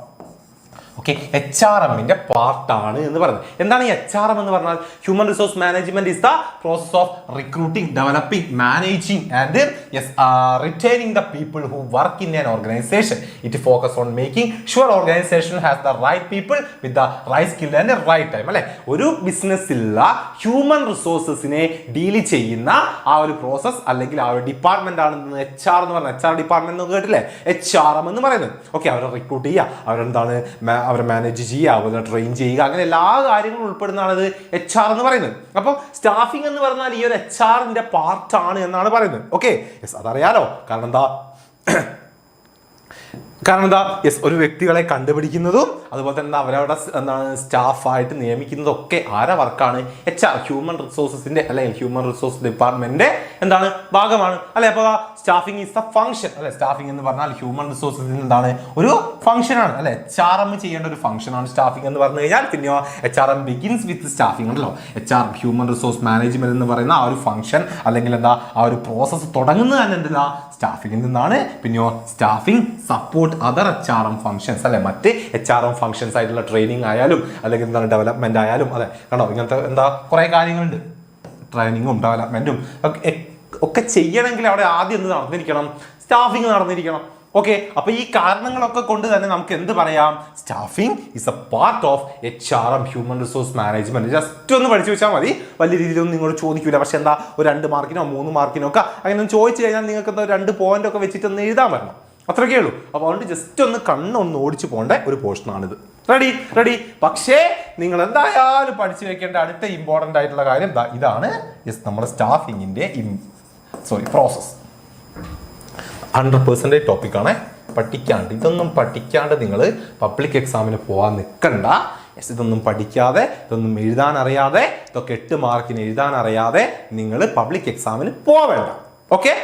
ഓക്കെ, HRMന്റെ പാർട്ടാണ് എന്ന് പറയുന്നത്. എന്താണ് ഈ HRM എന്ന് പറഞ്ഞാൽ? Human resource management is the process of recruiting, developing, managing and retaining the people who work in an organization. It focus on making sure organization has the right people with the right skill and right time. അല്ലെ, ഒരു ബിസിനസ്സിലുള്ള human റിസോഴ്സസിനെ deal ചെയ്യുന്ന ആ ഒരു process അല്ലെങ്കിൽ ആ ഒരു department ആണ് HR എന്ന് പറയുന്നത്. HR ഡിപ്പാർട്ട്മെന്റ് എന്ന് കേട്ടില്ലേ? HRM എന്ന് പറയുന്നത്. ഓക്കെ, അവരെ റിക്രൂട്ട് ചെയ്യുക, അവരെന്താണ് അവരെ മാനേജ് ചെയ്യുക, അവരെ ട്രെയിൻ ചെയ്യുക, അങ്ങനെ എല്ലാ കാര്യങ്ങളും ഉൾപ്പെടുന്നതാണ് HR എന്ന് പറയുന്നത്. അപ്പോൾ സ്റ്റാഫിംഗ് എന്ന് പറഞ്ഞാൽ ഈ ഒരു HRന്റെ പാർട്ടാണ് എന്നാണ് പറയുന്നത്. ഓക്കെ, യെസ്, അതറിയാലോ. കാരണം എന്താ യെസ്, ഒരു വ്യക്തികളെ കണ്ടുപിടിക്കുന്നതും അതുപോലെ തന്നെ അവരവിടെ എന്താണ് സ്റ്റാഫായിട്ട് നിയമിക്കുന്നതും ഒക്കെ ആരെ വർക്കാണ്? HR, ഹ്യൂമൻ റിസോഴ്സസിന്റെ അല്ലെങ്കിൽ ഹ്യൂമൻ റിസോഴ്സ് ഡിപ്പാർട്ട്മെന്റിന്റെ എന്താണ് ഭാഗമാണ് അല്ലെ. അപ്പോൾ സ്റ്റാഫിംഗ് ഈസ് ദ ഫംഗ്ഷൻ അല്ലെ. സ്റ്റാഫിംഗ് എന്ന് പറഞ്ഞാൽ ഹ്യൂമൻ റിസോഴ്സസിന്റെ എന്താണ് ഒരു ഫംഗ്ഷൻ ആണ് അല്ലെ. HRM ചെയ്യേണ്ട ഒരു ഫംഗ്ഷൻ ആണ് സ്റ്റാഫിംഗ് എന്ന് പറഞ്ഞു കഴിഞ്ഞാൽ. പിന്നെയോ HRM ബിഗിൻസ് വിത്ത് സ്റ്റാഫിംഗ് ഉണ്ടല്ലോ. HR ഹ്യൂമൻ റിസോഴ്സ് മാനേജ്മെന്റ് എന്ന് പറയുന്ന ആ ഒരു ഫംഗ്ഷൻ അല്ലെങ്കിൽ എന്താ ആ ഒരു പ്രോസസ്സ് തുടങ്ങുന്നത് തന്നെ എന്തിനാ? സ്റ്റാഫിംഗിൽ നിന്നാണ്. പിന്നെയോ staffing support other HRM functions അല്ലെ. മറ്റ് HRM ഫംഗ്ഷൻസ് ആയിട്ടുള്ള ട്രെയിനിങ് ആയാലും അല്ലെങ്കിൽ എന്താണ് ഡെവലപ്മെന്റ് ആയാലും അതെ, കണ്ടോ ഇങ്ങനത്തെ എന്താ കുറെ കാര്യങ്ങളുണ്ട്. ട്രെയിനിങ്ങും ഡെവലപ്മെന്റും ഒക്കെ ചെയ്യണമെങ്കിൽ അവിടെ ആദ്യം എന്ത് നടന്നിരിക്കണം? സ്റ്റാഫിംഗ് നടന്നിരിക്കണം. ഓക്കെ, അപ്പൊ ഈ കാരണങ്ങളൊക്കെ കൊണ്ട് തന്നെ നമുക്ക് എന്ത് പറയാം? Staffing is A part of HRM, human resource management. Just ഒന്ന് പഠിച്ചു വെച്ചാൽ മതി. വലിയ രീതിയിലൊന്നും നിങ്ങളോട് ചോദിക്കൂല. പക്ഷെ എന്താ ഒരു 2 മാർക്കിനോ 3 മാർക്കിനോ ഒക്കെ അങ്ങനെ ചോദിച്ചു കഴിഞ്ഞാൽ നിങ്ങൾക്ക് എന്താ 2 പോയിന്റ് ഒക്കെ വെച്ചിട്ട് ഒന്ന് എഴുതാൻ പറ്റണം. അത്രയൊക്കെ ഉള്ളൂ. അപ്പോൾ അതുകൊണ്ട് ജസ്റ്റ് ഒന്ന് കണ്ണൊന്ന് ഓടിച്ചു പോകേണ്ട ഒരു പോർഷനാണിത്. റെഡി. പക്ഷേ നിങ്ങൾ എന്തായാലും പഠിച്ചു വെക്കേണ്ട അടുത്ത ഇമ്പോർട്ടൻ്റ് ആയിട്ടുള്ള കാര്യം ഇതാണ്. നമ്മുടെ സ്റ്റാഫിങ്ങിന്റെ പ്രോസസ് 100% ടോപ്പിക്കാണ്. ഇതൊന്നും പഠിക്കാണ്ട് നിങ്ങൾ പബ്ലിക് എക്സാമിന് പോകാൻ നിൽക്കണ്ട. ഇതൊന്നും പഠിക്കാതെ, ഇതൊന്നും എഴുതാൻ അറിയാതെ, ഇതൊക്കെ 8 മാർക്കിന് എഴുതാൻ അറിയാതെ നിങ്ങൾ പബ്ലിക് എക്സാമിന് പോവേണ്ട. ഓക്കെ,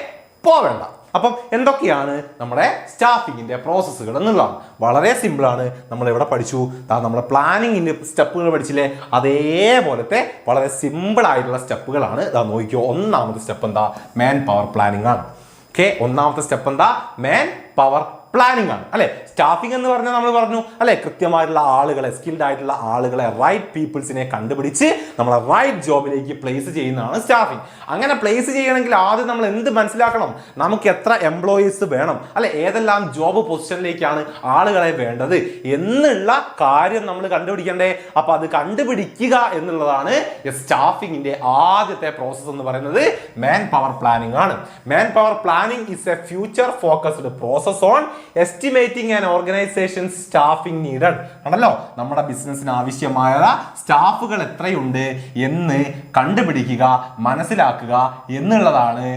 പോവേണ്ട. അപ്പം എന്തൊക്കെയാണ് നമ്മുടെ സ്റ്റാഫിങ്ങിന്റെ പ്രോസസ്സുകൾ എന്നുള്ളതാണ്. വളരെ സിമ്പിളാണ്. നമ്മൾ എവിടെ പഠിച്ചു? നമ്മുടെ പ്ലാനിങ്ങിന്റെ സ്റ്റെപ്പുകൾ പഠിച്ചില്ലേ? അതേപോലത്തെ വളരെ സിമ്പിൾ ആയിട്ടുള്ള സ്റ്റെപ്പുകളാണ്. നോക്കിയോ, ഒന്നാമത്തെ സ്റ്റെപ്പ് എന്താ? മാൻ പവർ പ്ലാനിങ് ആണ്. ഓക്കെ, ഒന്നാമത്തെ സ്റ്റെപ്പ് എന്താ? മാൻ പവർ പ്ലാനിങ് ആണ് അല്ലെ. സ്റ്റാഫിംഗ് എന്ന് പറഞ്ഞാൽ നമ്മൾ പറഞ്ഞു അല്ലെ, കൃത്യമായിട്ടുള്ള ആളുകളെ, സ്കിൽഡ് ആയിട്ടുള്ള ആളുകളെ, റൈറ്റ് പീപ്പിൾസിനെ കണ്ടുപിടിച്ച് നമ്മളെ റൈറ്റ് ജോബിലേക്ക് പ്ലേസ് ചെയ്യുന്നതാണ് സ്റ്റാഫിംഗ്. അങ്ങനെ പ്ലേസ് ചെയ്യണമെങ്കിൽ ആദ്യം നമ്മൾ എന്ത് മനസ്സിലാക്കണം? നമുക്ക് എത്ര എംപ്ലോയീസ് വേണം അല്ലെ, ഏതെല്ലാം ജോബ് പൊസിഷനിലേക്കാണ് ആളുകളെ വേണ്ടത് എന്നുള്ള കാര്യം നമ്മൾ കണ്ടുപിടിക്കണ്ടേ. അപ്പൊ അത് കണ്ടുപിടിക്കുക എന്നുള്ളതാണ് സ്റ്റാഫിങ്ങിന്റെ ആദ്യത്തെ പ്രോസസ് എന്ന് പറയുന്നത്. മാൻ പവർ പ്ലാനിംഗ് ആണ്. Man power planning is A future focused process on estimating and organisation staffing needed. ആണല്ലോ, നമ്മുടെ ബിസിനസ്സിന് ആവശ്യമായ സ്റ്റാഫുകൾ എത്രയുണ്ട് എന്ന് കണ്ടുപിടിക്കുക, മനസ്സിലാക്കുക എന്നുള്ളതാണ്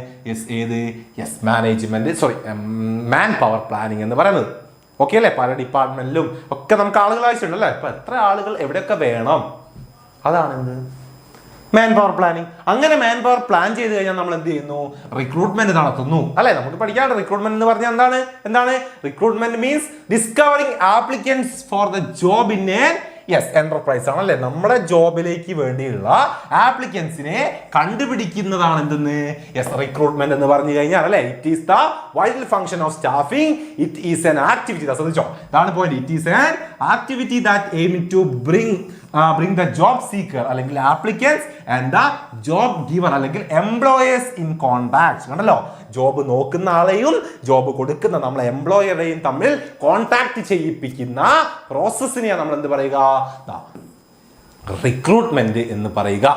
മാൻ പവർ പ്ലാനിംഗ് എന്ന് പറയുന്നത്. ഓക്കെ അല്ലേ? പല ഡിപ്പാർട്ട്മെന്റിലും ഒക്കെ നമുക്ക് ആളുകൾ ആവശ്യമുണ്ട് അല്ലേ. അപ്പൊ എത്ര ആളുകൾ എവിടെയൊക്കെ വേണം, അതാണ് മാൻ പവർ പ്ലാനിങ്. അങ്ങനെ മാൻ പവർ പ്ലാൻ ചെയ്ത് കഴിഞ്ഞാൽ നമ്മൾ എന്ത് ചെയ്യുന്നു? റിക്രൂട്ട്മെന്റ് നടത്തുന്നു അല്ലെ. നമുക്ക് പഠിക്കാണ്ട് റിക്രൂട്ട്മെന്റ് എന്ന് പറഞ്ഞാൽ എന്താണ്? Recruitment means discovering applicants four the job in an yes enterprise ആണ് അല്ലെ. നമ്മുടെ ജോബിലേക്ക് വേണ്ടിയുള്ള ആപ്ലിക്കൻസിനെ കണ്ടുപിടിക്കുന്നതാണ് എന്തെന്ന് യെസ് റിക്രൂട്ട്മെന്റ് എന്ന് പറഞ്ഞു കഴിഞ്ഞാൽ അല്ലെ. It is the vital function of staffing. It is an activity. ശ്രദ്ധിച്ചോ, ഇതാണ് point. It is an activity that aiming to bring the job seeker അല്ലെങ്കിൽ applicants and the job giver അല്ലെങ്കിൽ employers in contact. കണ്ടല്ലോ, job നോക്കുന്ന ആളെയും job കൊടുക്കുന്ന നമ്മളെ എംപ്ലോയറെയും തമ്മിൽ കോണ്ടാക്ട് ചെയ്യിപ്പിക്കുന്ന പ്രോസസ്സിനെയാണ് നമ്മൾ എന്ത് പറയുക, റിക്രൂട്ട്മെന്റ് എന്ന് പറയുക.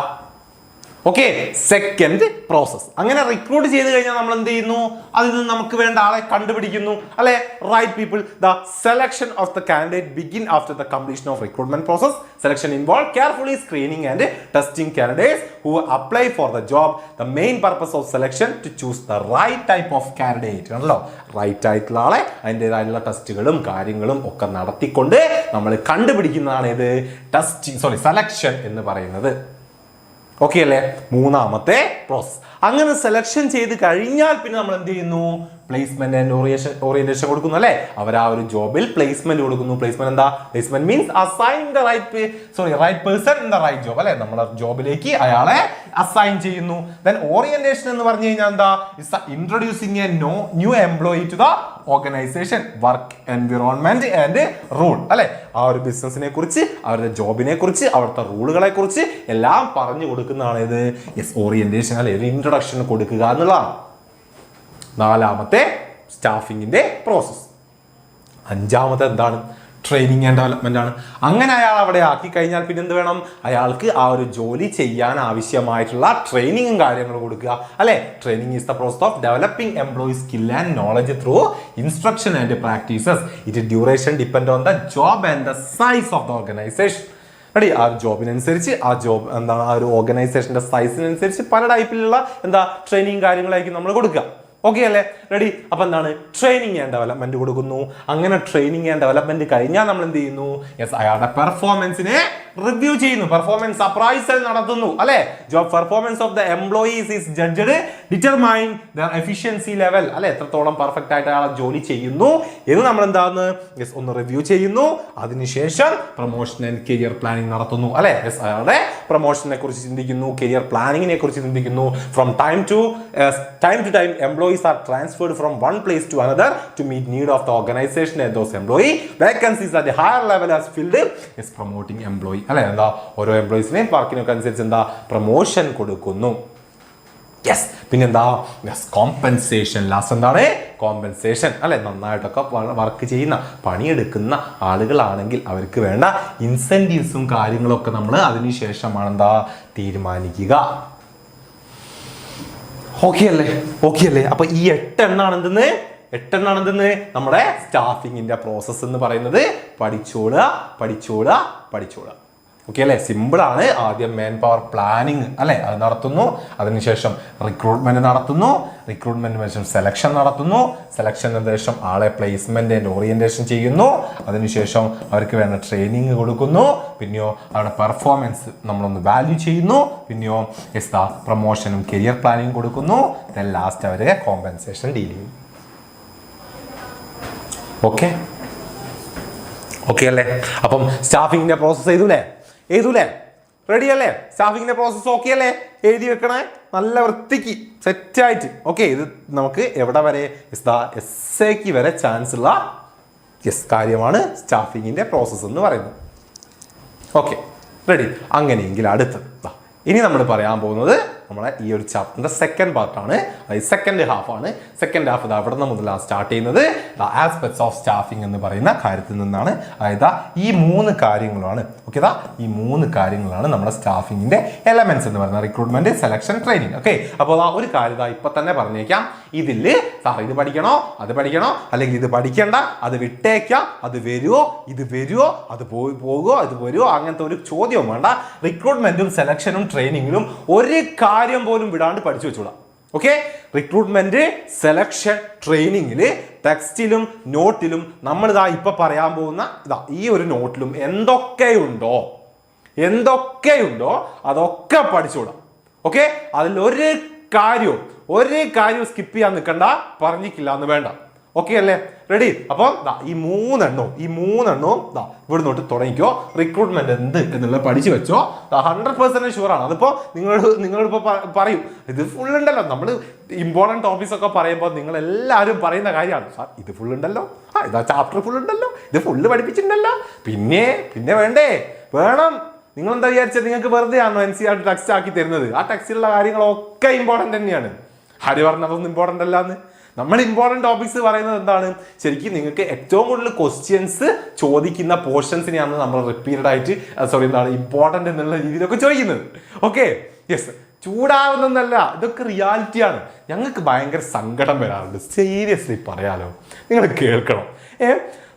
Okay, second process. അങ്ങനെ റിക്രൂട്ട് ചെയ്ത് കഴിഞ്ഞാൽ നമ്മൾ എന്ത് ചെയ്യുന്നു, അതിൽ നിന്ന് നമുക്ക് വേണ്ട ആളെ കണ്ടുപിടിക്കുന്നു അല്ലെ. Right people. The selection of the candidate begin after the completion of recruitment process. Selection involve carefully screening and testing candidates who apply for the job. The main purpose of selection to choose the right type of candidate. ആണല്ലോ, right ആയിട്ടുള്ള ആളെ അതിൻ്റെതായിട്ടുള്ള ടെസ്റ്റുകളും കാര്യങ്ങളും ഒക്കെ നടത്തിക്കൊണ്ട് നമ്മൾ കണ്ടുപിടിക്കുന്നതാണ് ഇത് സെലക്ഷൻ എന്ന് പറയുന്നത്. ഓക്കെ അല്ലേ, മൂന്നാമത്തെ പ്രോസസ്. അങ്ങനെ സെലക്ഷൻ ചെയ്ത് കഴിഞ്ഞാൽ പിന്നെ നമ്മൾ എന്ത് ചെയ്യുന്നു, പ്ലേസ്മെന്റ് ആൻഡ് ഓറിയന്റേഷൻ കൊടുക്കുന്നു അല്ലെ. അവർ ആ ഒരു ജോബിൽ പ്ലേസ്മെന്റ് കൊടുക്കുന്നു. പ്ലേസ്മെന്റ് എന്താ, placement means assign the right person in the right job അല്ലെ. നമ്മുടെ ജോബിലേക്ക് അയാളെ അസൈൻ ചെയ്യുന്നു. ദെൻ ഓറിയന്റേഷൻ എന്ന് പറഞ്ഞു കഴിഞ്ഞാൽ എന്താ, it's introducing a new employee to the organisation, work environment and rule അല്ലെ. ആ ഒരു ബിസിനസിനെ കുറിച്ച്, അവരുടെ ജോബിനെ കുറിച്ച്, അവിടുത്തെ റൂളുകളെ കുറിച്ച് എല്ലാം പറഞ്ഞു കൊടുക്കുന്നതാണ് ഇത് ഓറിയന്റേഷൻ അല്ലെ. ഒരു ഇൻട്രൊഡക്ഷൻ കൊടുക്കുക എന്നുള്ളതാണ് നാലാമത്തെ സ്റ്റാഫിങ്ങിന്റെ പ്രോസസ്. അഞ്ചാമത്തെ എന്താണ്, ട്രെയിനിങ് ആൻഡ് ഡെവലപ്മെന്റ് ആണ്. അങ്ങനെ അയാൾ അവിടെ ആക്കി കഴിഞ്ഞാൽ പിന്നെ എന്ത് വേണം, അയാൾക്ക് ആ ഒരു ജോലി ചെയ്യാൻ ആവശ്യമായിട്ടുള്ള ട്രെയിനിങ്ങും കാര്യങ്ങളും കൊടുക്കുക അല്ലെ. Training is the process of developing employee skill and knowledge through instruction and practices. It duration depend on the job and the size of the organisation. Ready, ആ ജോബിനനുസരിച്ച് ആ ജോബ് എന്താണ്, ആ ഒരു ഓർഗനൈസേഷന്റെ സൈസിനനുസരിച്ച് പല ടൈപ്പിലുള്ള ട്രെയിനിങ് കാര്യങ്ങളായിരിക്കും നമ്മൾ കൊടുക്കുക. ഓക്കെ അല്ലേ, റെഡി. അപ്പൊ എന്താണ്, ട്രെയിനിങ് ആൻഡ് ഡെവലപ്മെന്റ് കൊടുക്കുന്നു. അങ്ങനെ ട്രെയിനിങ് ആൻഡ് ഡെവലപ്മെന്റ് കഴിഞ്ഞാൽ നമ്മൾ എന്ത് ചെയ്യുന്നു, അയാളുടെ പെർഫോമൻസിനെ റിവ്യൂ ചെയ്യുന്നു, പെർഫോമൻസ് അപ്രൈസൽ നടത്തുന്നു അല്ലെ. Job performance of the employees is judged determine there efficiency level അല്ലെ. എത്രത്തോളം പെർഫെക്റ്റ് ആയിട്ട് അയാളെ ജോലി ചെയ്യുന്നു എന്ന് നമ്മൾ എന്താന്ന് ഒന്ന് റിവ്യൂ ചെയ്യുന്നു. അതിനുശേഷം പ്രൊമോഷൻ ആൻഡ് കരിയർ പ്ലാനിങ് നടത്തുന്നു അല്ലെ. അയാളുടെ പ്രൊമോഷനെ കുറിച്ച് ചിന്തിക്കുന്നു, കരിയർ പ്ലാനിങ്ങിനെ കുറിച്ച് ചിന്തിക്കുന്നു. From time to time employees are transferred from one place to another to meet need of the organization and those employee vacancies at the higher level as filled is promoting employee അല്ലെ. എന്താ, ഓരോ എംപ്ലോയീസിനെ വർക്കിനൊക്കെ അനുസരിച്ച് എന്താ promotion കൊടുക്കുന്നു. Yes, പിന്നെന്താ, compensation. Last എന്താണ്, compensation അല്ലെ. നന്നായിട്ടൊക്കെ work ചെയ്യുന്ന പണിയെടുക്കുന്ന ആളുകളാണെങ്കിൽ അവർക്ക് വേണ്ട ഇൻസെന്റീവ്സും കാര്യങ്ങളൊക്കെ നമ്മൾ അതിനുശേഷമാണ് എന്താ തീരുമാനിക്കുക. ഓക്കെ അല്ലേ. അപ്പൊ ഈ എട്ടെണ്ണാണ് എന്തെന്ന് നമ്മുടെ സ്റ്റാഫിങ്ങിന്റെ പ്രോസസ് എന്ന് പറയുന്നത്. പഠിച്ചോളുക. ഓക്കെ അല്ലെ, സിമ്പിൾ ആണ്. ആദ്യം മാൻ പവർ പ്ലാനിങ് അല്ലെ, അത് നടത്തുന്നു. അതിനുശേഷം റിക്രൂട്ട്മെന്റ് നടത്തുന്നു. റിക്രൂട്ട്മെന്റിന് ശേഷം സെലക്ഷൻ നടത്തുന്നു. സെലക്ഷന് ശേഷം ആളെ പ്ലേസ്മെന്റ് ആൻഡ് ഓറിയന്റേഷൻ ചെയ്യുന്നു. അതിനുശേഷം അവർക്ക് വേണ്ട ട്രെയിനിങ് കൊടുക്കുന്നു. പിന്നെയോ അവരുടെ പെർഫോമൻസ് നമ്മളൊന്ന് വാല്യൂ ചെയ്യുന്നു. പിന്നെയോ പ്രൊമോഷനും കരിയർ പ്ലാനിങ് കൊടുക്കുന്നു. ദെൻ ലാസ്റ്റ് അവരെ കോമ്പൻസേഷൻ ഡീൽ ചെയ്യും. ഓക്കെ അല്ലേ. അപ്പം സ്റ്റാഫിങ്ങിന്റെ പ്രോസസ് എഴുതൂലേ, റെഡി അല്ലേ? സ്റ്റാഫിങ്ങിന്റെ പ്രോസസ് ഓക്കെ അല്ലേ? എഴുതി വെക്കണേ നല്ല വൃത്തിക്ക് സെറ്റായിട്ട്. ഓക്കെ, ഇത് നമുക്ക് എവിടെ വരെ എസ്സേക്ക് വരെ ചാൻസ് ഉള്ള കാര്യമാണ് സ്റ്റാഫിങ്ങിന്റെ പ്രോസസ് എന്ന് പറയുന്നത്. Okay, ready. അങ്ങനെയെങ്കിൽ അടുത്തത് ഇനി നമ്മൾ പറയാൻ പോകുന്നത് നമ്മളെ ഈ ഒരു ചാപ്റ്ററിന്റെ സെക്കൻഡ് പാർട്ടാണ്. സെക്കൻഡ് ഹാഫ് ആണ്. സെക്കൻഡ് ഹാഫ് അവിടെ നിന്ന് മുതലാണ് സ്റ്റാർട്ട് ചെയ്യുന്നത്. ആസ്പെക്ട്സ് ഓഫ് സ്റ്റാഫിംഗ് എന്ന് പറയുന്ന കാര്യത്തിൽ നിന്നാണ്. അതായത് ഈ മൂന്ന് കാര്യങ്ങളാണ്. ഓക്കെ, ഈ മൂന്ന് കാര്യങ്ങളാണ് നമ്മുടെ സ്റ്റാഫിങ്ങിന്റെ എലമെന്റ്സ് എന്ന് പറയുന്നത്. Recruitment, selection, training. ഓക്കെ, അപ്പോൾ ഒരു കാര്യം ഇപ്പൊ തന്നെ പറഞ്ഞേക്കാം. ഇതില് സാർ ഇത് പഠിക്കണോ, അത് പഠിക്കണോ, അല്ലെങ്കിൽ ഇത് പഠിക്കണ്ട, അത് വിട്ടേക്കാം, അത് വരുമോ, ഇത് വരുമോ, അത് പോകുമോ, അത് വരുമോ, അങ്ങനത്തെ ഒരു ചോദ്യവും വേണ്ട. റിക്രൂട്ട്മെന്റും സെലക്ഷനും ട്രെയിനിങ്ങിലും ഒരു കാര്യം പോലും വിടാണ്ട് പഠിച്ചു വെച്ചോളാം. ഓക്കെ, റിക്രൂട്ട്മെന്റ്, സെലക്ഷൻ, ട്രെയിനിങ്ങില് ടെക്സ്റ്റിലും നോട്ടിലും നമ്മൾ ഇപ്പൊ പറയാൻ പോകുന്ന ഈ ഒരു നോട്ടിലും എന്തൊക്കെയുണ്ടോ അതൊക്കെ പഠിച്ചോളാം. ഓക്കെ, അതിൽ ഒരു കാര്യവും സ്കിപ്പ് ചെയ്യാൻ നിൽക്കണ്ട, പറഞ്ഞിട്ടില്ല എന്ന് വേണ്ട. ഓക്കെ അല്ലേ? റെഡി? അപ്പം ഈ മൂന്നെണ്ണവും ഇവിടെ നോട്ട് തുടങ്ങിക്കോ. റിക്രൂട്ട്മെന്റ് എന്ത് എന്നുള്ളത് പഠിച്ചു വെച്ചോ. 100% ഷുവറാണ്. അതിപ്പോ നിങ്ങളിപ്പോ പറയും ഇത് ഫുൾ ഉണ്ടല്ലോ, നമ്മൾ ഇമ്പോർട്ടൻറ്റ് ടോപ്പിക്സ് ഒക്കെ പറയുമ്പോൾ നിങ്ങൾ എല്ലാവരും പറയുന്ന കാര്യമാണ്, സാർ ഇത് ഫുൾ ഉണ്ടല്ലോ, ഇതാ ചാപ്റ്റർ ഫുൾ ഉണ്ടല്ലോ, ഇത് ഫുള്ള് പഠിപ്പിച്ചിട്ടുണ്ടല്ലോ, പിന്നെ വേണം. നിങ്ങൾ എന്താ വിചാരിച്ചത്? നിങ്ങൾക്ക് വെറുതെ ആണോ NCERT ടെക്സ്റ്റ് ആക്കി തരുന്നത്? ആ ടെക്സ്റ്റിലുള്ള കാര്യങ്ങളൊക്കെ ഇമ്പോർട്ടൻ്റ് തന്നെയാണ്. ആര് പറഞ്ഞതൊന്നും ഇമ്പോർട്ടൻ്റ് അല്ലാന്ന്? നമ്മൾ ഇമ്പോർട്ടൻറ്റ് ടോപ്പിക്സ് പറയുന്നത് എന്താണ്? ശരിക്കും നിങ്ങൾക്ക് ഏറ്റവും കൂടുതൽ ക്വസ്റ്റ്യൻസ് ചോദിക്കുന്ന പോർഷൻസിനെയാണ് നമ്മൾ റിപ്പീറ്റഡ് ആയിട്ട് ഇമ്പോർട്ടൻ്റ് എന്നുള്ള രീതിയിലൊക്കെ ചോദിക്കുന്നത്. Okay, yes. ചൂടാവുന്നല്ല, ഇതൊക്കെ റിയാലിറ്റിയാണ്. ഞങ്ങൾക്ക് ഭയങ്കര സങ്കടം വരാറുണ്ട്, സീരിയസ്ലി പറയാലോ. നിങ്ങൾ കേൾക്കണം.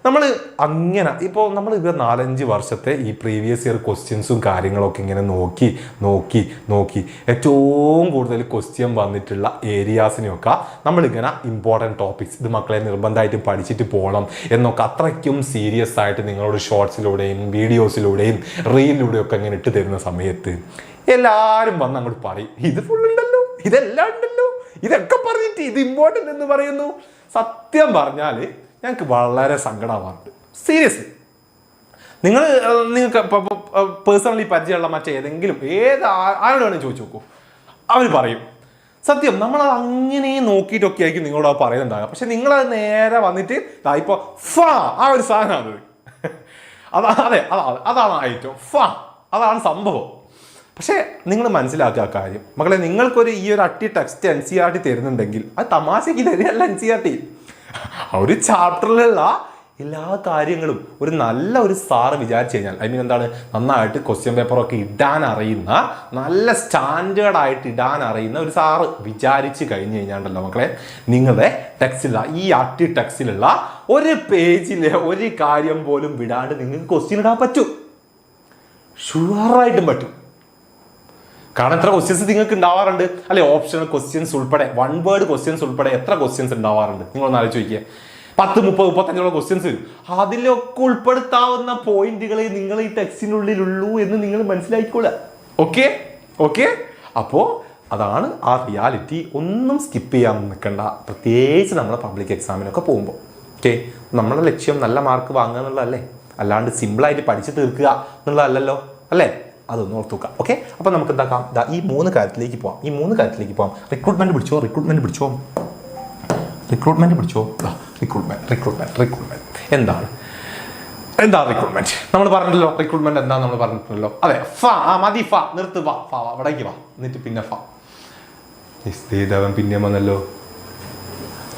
നമ്മൾ അങ്ങനെ ഇപ്പോൾ നമ്മൾ 4-5 വർഷത്തെ ഈ പ്രീവിയസ് ഇയർ ക്വസ്റ്റ്യൻസും കാര്യങ്ങളൊക്കെ ഇങ്ങനെ നോക്കി ഏറ്റവും കൂടുതൽ ക്വസ്റ്റ്യൻ വന്നിട്ടുള്ള ഏരിയാസിനെയൊക്കെ നമ്മളിങ്ങനെ ഇമ്പോർട്ടൻറ്റ് ടോപ്പിക്സ്, ഇത് മക്കളെ നിർബന്ധമായിട്ട് പഠിച്ചിട്ട് പോകണം എന്നൊക്കെ അത്രയ്ക്കും സീരിയസ് ആയിട്ട് നിങ്ങളോട് ഷോർട്സിലൂടെയും വീഡിയോസിലൂടെയും റീലിലൂടെയും ഒക്കെ ഇങ്ങനെ ഇട്ട് തരുന്ന സമയത്ത് എല്ലാവരും വന്ന് അങ്ങോട്ട് പറയും ഇത് ഫുൾ ഉണ്ടല്ലോ, ഇതെല്ലാം ഉണ്ടല്ലോ, ഇതൊക്കെ പറഞ്ഞിട്ട് ഇത് ഇമ്പോർട്ടൻ്റ് എന്ന് പറയുന്നു. സത്യം പറഞ്ഞാൽ ഞങ്ങൾക്ക് വളരെ സങ്കടമാവാറുണ്ട്, സീരിയസ്ലി. നിങ്ങൾക്ക് പേഴ്സണലി പരിചയമുള്ള മറ്റേതെങ്കിലും ആരോട് വേണമെങ്കിൽ ചോദിച്ചു നോക്കൂ, അവർ പറയും. സത്യം, നമ്മളത് അങ്ങനെ നോക്കിയിട്ടൊക്കെ ആയിരിക്കും നിങ്ങളോട് പറയുന്നുണ്ടാകുക. പക്ഷെ നിങ്ങളത് നേരെ വന്നിട്ട് ഇപ്പോൾ ആ ഒരു സാധനമാണ് അതാണ് ഐറ്റം, അതാണ് സംഭവം. പക്ഷേ നിങ്ങൾ മനസ്സിലാക്കുക ആ കാര്യം മക്കളെ, നിങ്ങൾക്കൊരു ഈ ഒരു അട്ടി ടെക്സ്റ്റ് NCERT തരുന്നുണ്ടെങ്കിൽ അത് തമാശയ്ക്ക് തരികയല്ല. NCERT ഒരു ചാപ്റ്ററിലുള്ള എല്ലാ കാര്യങ്ങളും ഒരു നല്ല ഒരു സാറ് വിചാരിച്ചു കഴിഞ്ഞാൽ, എന്താണ്, നന്നായിട്ട് ക്വസ്റ്റ്യൻ പേപ്പറൊക്കെ ഇടാൻ അറിയുന്ന, നല്ല സ്റ്റാൻഡേർഡായിട്ട് ഇടാൻ അറിയുന്ന ഒരു സാറ് വിചാരിച്ച് കഴിഞ്ഞ് കഴിഞ്ഞാണ്ടല്ലോ മക്കളെ, നിങ്ങളുടെ ടെക്സ്റ്റിലുള്ള ഈ അട്ടി ടെക്സ്റ്റിലുള്ള ഒരു പേജിലെ ഒരു കാര്യം പോലും വിടാണ്ട് നിങ്ങൾക്ക് ക്വസ്റ്റ്യൻ ഇടാൻ പറ്റും. ഷുവറായിട്ടും പറ്റും. കാരണം എത്ര ക്വസ്റ്റ്യൻസ് നിങ്ങൾക്ക് ഉണ്ടാവാറുണ്ട് അല്ലെ? ഓപ്ഷണൽ ക്വസ്റ്റ്യൻസ് ഉൾപ്പെടെ, 1 വേർഡ് ക്വസ്റ്റ്യൻസ് ഉൾപ്പെടെ എത്ര ക്വസ്റ്റ്യൻസ് ഉണ്ടാവാറുണ്ട്? നിങ്ങളൊന്ന് ആലോചിച്ച് നോക്കിയേ. 10, 30, 35 ക്വസ്റ്റ്യൻസ് വരും. അതിലൊക്കെ ഉൾപ്പെടുത്താവുന്ന പോയിന്റുകളെ നിങ്ങൾ ഈ ടെക്സ്റ്റിനുള്ളിലുള്ളൂ എന്ന് നിങ്ങൾ മനസ്സിലാക്കിക്കൊള്ളുക. ഓക്കെ. അപ്പോൾ അതാണ് ആ റിയാലിറ്റി. ഒന്നും സ്കിപ്പ് ചെയ്യാൻ നിൽക്കണ്ട, പ്രത്യേകിച്ച് നമ്മളെ പബ്ലിക് എക്സാമിനൊക്കെ പോകുമ്പോൾ. ഓക്കെ, നമ്മുടെ ലക്ഷ്യം നല്ല മാർക്ക് വാങ്ങുക എന്നുള്ളതല്ലേ, അല്ലാണ്ട് സിമ്പിളായിട്ട് പഠിച്ചു തീർക്കുക എന്നുള്ളതല്ലല്ലോ, അല്ലേ? അതൊന്ന് ഓർത്തുക. ഓക്കെ, അപ്പോൾ നമുക്ക് എന്താക്കാം, ഈ 3 കാര്യത്തിലേക്ക് പോവാം. റിക്രൂട്ട്മെന്റ് പിടിച്ചോ. റിക്രൂട്ട്മെന്റ് എന്താണ് റിക്രൂട്ട്മെന്റ്? നമ്മൾ പറഞ്ഞിട്ടല്ലോ റിക്രൂട്ട്മെന്റ് എന്താ നമ്മൾ പറഞ്ഞിട്ടുണ്ടല്ലോ. അതെ, മതി, നിർത്ത്, അവിടേക്ക് എന്നിട്ട് പിന്നെ പിന്നെ വന്നല്ലോ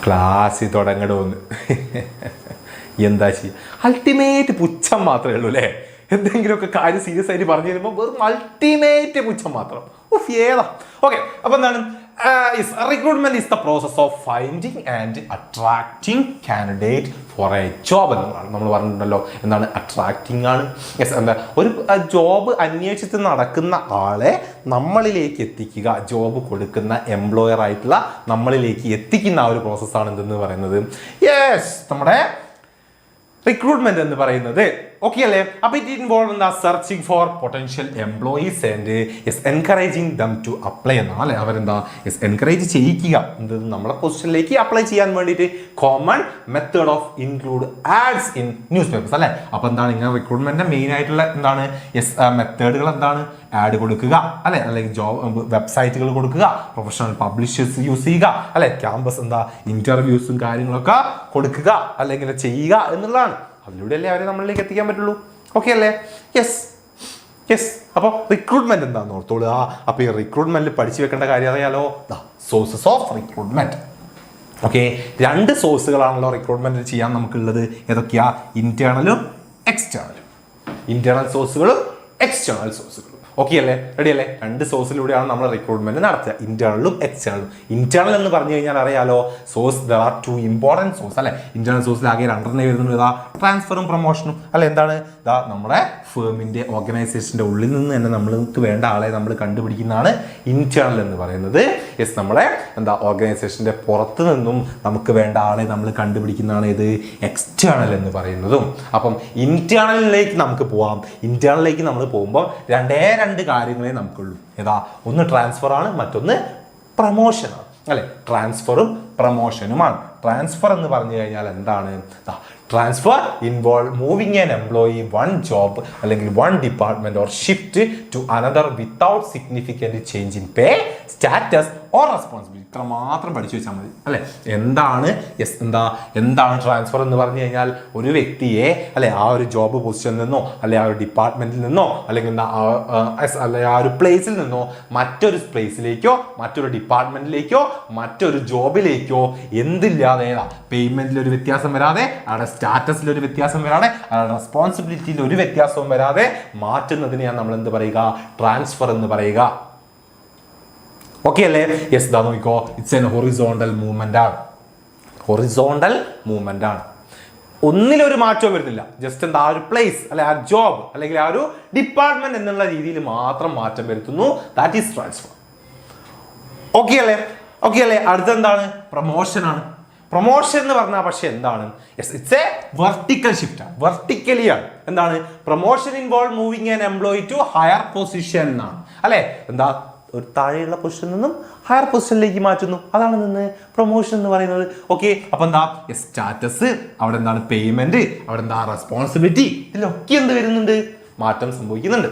ക്ലാസ് തുടങ്ങണമെന്ന്. എന്താ ചെയ്യുക, അൾട്ടിമേറ്റ് പുച്ഛം മാത്രമേ ഉള്ളൂ അല്ലേ? എന്തെങ്കിലുമൊക്കെ കാര്യം സീരിയസ് ആയിട്ട് പറഞ്ഞു തരുമ്പോൾ വെറും അൾട്ടിമേറ്റ് പുച്ഛം മാത്രം. ഓക്കെ, അപ്പൊ എന്താണ് recruitment is the process of finding and attracting candidate for A job എന്നുള്ളതാണ് നമ്മൾ പറഞ്ഞിട്ടുണ്ടല്ലോ. എന്താണ് അട്രാക്റ്റിംഗ് ആണ്? എന്താ ഒരു ജോബ് അന്വേഷിച്ച് നടക്കുന്ന ആളെ നമ്മളിലേക്ക് എത്തിക്കുക, ജോബ് കൊടുക്കുന്ന എംപ്ലോയർ ആയിട്ടുള്ള നമ്മളിലേക്ക് എത്തിക്കുന്ന ആ ഒരു പ്രോസസ്സാണ് എന്തെന്ന് പറയുന്നത്. നമ്മുടെ റിക്രൂട്ട്മെന്റ് എന്ന് പറയുന്നത്. ഓക്കെ അല്ലേ? അപ്പൊ ഇറ്റ് ഇൻവോൾവ് എന്താ, searching for potential employees and encouraging them to apply എന്നാണ് അല്ലെ? അവരെന്താ എൻകറേജ് ചെയ്യിക്കുക നമ്മളെ പൊസിഷനിലേക്ക് അപ്ലൈ ചെയ്യാൻ വേണ്ടിയിട്ട്. Common method of include ads in newspapers അല്ലെ? അപ്പൊ എന്താണ് ഇങ്ങനെ റിക്രൂട്ട്മെന്റിന്റെ മെയിൻ ആയിട്ടുള്ള എന്താണ് മെത്തേഡുകൾ എന്താണ്? ആഡ് കൊടുക്കുക അല്ലെ, അല്ലെങ്കിൽ ജോബ് വെബ്സൈറ്റുകൾ കൊടുക്കുക, പ്രൊഫഷണൽ പബ്ലിഷേഴ്സ് യൂസ് ചെയ്യുക അല്ലെ, ക്യാമ്പസ് ഇന്റർവ്യൂസും കാര്യങ്ങളൊക്കെ കൊടുക്കുക അല്ലെങ്കിൽ ചെയ്യുക എന്നുള്ളതാണ്. അതിലൂടെ അല്ലേ അവരെ നമ്മളിലേക്ക് എത്തിക്കാൻ പറ്റുള്ളൂ. ഓക്കെ അല്ലേ? യെസ്. അപ്പോൾ റിക്രൂട്ട്മെന്റ് എന്താണെന്ന് ഓർത്തോളൂ. അപ്പൊ ഈ റിക്രൂട്ട്മെന്റിൽ പഠിച്ചു വെക്കേണ്ട കാര്യം അറിയാലോ, സോഴ്സസ് ഓഫ് റിക്രൂട്ട്മെന്റ്. ഓക്കെ, 2 സോഴ്സുകളാണല്ലോ റിക്രൂട്ട്മെന്റ് ചെയ്യാൻ നമുക്കുള്ളത്. ഏതൊക്കെയാ? ഇന്റേണലും എക്സ്റ്റേണലും. ഇന്റേണൽ സോഴ്സുകളും എക്സ്റ്റേണൽ സോഴ്സുകളും. ഓക്കെ അല്ലേ? റെഡി അല്ലേ? 2 സോഴ്സിലൂടെയാണ് നമ്മൾ റിക്രൂട്ട്മെന്റ് നടത്തുക, ഇന്റേണലും എക്സ്റ്റേണലും. ഇന്റേണൽ എന്ന് പറഞ്ഞു കഴിഞ്ഞാൽ അറിയാലോ, source there are 2 important source അല്ലെ? ഇന്റേണൽ സോഴ്സിൽ ആകെ 2 വരുന്നത് ട്രാൻസ്ഫറും പ്രൊമോഷനും അല്ലെ? എന്താണ് നമ്മുടെ ഫേമിന്റെ ഓർഗനൈസേഷന്റെ ഉള്ളിൽ നിന്ന് തന്നെ നമ്മൾക്ക് വേണ്ട ആളെ നമ്മൾ കണ്ടുപിടിക്കുന്നതാണ് ഇന്റേണൽ എന്ന് പറയുന്നത്. നമ്മുടെ ഓർഗനൈസേഷന്റെ പുറത്ത് നിന്നും നമുക്ക് വേണ്ട ആളെ നമ്മൾ കണ്ടുപിടിക്കുന്നതാണ് ഇത് എക്സ്റ്റേണൽ എന്ന് പറയുന്നതും. അപ്പം ഇന്റേണലിലേക്ക് നമുക്ക് പോവാം. ഇന്റേണലിലേക്ക് നമ്മൾ പോകുമ്പോൾ 2 കാര്യങ്ങളെ നമുക്കുള്ളൂ. ഒന്ന് ട്രാൻസ്ഫർ ആണ്, മറ്റൊന്ന് പ്രൊമോഷൻ ആണ്. അല്ലെ ട്രാൻസ്ഫറും പ്രൊമോഷനുമാണ്. ട്രാൻസ്ഫർ എന്ന് പറഞ്ഞു കഴിഞ്ഞാൽ എന്താണ്? Transfer involve moving an employee one job അല്ലെങ്കിൽ one department or shift to another without significant change in pay, status or responsibility. ഇത്ര മാത്രം പഠിച്ചു വെച്ചാൽ മതി അല്ലെ. എന്താണ് ട്രാൻസ്ഫർ എന്ന് പറഞ്ഞു കഴിഞ്ഞാൽ ഒരു വ്യക്തിയെ അല്ലെ ആ ഒരു ജോബ് പൊസിഷനിൽ നിന്നോ അല്ലെ ആ ഒരു ഡിപ്പാർട്ട്മെന്റിൽ നിന്നോ അല്ലെങ്കിൽ ആ ഒരു പ്ലേസിൽ നിന്നോ മറ്റൊരു പ്ലേസിലേക്കോ മറ്റൊരു ഡിപ്പാർട്ട്മെന്റിലേക്കോ മറ്റൊരു ജോബിലേക്കോ എന്തില്ലാതെ പേയ്മെന്റിൽ ഒരു വ്യത്യാസം വരാതെ അവിടെ സ്റ്റാറ്റസിൽ ഒരു വ്യത്യാസം വരാതെ റെസ്പോൺസിബിലിറ്റിയിൽ ഒരു വ്യത്യാസവും വരാതെ മാറ്റുന്നതിനെയാണ് നമ്മൾ എന്ത് പറയുക? ട്രാൻസ്ഫർ എന്ന് പറയുക. ഓക്കെ അല്ലേ? യെസ്, ദാ നോക്കിക്കോ, ഇറ്റ്സ് എൻ ഹൊറിസോണ്ടൽ മൂവ്മെന്റ് ആണ്. ഹൊറിസോണ്ടൽ മൂവ്മെന്റ് ആണ്. ഒന്നിലൊരു മാറ്റവും വരുന്നില്ല. ജസ്റ്റ് എന്താ ആ ഒരു പ്ലേസ് അല്ലെ ആ ജോബ് അല്ലെങ്കിൽ ആ ഒരു ഡിപ്പാർട്ട്മെന്റ് എന്നുള്ള രീതിയിൽ മാത്രം മാറ്റം വരുത്തുന്നു. That is transfer. ഓക്കെ അല്ലേ? ഓക്കെ അല്ലേ? അടുത്തെന്താണ്? പ്രൊമോഷൻ ആണ്. പ്രൊമോഷൻ എന്ന് പറഞ്ഞാൽ പക്ഷെ എന്താണ്? Yes, it's a vertical shift ആണ്. വെർട്ടിക്കലി ആണ്. എന്താണ്? Promotion involve moving an employee to higher position ആണ് അല്ലെ. എന്താ? ഒരു താഴെയുള്ള പൊസിഷനിൽ നിന്നും ഹയർ പൊസിഷനിലേക്ക് മാറ്റുന്നു. അതാണ് നിന്ന് പ്രൊമോഷൻ എന്ന് പറയുന്നത്. ഓക്കെ, അപ്പൊ എന്താ? സ്റ്റാറ്റസ്, അവിടെ എന്താണ് പേയ്മെന്റ്, അവിടെ എന്താ റെസ്പോൺസിബിലിറ്റി, ഇതിലൊക്കെ എന്ത് വരുന്നുണ്ട്? മാറ്റം സംഭവിക്കുന്നുണ്ട്.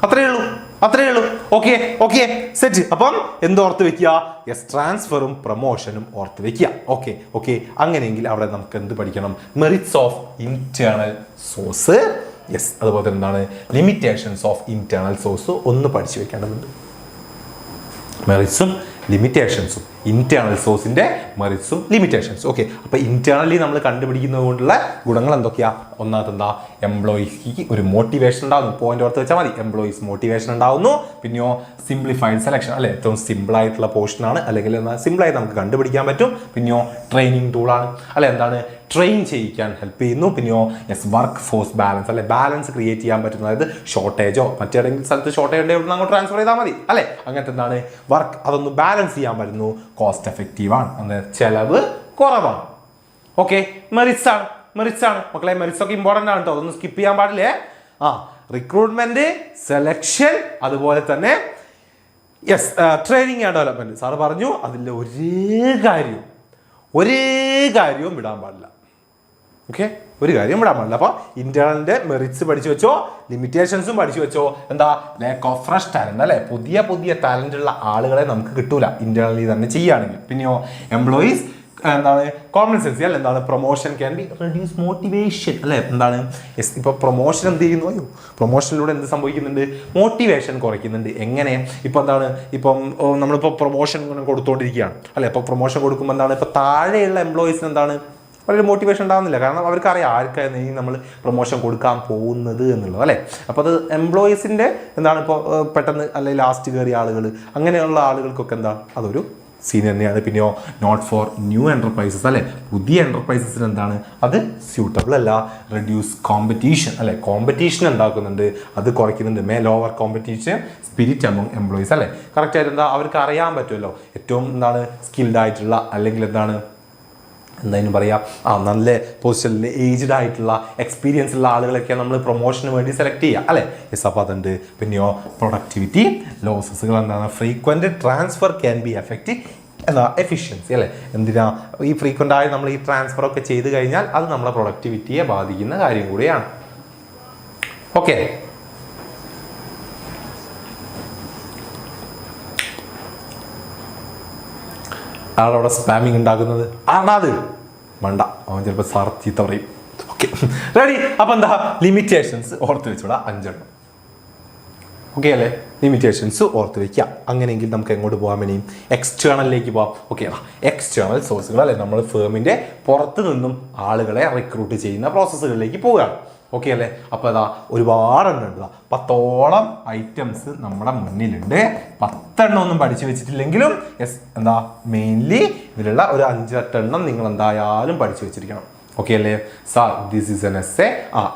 അത്രയേ ഉള്ളൂ. Okay okay set. അപ്പം എന്തോർത്ത് വെക്കുക? യെസ്, ട്രാൻസ്ഫറും പ്രൊമോഷനും ഓർത്ത് വെക്കുക. ഓക്കെ ഓക്കെ അങ്ങനെയെങ്കിൽ അവിടെ നമുക്ക് എന്ത് പഠിക്കണം? Merits of internal source. Yes, അതുപോലെ തന്നെ എന്താണ് ലിമിറ്റേഷൻസ് ഓഫ് ഇന്റേണൽ സോഴ്സ് ഒന്ന് പഠിച്ചു വെക്കേണ്ടതുണ്ട്. മെറിറ്റ്സും ലിമിറ്റേഷൻസും, ഇന്റേണൽ സോഴ്സിന്റെ മെറിറ്റ്സും ലിമിറ്റേഷൻസും. ഓക്കെ, അപ്പൊ ഇന്റേണലി നമ്മൾ കണ്ടുപിടിക്കുന്നത് കൊണ്ടുള്ള ഗുണങ്ങൾ എന്തൊക്കെയാ? ഒന്നാമത് എന്താ? എംപ്ലോയിക്ക് ഒരു മോട്ടിവേഷൻ ഉണ്ടാകുന്നു. പോയിന്റ് ഓർത്ത് വെച്ചാൽ മതി. എംപ്ലോയീസ് മോട്ടിവേഷൻ ഉണ്ടാവുന്നു. പിന്നെയോ സിംപ്ലിഫൈഡ് സെലക്ഷൻ അല്ലെ, ഏറ്റവും സിമ്പിൾ ആയിട്ടുള്ള പോർഷൻ ആണ്, അല്ലെങ്കിൽ സിമ്പിളായി നമുക്ക് കണ്ടുപിടിക്കാൻ പറ്റും. പിന്നെയോ ട്രെയിനിങ് ടൂളാണ് അല്ലെ, എന്താണ് ട്രെയിൻ ചെയ്യിക്കാൻ ഹെൽപ്പ് ചെയ്യുന്നു. പിന്നെയോ യെസ്, വർക്ക് ഫോഴ്സ് ബാലൻസ് അല്ലെ, ബാലൻസ് ക്രിയേറ്റ് ചെയ്യാൻ പറ്റും. അതായത് ഷോർട്ടേജോ മറ്റേതെങ്കിലും സ്ഥലത്ത് ഷോർട്ടേജ് ഉണ്ടെങ്കിൽ അങ്ങോട്ട് ട്രാൻസ്ഫർ ചെയ്താൽ മതി അല്ലെ. അങ്ങനത്തെ എന്താണ് വർക്ക്, അതൊന്ന് ബാലൻസ് ചെയ്യാൻ പറ്റുന്നു. കോസ്റ്റ് എഫക്റ്റീവ് ആണ്, അതായത് ചെലവ് കുറവാണ്. ഓക്കെ, മെറിറ്റ്സ് ആണ് മക്കളെ. മെറിറ്റ്സ് ഒക്കെ ഇമ്പോർട്ടൻ്റ് ആണ് കേട്ടോ, അതൊന്നും സ്കിപ്പ് ചെയ്യാൻ പാടില്ലേ. റിക്രൂട്ട്മെന്റ്, സെലക്ഷൻ, അതുപോലെ തന്നെ yes training and development. Sir പറഞ്ഞു അതിൽ ഒരേ കാര്യവും വിടാൻ പാടില്ല. ഓക്കെ, ഒരു കാര്യം വിടാൻ പാടില്ല. അപ്പോൾ ഇന്റേണലിന്റെ മെറിറ്റ്സ് പഠിച്ചു വെച്ചോ, ലിമിറ്റേഷൻസും പഠിച്ചു വെച്ചോ. എന്താ? ലാക്ക് ഓഫ് ഫ്രഷ് ടാലന്റ് അല്ലെ, പുതിയ ടാലന്റ് ഉള്ള ആളുകളെ നമുക്ക് കിട്ടൂല ഇന്റേണലി തന്നെ ചെയ്യുകയാണെങ്കിൽ. പിന്നെയോ എംപ്ലോയീസ് എന്താണ് കോമ്പൻസൻസി അല്ലെ, എന്താണ് promotion can be reduce motivation അല്ലെ. എന്താണ്? യെസ്, ഇപ്പൊ പ്രൊമോഷൻ എന്ത് ചെയ്യുന്നു? പ്രൊമോഷനിലൂടെ എന്ത് സംഭവിക്കുന്നുണ്ട്? മോട്ടിവേഷൻ കുറയ്ക്കുന്നുണ്ട്. എങ്ങനെ? ഇപ്പൊ എന്താണ്? ഇപ്പം നമ്മളിപ്പോൾ പ്രൊമോഷൻ കൊടുത്തുകൊണ്ടിരിക്കുകയാണ് അല്ലെ. ഇപ്പൊ പ്രൊമോഷൻ കൊടുക്കുമ്പോൾ എന്താണ്? ഇപ്പൊ താഴെയുള്ള എംപ്ലോയീസിന് എന്താണ് വളരെ മോട്ടിവേഷൻ ഉണ്ടാകുന്നില്ല. കാരണം അവർക്കറിയാം ആർക്കാണ് നമ്മൾ പ്രൊമോഷൻ കൊടുക്കാൻ പോകുന്നത് എന്നുള്ളത് അല്ലേ. അപ്പോൾ അത് എംപ്ലോയീസിൻ്റെ എന്താണ് ഇപ്പോൾ പെട്ടെന്ന് അല്ലെങ്കിൽ ലാസ്റ്റ് കയറിയ ആളുകൾ അങ്ങനെയുള്ള ആളുകൾക്കൊക്കെ എന്താണ് അതൊരു സീൻ തന്നെയാണ്. പിന്നെയോ നോട്ട് ഫോർ ന്യൂ എൻ്റർപ്രൈസസ് അല്ലെ, പുതിയ എൻ്റർപ്രൈസസിന് എന്താണ് അത് സ്യൂട്ടബിൾ അല്ല. റെഡ്യൂസ് കോമ്പറ്റീഷൻ അല്ലെ, കോമ്പറ്റീഷൻ ഉണ്ടാക്കുന്നുണ്ട്, അത് കുറയ്ക്കുന്നുണ്ട്. Lower competition spirit among employees അല്ലെ. കറക്റ്റായിട്ട് എന്താ അവർക്ക് അറിയാൻ പറ്റുമല്ലോ ഏറ്റവും എന്താണ് സ്കിൽഡ് ആയിട്ടുള്ള അല്ലെങ്കിൽ എന്തായാലും പറയാം നല്ല പൊസിഷനിൽ ഏജ്ഡ് ആയിട്ടുള്ള എക്സ്പീരിയൻസ് ഉള്ള ആളുകളൊക്കെ നമ്മൾ പ്രൊമോഷന് വേണ്ടി സെലക്ട് ചെയ്യുക അല്ലേ. യെസ്, അപ്പോൾ അതുണ്ട്. പിന്നെയോ പ്രൊഡക്ടിവിറ്റി ലോസസുകൾ എന്താണ്? Frequent transfer can be effect എന്താ എഫിഷ്യൻസി അല്ലേ. എന്തിനാ ഈ ഫ്രീക്വൻ്റ് ആയി നമ്മൾ ഈ ട്രാൻസ്ഫർ ഒക്കെ ചെയ്ത് കഴിഞ്ഞാൽ അത് നമ്മളെ പ്രൊഡക്ടിവിറ്റിയെ ബാധിക്കുന്ന കാര്യം കൂടിയാണ്. ഓക്കെ, ആളവിടെ സ്പാമിങ് ഉണ്ടാക്കുന്നത് ആണത് വേണ്ട, അവൻ ചിലപ്പോൾ സാർ ചീത്ത പറയും. Okay, ready. അപ്പം എന്താ ലിമിറ്റേഷൻസ് ഓർത്ത് വെച്ചോടാ 5 എണ്ണം. ഓക്കെ അല്ലേ? ലിമിറ്റേഷൻസ് ഓർത്ത് വയ്ക്കുക. അങ്ങനെയെങ്കിൽ നമുക്ക് എങ്ങോട്ട് പോകാൻ വേണ്ടിയും എക്സ്റ്റേണലിലേക്ക് പോകാം. ഓക്കെ, എക്സ്റ്റേണൽ സോഴ്സുകൾ അല്ലേ, നമ്മൾ ഫേമിൻ്റെ പുറത്ത് നിന്നും ആളുകളെ റിക്രൂട്ട് ചെയ്യുന്ന പ്രോസസ്സുകളിലേക്ക് പോവുകയാണ്. ഓക്കെ അല്ലേ? അപ്പോൾ അതാ ഒരുപാടെണ്ണം ഉണ്ട്. 10ഓളം ഐറ്റംസ് നമ്മുടെ മുന്നിലുണ്ട്. 10 എണ്ണം ഒന്നും പഠിച്ചു വെച്ചിട്ടില്ലെങ്കിലും യെസ് എന്താ മെയിൻലി ഇതിലുള്ള ഒരു 5-8 എണ്ണം നിങ്ങൾ എന്തായാലും പഠിച്ചു വെച്ചിരിക്കണം. ഓക്കെ അല്ലേ? Sir this is N S A.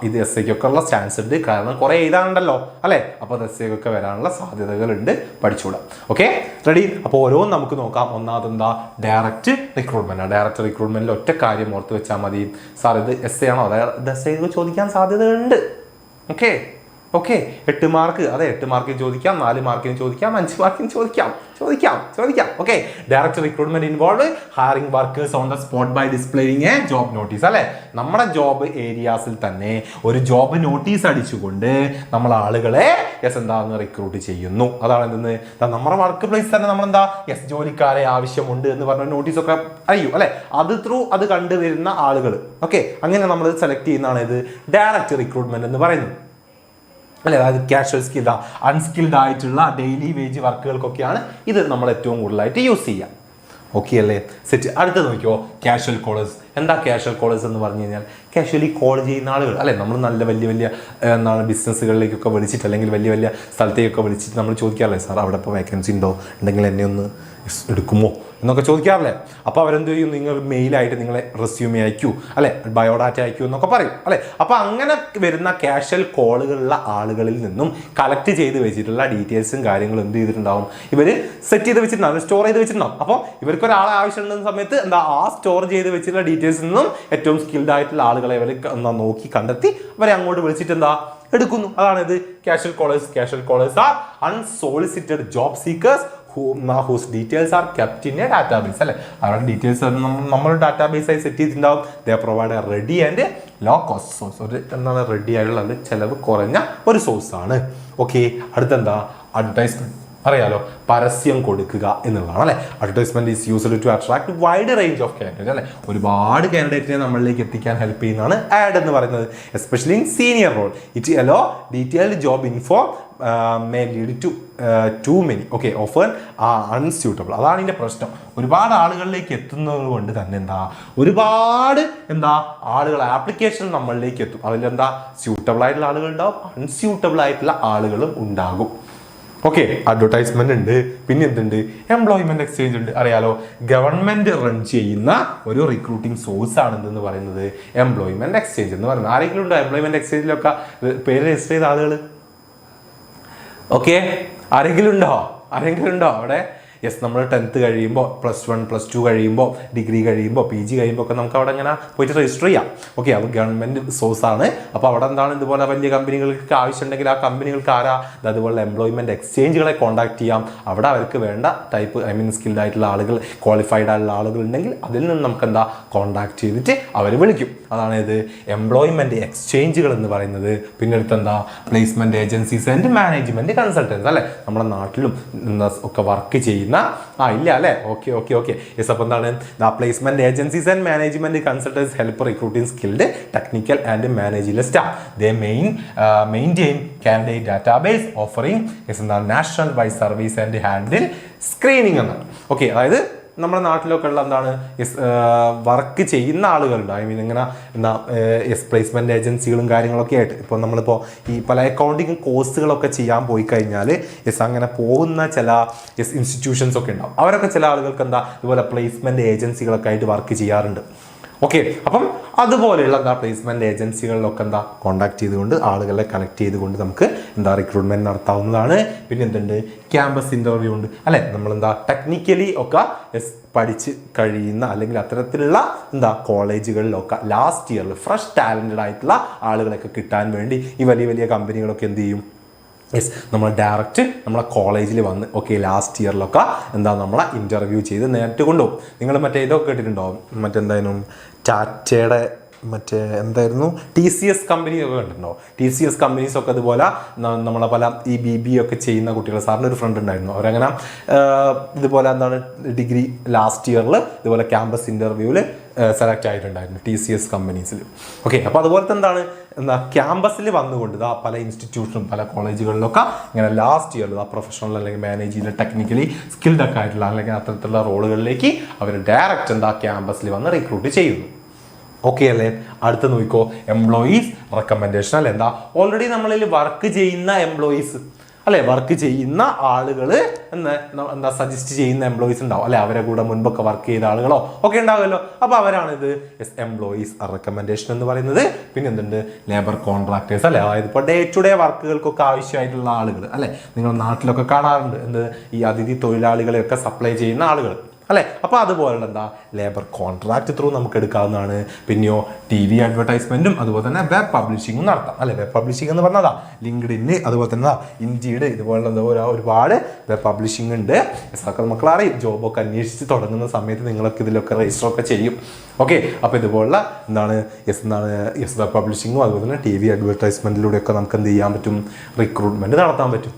ഇത് എസ് എക്കൊക്കെ ഉള്ള ചാൻസ് ഉണ്ട്, കാരണം കുറേ എഴുതാനുണ്ടല്ലോ അല്ലേ. അപ്പോൾ അത് എസ് എക്കൊക്കെ വരാനുള്ള സാധ്യതകളുണ്ട്, പഠിച്ചുകൂടാം. Okay, ready. അപ്പോൾ ഓരോന്നും നമുക്ക് നോക്കാം. ഒന്നാമത് എന്താ? Direct recruitment. ഡയറക്റ്റ് റിക്രൂട്ട്മെന്റിൽ ഒറ്റ കാര്യം ഓർത്ത് വെച്ചാൽ മതി. സാർ ഇത് എസ് എ ആണോ? അതായത് എസ് എ ചോദിക്കാൻ സാധ്യതയുണ്ട്. ഓക്കെ, ഓക്കെ 8 മാർക്ക്, അതെ 8 മാർക്കിന് ചോദിക്കാം, 4 മാർക്കിന് ചോദിക്കാം, 5 മാർക്കിന് ചോദിക്കാം. Okay. Direct recruitment involve hiring workers on the spot by displaying a job notice. അല്ലെ, നമ്മുടെ ജോബ് ഏരിയാസിൽ തന്നെ ഒരു ജോബ് നോട്ടീസ് അടിച്ചുകൊണ്ട് നമ്മൾ ആളുകളെ എന്താന്ന് റിക്രൂട്ട് ചെയ്യുന്നു. അതാണ് എന്തെന്ന്, നമ്മുടെ വർക്ക് പ്ലേസ് തന്നെ നമ്മളെന്താ ജോലിക്കാരെ ആവശ്യമുണ്ട് എന്ന് പറഞ്ഞ നോട്ടീസ് ഒക്കെ അറിയൂ അല്ലെ, അത് കണ്ടുവരുന്ന ആളുകൾ. ഓക്കെ, അങ്ങനെ നമ്മൾ സെലക്ട് ചെയ്യുന്നതാണ് ഇത് ഡയറക്റ്റ് റിക്രൂട്ട്മെന്റ് എന്ന് പറയുന്നത്. അല്ലെ, അതായത് കാഷ്വൽ സ്കിൽഡ് അൺസ്കിൽഡ് ആയിട്ടുള്ള ഡെയിലി വേജ് വർക്കുകൾക്കൊക്കെയാണ് ഇത് നമ്മൾ ഏറ്റവും കൂടുതലായിട്ട് യൂസ് ചെയ്യുക. ഓക്കെ അല്ലേ, സെറ്റ്. അടുത്ത് നോക്കിയോ, കാഷ്വൽ കോളേഴ്സ്. എന്താ കാഷ്വൽ കോളേഴ്സ് എന്ന് പറഞ്ഞു കഴിഞ്ഞാൽ കാഷ്വലി കോൾ ചെയ്യുന്ന ആളുകൾ അല്ലെ, നമ്മൾ നല്ല വലിയ എന്താണ് ബിസിനസ്സുകളിലേക്കൊക്കെ വിളിച്ചിട്ട് അല്ലെങ്കിൽ വലിയ സ്ഥലത്തേക്കൊക്കെ വിളിച്ചിട്ട് നമ്മൾ ചോദിക്കാറില്ലേ, സാർ അവിടെ ഇപ്പോൾ വേക്കൻസി ഉണ്ടെങ്കിൽ എന്നെ ഒന്ന് എടുക്കുമോ എന്നൊക്കെ ചോദിക്കാറില്ലേ. അപ്പോൾ അവരെന്ത് ചെയ്യും, നിങ്ങൾ മെയിലായിട്ട് നിങ്ങളെ റെസ്യൂമേ അയക്കൂ അല്ലെ, ബയോഡാറ്റ അയക്കൂ എന്നൊക്കെ പറയും അല്ലെ. അപ്പോൾ അങ്ങനെ വരുന്ന കാഷ്വൽ കോളുകളുള്ള ആളുകളിൽ നിന്നും കളക്ട് ചെയ്ത് വെച്ചിട്ടുള്ള ഡീറ്റെയിൽസും കാര്യങ്ങളും എന്ത് ചെയ്തിട്ടുണ്ടാവും, ഇവർ സെറ്റ് ചെയ്ത് വെച്ചിട്ടുണ്ടാവും, സ്റ്റോർ ചെയ്ത് വെച്ചിട്ടുണ്ടാവും. അപ്പോൾ ഇവർക്ക് ഒരാളെ ആവശ്യമുണ്ടെന്ന സമയത്ത് ആ സ്റ്റോർ ചെയ്ത് വെച്ചിട്ടുള്ള ഡീറ്റെയിൽസിൽ നിന്നും ഏറ്റവും സ്കിൽഡ് ആയിട്ടുള്ള ആളുകളെ ഇവർ നോക്കി കണ്ടെത്തി അവരെ അങ്ങോട്ട് വിളിച്ചിട്ട് എടുക്കുന്നു. അതാണ് ഇത് casual callers. Casual callers are unsolicited job seekers whose details are kept in a database. അല്ലെ, അവരുടെ ഡീറ്റെയിൽസ് നമ്മൾ ഡാറ്റാബേസ് ആയി സെറ്റ് ചെയ്തിട്ടുണ്ടാവും. They provide a ready and low cost source. ഒരു എന്താണ് റെഡി ആയിട്ടുള്ളത്, ചിലവ് കുറഞ്ഞ ഒരു സോഴ്സ് ആണ്. ഓക്കെ, അടുത്തെന്താ, അഡ്വർടൈസ്മെന്റ്. അറിയാലോ, പരസ്യം കൊടുക്കുക എന്നുള്ളതാണ് അല്ലെ. Advertisement is used to attract wide range of candidate അല്ലെ, ഒരുപാട് കാൻഡിഡേറ്റിനെ നമ്മളിലേക്ക് എത്തിക്കാൻ ഹെൽപ്പ് ചെയ്യുന്നതാണ് ആഡ് എന്ന് പറയുന്നത്. Especially in senior role it allow detailed job info may lead to too many offer unsuitable. അതാണ് ഇതിന്റെ പ്രശ്നം. ഒരുപാട് ആളുകളിലേക്ക് എത്തുന്നത് കൊണ്ട് തന്നെ ഒരുപാട് ആളുകൾ ആപ്ലിക്കേഷൻ നമ്മളിലേക്ക് എത്തും. അതിലെന്താ സ്യൂട്ടബിൾ ആയിട്ടുള്ള ആളുകൾ ഉണ്ടാവും, അൺസ്യൂട്ടബിൾ ആയിട്ടുള്ള ആളുകളും ഉണ്ടാകും. ഓക്കെ, അഡ്വർടൈസ്മെന്റ് ഉണ്ട്, പിന്നെ എന്തുണ്ട്, എംപ്ലോയ്മെന്റ് എക്സ്ചേഞ്ച് ഉണ്ട്. അറിയാലോ, ഗവൺമെന്റ് റൺ ചെയ്യുന്ന ഒരു റിക്രൂട്ടിംഗ് സോഴ്സ് ആണ് എന്തെന്ന് പറയുന്നത് എംപ്ലോയ്മെന്റ് എക്സ്ചേഞ്ച് എന്ന് പറയുന്നത്. ആരെങ്കിലും ഉണ്ടോ എംപ്ലോയ്മെന്റ് എക്സ്ചേഞ്ചിലൊക്കെ പേര് രജിസ്റ്റർ ചെയ്ത ആളുകൾ? ഓക്കെ, ആരെങ്കിലും ഉണ്ടോ അവിടെ? യെസ്, നമ്മൾ 10th കഴിയുമ്പോൾ +1 +2 കഴിയുമ്പോൾ ഡിഗ്രി കഴിയുമ്പോൾ PG കഴിയുമ്പോൾ ഒക്കെ നമുക്ക് അവിടെ ഇങ്ങനെ പോയിട്ട് രജിസ്റ്റർ ചെയ്യാം. ഓക്കെ, അത് ഗവൺമെന്റ് സോഴ്സ് ആണ്. അപ്പോൾ അവിടെ ഇതുപോലെ വലിയ കമ്പനികൾക്ക് ആവശ്യമുണ്ടെങ്കിൽ ആ കമ്പനികൾക്ക് അതുപോലെ എംപ്ലോയ്മെന്റ് എക്സ്ചേഞ്ചുകളെ കോൺടാക്ട് ചെയ്യാം. അവിടെ അവർക്ക് വേണ്ട ടൈപ്പ് സ്കിൽഡ് ആയിട്ടുള്ള ആളുകൾ, ക്വാളിഫൈഡ് ആയിട്ടുള്ള ആളുകൾ ഉണ്ടെങ്കിൽ അതിൽ നിന്ന് നമുക്ക് കോൺടാക്ട് ചെയ്തിട്ട് അവർ വിളിക്കും. അതാണ് ഇത് എംപ്ലോയ്മെന്റ് എക്സ്ചേഞ്ചുകൾ എന്ന് പറയുന്നത്. പിന്നെ അടുത്ത് placement agencies and management consultants അല്ലെ, നമ്മുടെ നാട്ടിലും ഒക്കെ വർക്ക് ചെയ്യുന്ന ഇല്ല അല്ലെ. ഓക്കെ. യെസ്, അപ്പോൾ placement agencies and management consultants help recruiting skilled technical and managerial staff. They maintain candidate database offering national wide service and handle screening എന്നാണ്. Okay, അതായത് നമ്മുടെ നാട്ടിലൊക്കെ ഉള്ള വർക്ക് ചെയ്യുന്ന ആളുകളുണ്ട്. ഇങ്ങനെ പ്ലേസ്മെന്റ് ഏജൻസികളും കാര്യങ്ങളൊക്കെ ആയിട്ട് ഇപ്പോൾ നമ്മളിപ്പോൾ ഈ പല അക്കൗണ്ടിങ് കോഴ്സുകളൊക്കെ ചെയ്യാൻ പോയി കഴിഞ്ഞാൽ അങ്ങനെ പോകുന്ന ചില ഇൻസ്റ്റിറ്റ്യൂഷൻസ് ഒക്കെ ഉണ്ടാവും. അവരൊക്കെ ചില ആളുകൾക്ക് ഇതുപോലെ പ്ലേസ്മെന്റ് ഏജൻസികളൊക്കെ ആയിട്ട് വർക്ക് ചെയ്യാറുണ്ട്. ഓക്കെ, അപ്പം അതുപോലെയുള്ള പ്ലേസ്മെന്റ് ഏജൻസികളിലൊക്കെ കോൺടാക്ട് ചെയ്തുകൊണ്ട് ആളുകളെ കണക്ട് ചെയ്തുകൊണ്ട് നമുക്ക് റിക്രൂട്ട്മെന്റ് നടത്താവുന്നതാണ്. പിന്നെ എന്തുണ്ട്, ക്യാമ്പസ് ഇന്റർവ്യൂ ഉണ്ട് അല്ലെ. നമ്മൾ ടെക്നിക്കലി ഒക്കെ പഠിച്ച് കഴിയുന്ന അല്ലെങ്കിൽ അത്തരത്തിലുള്ള കോളേജുകളിലൊക്കെ ലാസ്റ്റ് ഇയറിൽ ഫ്രഷ് ടാലന്റഡ് ആയിട്ടുള്ള ആളുകളൊക്കെ കിട്ടാൻ വേണ്ടി ഈ വലിയ കമ്പനികളൊക്കെ എന്ത് ചെയ്യും, നമ്മൾ ഡയറക്റ്റ് നമ്മളെ കോളേജിൽ വന്ന് ലാസ്റ്റ് ഇയറിലൊക്കെ നമ്മളെ ഇൻ്റർവ്യൂ ചെയ്ത് നേരിട്ട് കൊണ്ടുപോകും. നിങ്ങൾ ഇതൊക്കെ കേട്ടിട്ടുണ്ടോ, ടാറ്റയുടെ TCS കമ്പനി ഒക്കെ കണ്ടിട്ടുണ്ടോ? TCS കമ്പനീസ് ഒക്കെ അതുപോലെ നമ്മളെ പല ഈ BBA ഒക്കെ ചെയ്യുന്ന കുട്ടികൾ. സാറിൻ്റെ ഒരു ഫ്രണ്ട് ഉണ്ടായിരുന്നു, അവരങ്ങനെ ഇതുപോലെ ഡിഗ്രി ലാസ്റ്റ് ഇയറിൽ ഇതുപോലെ ക്യാമ്പസ് ഇൻ്റർവ്യൂവിൽ സെലക്ട് ആയിട്ടുണ്ടായിരുന്നു TCS കമ്പനീസിൽ. ഓക്കെ, അപ്പോൾ അതുപോലത്തെ ക്യാമ്പസിൽ വന്നുകൊണ്ട് പല ഇൻസ്റ്റിറ്റ്യൂഷനും പല കോളേജുകളിലൊക്കെ ഇങ്ങനെ ലാസ്റ്റ് ഇയറിൽ പ്രൊഫഷണൽ അല്ലെങ്കിൽ മാനേജീരിയൽ ടെക്നിക്കലി സ്കിൽഡ് ഒക്കെ ആയിട്ടുള്ള അല്ലെങ്കിൽ അത്തരത്തിലുള്ള റോളുകളിലേക്ക് അവർ ഡയറക്റ്റ് ക്യാമ്പസിൽ വന്ന് റിക്രൂട്ട് ചെയ്യുന്നു. ഓക്കെ അല്ലേ. അടുത്ത നോക്കിക്കോ, എംപ്ലോയീസ് റെക്കമെൻഡേഷൻ അല്ലെ. ഓൾറെഡി നമ്മളിൽ വർക്ക് ചെയ്യുന്ന എംപ്ലോയീസ് അല്ലെ, വർക്ക് ചെയ്യുന്ന ആളുകൾ സജസ്റ്റ് ചെയ്യുന്ന എംപ്ലോയീസ് ഉണ്ടാവും അല്ലെ, അവരെ കൂടെ മുൻപൊക്കെ വർക്ക് ചെയ്ത ആളുകളോ ഒക്കെ ഉണ്ടാവുമല്ലോ. അപ്പോൾ അവരാണിത് എംപ്ലോയീസ് റെക്കമെൻഡേഷൻ എന്ന് പറയുന്നത്. പിന്നെ എന്തുണ്ട്, ലേബർ കോൺട്രാക്ടേഴ്സ് അല്ലെ, അതായത് ഇപ്പോൾ ഡേ ടു ഡേ വർക്കുകൾക്കൊക്കെ ആവശ്യമായിട്ടുള്ള ആളുകൾ അല്ലെ. നിങ്ങൾ നാട്ടിലൊക്കെ കാണാറുണ്ട് ഈ അതിഥി തൊഴിലാളികളെയൊക്കെ സപ്ലൈ ചെയ്യുന്ന ആളുകൾ അല്ലേ? അപ്പോൾ അതുപോലുള്ള എന്താ ലേബർ കോൺട്രാക്ട് ത്രൂ നമുക്ക് എടുക്കാവുന്നതാണ്. പിന്നെയോ TV അഡ്വർടൈസ്മെന്റും അതുപോലെ തന്നെ വെബ് പബ്ലിഷിങ്ങും നടത്താം, അല്ലെ? വെബ് പബ്ലിഷിംഗ് എന്ന് പറഞ്ഞതാ ലിങ്ക്ഡിന്, അതുപോലെ തന്നെ ഇൻഡീഡ്, ഇതുപോലുള്ള എന്താ ഒരുപാട് വെബ് പബ്ലിഷിംഗ് ഉണ്ട്. അതൊക്കെ മക്കൾ അറിയും. ജോബൊക്കെ അന്വേഷിച്ച് തുടങ്ങുന്ന സമയത്ത് നിങ്ങളൊക്കെ ഇതിലൊക്കെ രജിസ്റ്റർ ഒക്കെ ചെയ്യും. ഓക്കെ, അപ്പോൾ ഇതുപോലുള്ള എന്താണ് വെബ് പബ്ലിഷിങ്ങും അതുപോലെ തന്നെ TV അഡ്വർടൈസ്മെന്റിലൂടെയൊക്കെ നമുക്ക് എന്ത് ചെയ്യാൻ പറ്റും? റിക്രൂട്ട്മെന്റ് നടത്താൻ പറ്റും.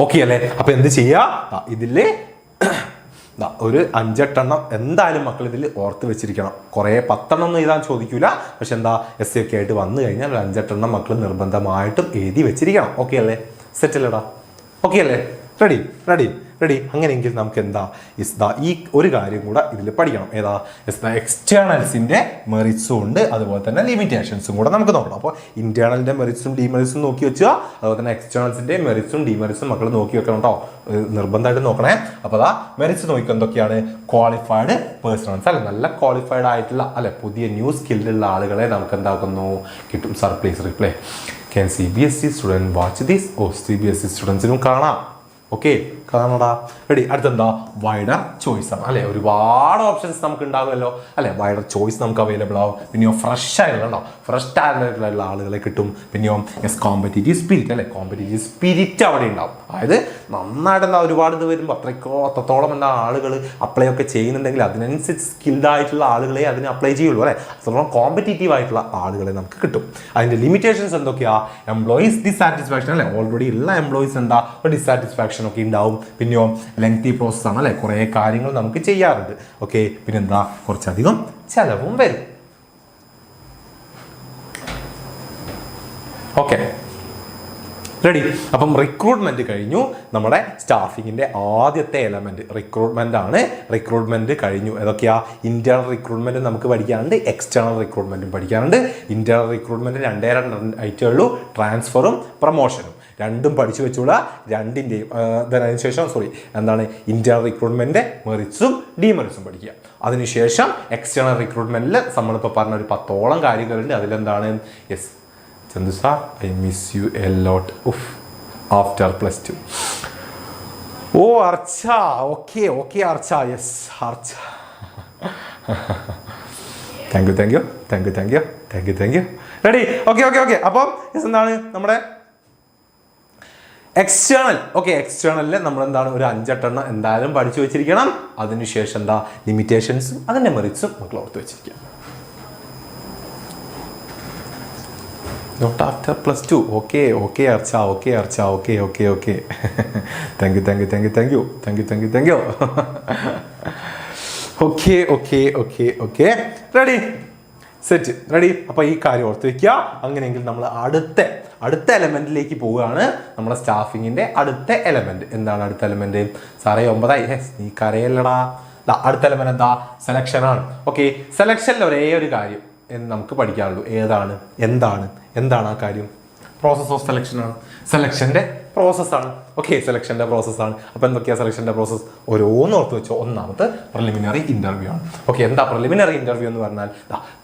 ഓക്കെ അല്ലേ? അപ്പോൾ എന്ത് ചെയ്യുക? ഇതിൽ ഒരു 5-8 എന്തായാലും മക്കൾ ഇതിൽ ഓർത്ത് വെച്ചിരിക്കണം. കുറേ 10 ഒന്നും എഴുതാൻ ചോദിക്കൂല, പക്ഷെ എന്താ SC ഒക്കെ ആയിട്ട് വന്നു കഴിഞ്ഞാൽ ഒരു 5-8 മക്കൾ നിർബന്ധമായിട്ടും എഴുതി വെച്ചിരിക്കണം. ഓക്കെ അല്ലേ? സെറ്റ് അല്ലേടാ? ഓക്കെ അല്ലേ? റെഡി. അങ്ങനെയെങ്കിൽ നമുക്ക് എന്താ ഈ ഒരു കാര്യം കൂടെ ഇതിൽ പഠിക്കണം. ഏതാ? എക്സ്റ്റേണൽസിന്റെ മെറിറ്റ്സും ഉണ്ട്, അതുപോലെ തന്നെ ലിമിറ്റേഷൻസും കൂടെ നമുക്ക് നോക്കണം. അപ്പോൾ ഇന്റേണലിന്റെ മെറിറ്റ്സും ഡിമെറിറ്റ്സും നോക്കി വെച്ചാൽ, അതുപോലെ തന്നെ എക്സ്റ്റേണൽസിന്റെ മെറിറ്റ്സും ഡിമെറിറ്റ്സും മക്കൾ നോക്കി വെക്കണം കേട്ടോ. നിർബന്ധമായിട്ട് നോക്കണേ. അപ്പോൾ മെറിറ്റ്സ് നോക്കുക എന്തൊക്കെയാണ്? ക്വാളിഫൈഡ് പേഴ്സൺസ്, അല്ലെ? നല്ല ക്വാളിഫൈഡ് ആയിട്ടുള്ള, അല്ലെ, പുതിയ ന്യൂ സ്കില്ലുള്ള ആളുകളെ നമുക്ക് എന്താക്കുന്നു? കിട്ടും. Sir please reply. Can CBSE student watch this? CBSE സ്റ്റുഡൻസിനും കാണാം. ഓക്കെ, കാണാടാ. റെഡി. അടുത്തെന്താ? വൈഡർ ചോയ്സ് ആണ്, അല്ലെ? ഒരുപാട് ഓപ്ഷൻസ് നമുക്ക് ഉണ്ടാകുമല്ലോ, അല്ലെ? വൈഡർ ചോയ്സ് നമുക്ക് അവൈലബിൾ ആവും. പിന്നെയോ ഫ്രഷ് ആയിട്ടുള്ള ടാലന്റുള്ള ആളുകളെ കിട്ടും. പിന്നെയോ കോമ്പറ്റീറ്റീവ് സ്പിരിറ്റ്, അല്ലെ? കോമ്പറ്റീറ്റീവ് സ്പിരിറ്റ് അവിടെ ഉണ്ടാവും. അതായത് നന്നായിട്ട് എന്താ ഒരുപാട് ഇത് വരുമ്പോൾ അത്രത്തോളം എന്താ ആളുകൾ അപ്ലൈ ഒക്കെ ചെയ്യുന്നുണ്ടെങ്കിൽ അതിനനുസരിച്ച് സ്കിൽഡ് ആയിട്ടുള്ള ആളുകളെ അതിന് അപ്ലൈ ചെയ്യുള്ളൂ, അല്ലെ? അത്രത്തോളം കോമ്പറ്റീറ്റീവ് ആയിട്ടുള്ള ആളുകളെ നമുക്ക് കിട്ടും. അതിന്റെ ലിമിറ്റേഷൻസ് എന്തൊക്കെയാ? എംപ്ലോയീസ് ഡിസാറ്റിസ്ഫാക്ഷൻ, അല്ലെ? ഓൾറെഡി ഉള്ള എംപ്ലോയീസ് എന്താ ഡിസാറ്റിസ്ഫാക്ഷൻ ഒക്കെ ഉണ്ടാവും. പിന്നെയോ ലെങ്തി പ്രോസസ് ആണ്, അല്ലെ? കുറേ കാര്യങ്ങൾ നമുക്ക് ചെയ്യാറുണ്ട്. ഓക്കെ, പിന്നെന്താ? കുറച്ചധികം ചെലവും വരും. Okay, ready. അപ്പം റിക്രൂട്ട്മെന്റ് കഴിഞ്ഞു. നമ്മുടെ സ്റ്റാഫിങ്ങിന്റെ ആദ്യത്തെ എലമെന്റ് റിക്രൂട്ട്മെന്റ് ആണ്. റിക്രൂട്ട്മെന്റ് കഴിഞ്ഞു. ഏതൊക്കെയാ? ഇന്റേണൽ റിക്രൂട്ട്മെന്റ് നമുക്ക് പഠിക്കാനുണ്ട്, എക്സ്റ്റേണൽ റിക്രൂട്ട്മെന്റും പഠിക്കാനുണ്ട്. ഇന്റേണൽ റിക്രൂട്ട്മെന്റ് 2 ആയിട്ടേ ഉള്ളൂ, ട്രാൻസ്ഫറും പ്രൊമോഷനും. രണ്ടും പഠിച്ചു വെച്ചോളാം. രണ്ടിൻ്റെയും അതിനുശേഷം ഇന്റേണൽ റിക്രൂട്ട്മെന്റ് മെറിറ്റ്സും ഡിമെറിറ്റ്സും പഠിക്കുക. അതിനുശേഷം എക്സ്റ്റേണൽ റിക്രൂട്ട്മെന്റിൽ നമ്മളിപ്പോൾ പറഞ്ഞ ഒരു 10ഓളം കാര്യങ്ങളുണ്ട്. അതിലെന്താണ്? Yes Chandu sir, I miss you a lot after +2. Oh Archa, okay Archa, yes Archa, thank you. Ready? Okay. അപ്പം എന്താണ് നമ്മുടെ എക്സ്റ്റേണൽ? എക്സ്റ്റേണലിൽ നമ്മൾ എന്താണ് ഒരു 5-8 എന്തായാലും പഠിച്ചു വെച്ചിരിക്കണം. അതിനുശേഷം എന്താ? ലിമിറ്റേഷൻസും അതിന്റെ മെറിറ്റ്സും നമുക്ക് ഓർത്ത് വെച്ചിരിക്കാം. Not after +2. Okay Archa, okay. Thank you. Okay. Ready, set, ready. അപ്പൊ ഈ കാര്യം ഓർത്ത് വെക്കുക. അങ്ങനെയെങ്കിൽ നമ്മൾ അടുത്ത എലമെന്റിലേക്ക് പോവുകയാണ്. നമ്മുടെ സ്റ്റാഫിങ്ങിന്റെ അടുത്ത എലമെന്റ് എന്താണ്? അടുത്ത എലമെന്റ് സാറേ 9 നീ കരയല്ലടാ. അടുത്ത എലമെന്റ് എന്താ? സെലക്ഷൻ ആണ്. ഓക്കെ, സെലക്ഷനിൽ ഒരേ ഒരു കാര്യം നമുക്ക് പഠിക്കാനുള്ളൂ. എന്താണ് ആ കാര്യം? പ്രോസസ് ഓഫ് സെലക്ഷൻ ആണ്. സെലക്ഷന്റെ പ്രോസസ്സാണ്. സെലക്ഷന്റെ പ്രോസസ്സാണ്. അപ്പൊ എന്തൊക്കെയാ സെലക്ഷന്റെ പ്രോസസ്? ഓരോന്ന് ഓർത്ത് വെച്ചോ. ഒന്നാമത്തെ പ്രിലിമിനറി ഇന്റർവ്യൂ ആണ്. എന്താ പ്രിലിമിനറി ഇന്റർവ്യൂ എന്ന് പറഞ്ഞാൽ?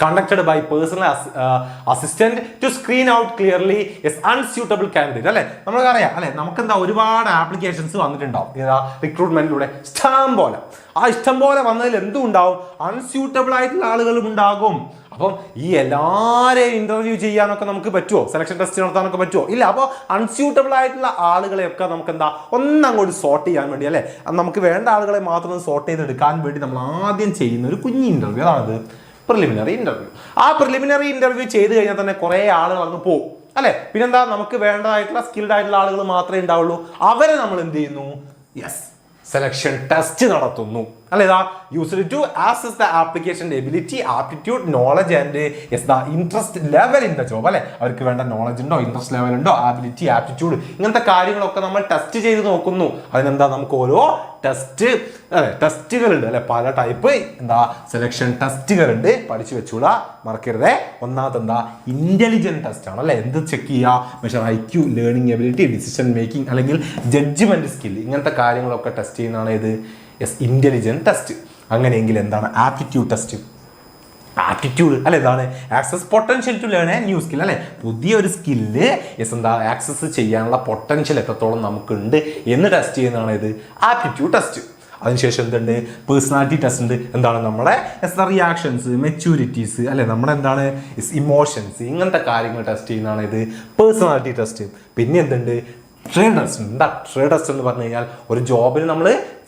Conducted by personal assistant to screen out clearly unsuitable candidate, അല്ലെ? നമുക്കറിയാം, അല്ലെ? നമുക്ക് എന്താ ഒരുപാട് ആപ്ലിക്കേഷൻസ് വന്നിട്ടുണ്ടാവും റിക്രൂട്ട്മെന്റിലൂടെ, ഇഷ്ടം പോലെ വന്നതിൽ എന്തും ഉണ്ടാവും, അൺസ്യൂട്ടബിൾ ആയിട്ടുള്ള ആളുകളും ഉണ്ടാകും. അപ്പം ഈ എല്ലാവരെയും ഇന്റർവ്യൂ ചെയ്യാനൊക്കെ നമുക്ക് പറ്റുമോ? സെലക്ഷൻ ടെസ്റ്റ് നടത്താനൊക്കെ പറ്റുമോ? ഇല്ല. അപ്പോൾ അൺസ്യൂട്ടബിൾ ആയിട്ടുള്ള ആളുകളെയൊക്കെ നമുക്ക് എന്താ ഒന്നങ്ങോട്ട് സോർട്ട് ചെയ്യാൻ വേണ്ടി, അല്ലെ? നമുക്ക് വേണ്ട ആളുകളെ മാത്രം സോർട്ട് ചെയ്തെടുക്കാൻ വേണ്ടി നമ്മൾ ആദ്യം ചെയ്യുന്ന ഒരു കുഞ്ഞു ഇന്റർവ്യൂ, അതാണത് പ്രിലിമിനറി ഇന്റർവ്യൂ. ആ പ്രിലിമിനറി ഇന്റർവ്യൂ ചെയ്ത് കഴിഞ്ഞാൽ തന്നെ കുറേ ആളുകൾ അങ്ങ് പോകും, അല്ലെ? പിന്നെന്താ? നമുക്ക് വേണ്ടതായിട്ടുള്ള സ്കിൽഡ് ആയിട്ടുള്ള ആളുകൾ മാത്രമേ ഉണ്ടാവുള്ളൂ. അവരെ നമ്മൾ എന്ത് ചെയ്യുന്നു? സെലക്ഷൻ ടെസ്റ്റ് നടത്തുന്നു, അല്ലെ? Used to assess the application ability, aptitude, knowledge and the interest level in the job, അല്ലെ? അവർക്ക് വേണ്ട നോളജ് ഉണ്ടോ, ഇൻട്രസ്റ്റ് ലെവൽ ഉണ്ടോ, ആബിലിറ്റി, ആപ്റ്റിറ്റ്യൂഡ്, ഇങ്ങനത്തെ കാര്യങ്ങളൊക്കെ നമ്മൾ ടെസ്റ്റ് ചെയ്ത് നോക്കുന്നു. അതിനെന്താ? നമുക്ക് ഓരോ ടെസ്റ്റുകളുണ്ട്, അല്ലെ? പല ടൈപ്പ് സെലക്ഷൻ ടെസ്റ്റുകളുണ്ട്. പഠിച്ചു വെച്ചൂടാ, മറക്കരുതേ. ഒന്നാമത്തെ ഇന്റലിജന്റ് ടെസ്റ്റ് ആണ്, അല്ലെ? എന്ത് ചെക്ക് ചെയ്യുക? Measure IQ, learning ability, decision making, അല്ലെങ്കിൽ ജഡ്ജ്മെന്റ് സ്കിൽ, ഇങ്ങനത്തെ കാര്യങ്ങളൊക്കെ ടെസ്റ്റ് ചെയ്യുന്നതാണ് ഇത് ഇന്റലിജന്റ് ടെസ്റ്റ്. അങ്ങനെയെങ്കിൽ എന്താണ് ആപ്റ്റിറ്റ്യൂഡ് ടെസ്റ്റ്? ആപ്റ്റിറ്റ്യൂഡ്, അല്ലെ? എന്താണ്? Access potential to learn a new skill, അല്ലെ? പുതിയൊരു സ്കില്ല് ആക്സസ് ചെയ്യാനുള്ള പൊട്ടൻഷ്യൽ എത്രത്തോളം നമുക്കുണ്ട് എന്ന് ടെസ്റ്റ് ചെയ്യുന്നതാണ് ഇത് ആപ്റ്റിറ്റ്യൂഡ് ടെസ്റ്റ്. അതിനുശേഷം എന്തുണ്ട്, പേഴ്സണാലിറ്റി ടെസ്റ്റ് ഉണ്ട്. എന്താണ് നമ്മുടെ റിയാക്ഷൻസ്, മെച്യൂരിറ്റീസ് അല്ലെ, നമ്മുടെ എന്താണ് ഇമോഷൻസ്, ഇങ്ങനത്തെ കാര്യങ്ങൾ ടെസ്റ്റ് ചെയ്യുന്നതാണ് ഇത് പേഴ്സണാലിറ്റി ടെസ്റ്റ്. പിന്നെ എന്തുണ്ട്, ട്രേഡ് ടെസ്റ്റ്. എന്താ ട്രേഡ് ടെസ്റ്റ് എന്ന് പറഞ്ഞു കഴിഞ്ഞാൽ ഒരു ജോബിന് നമ്മൾ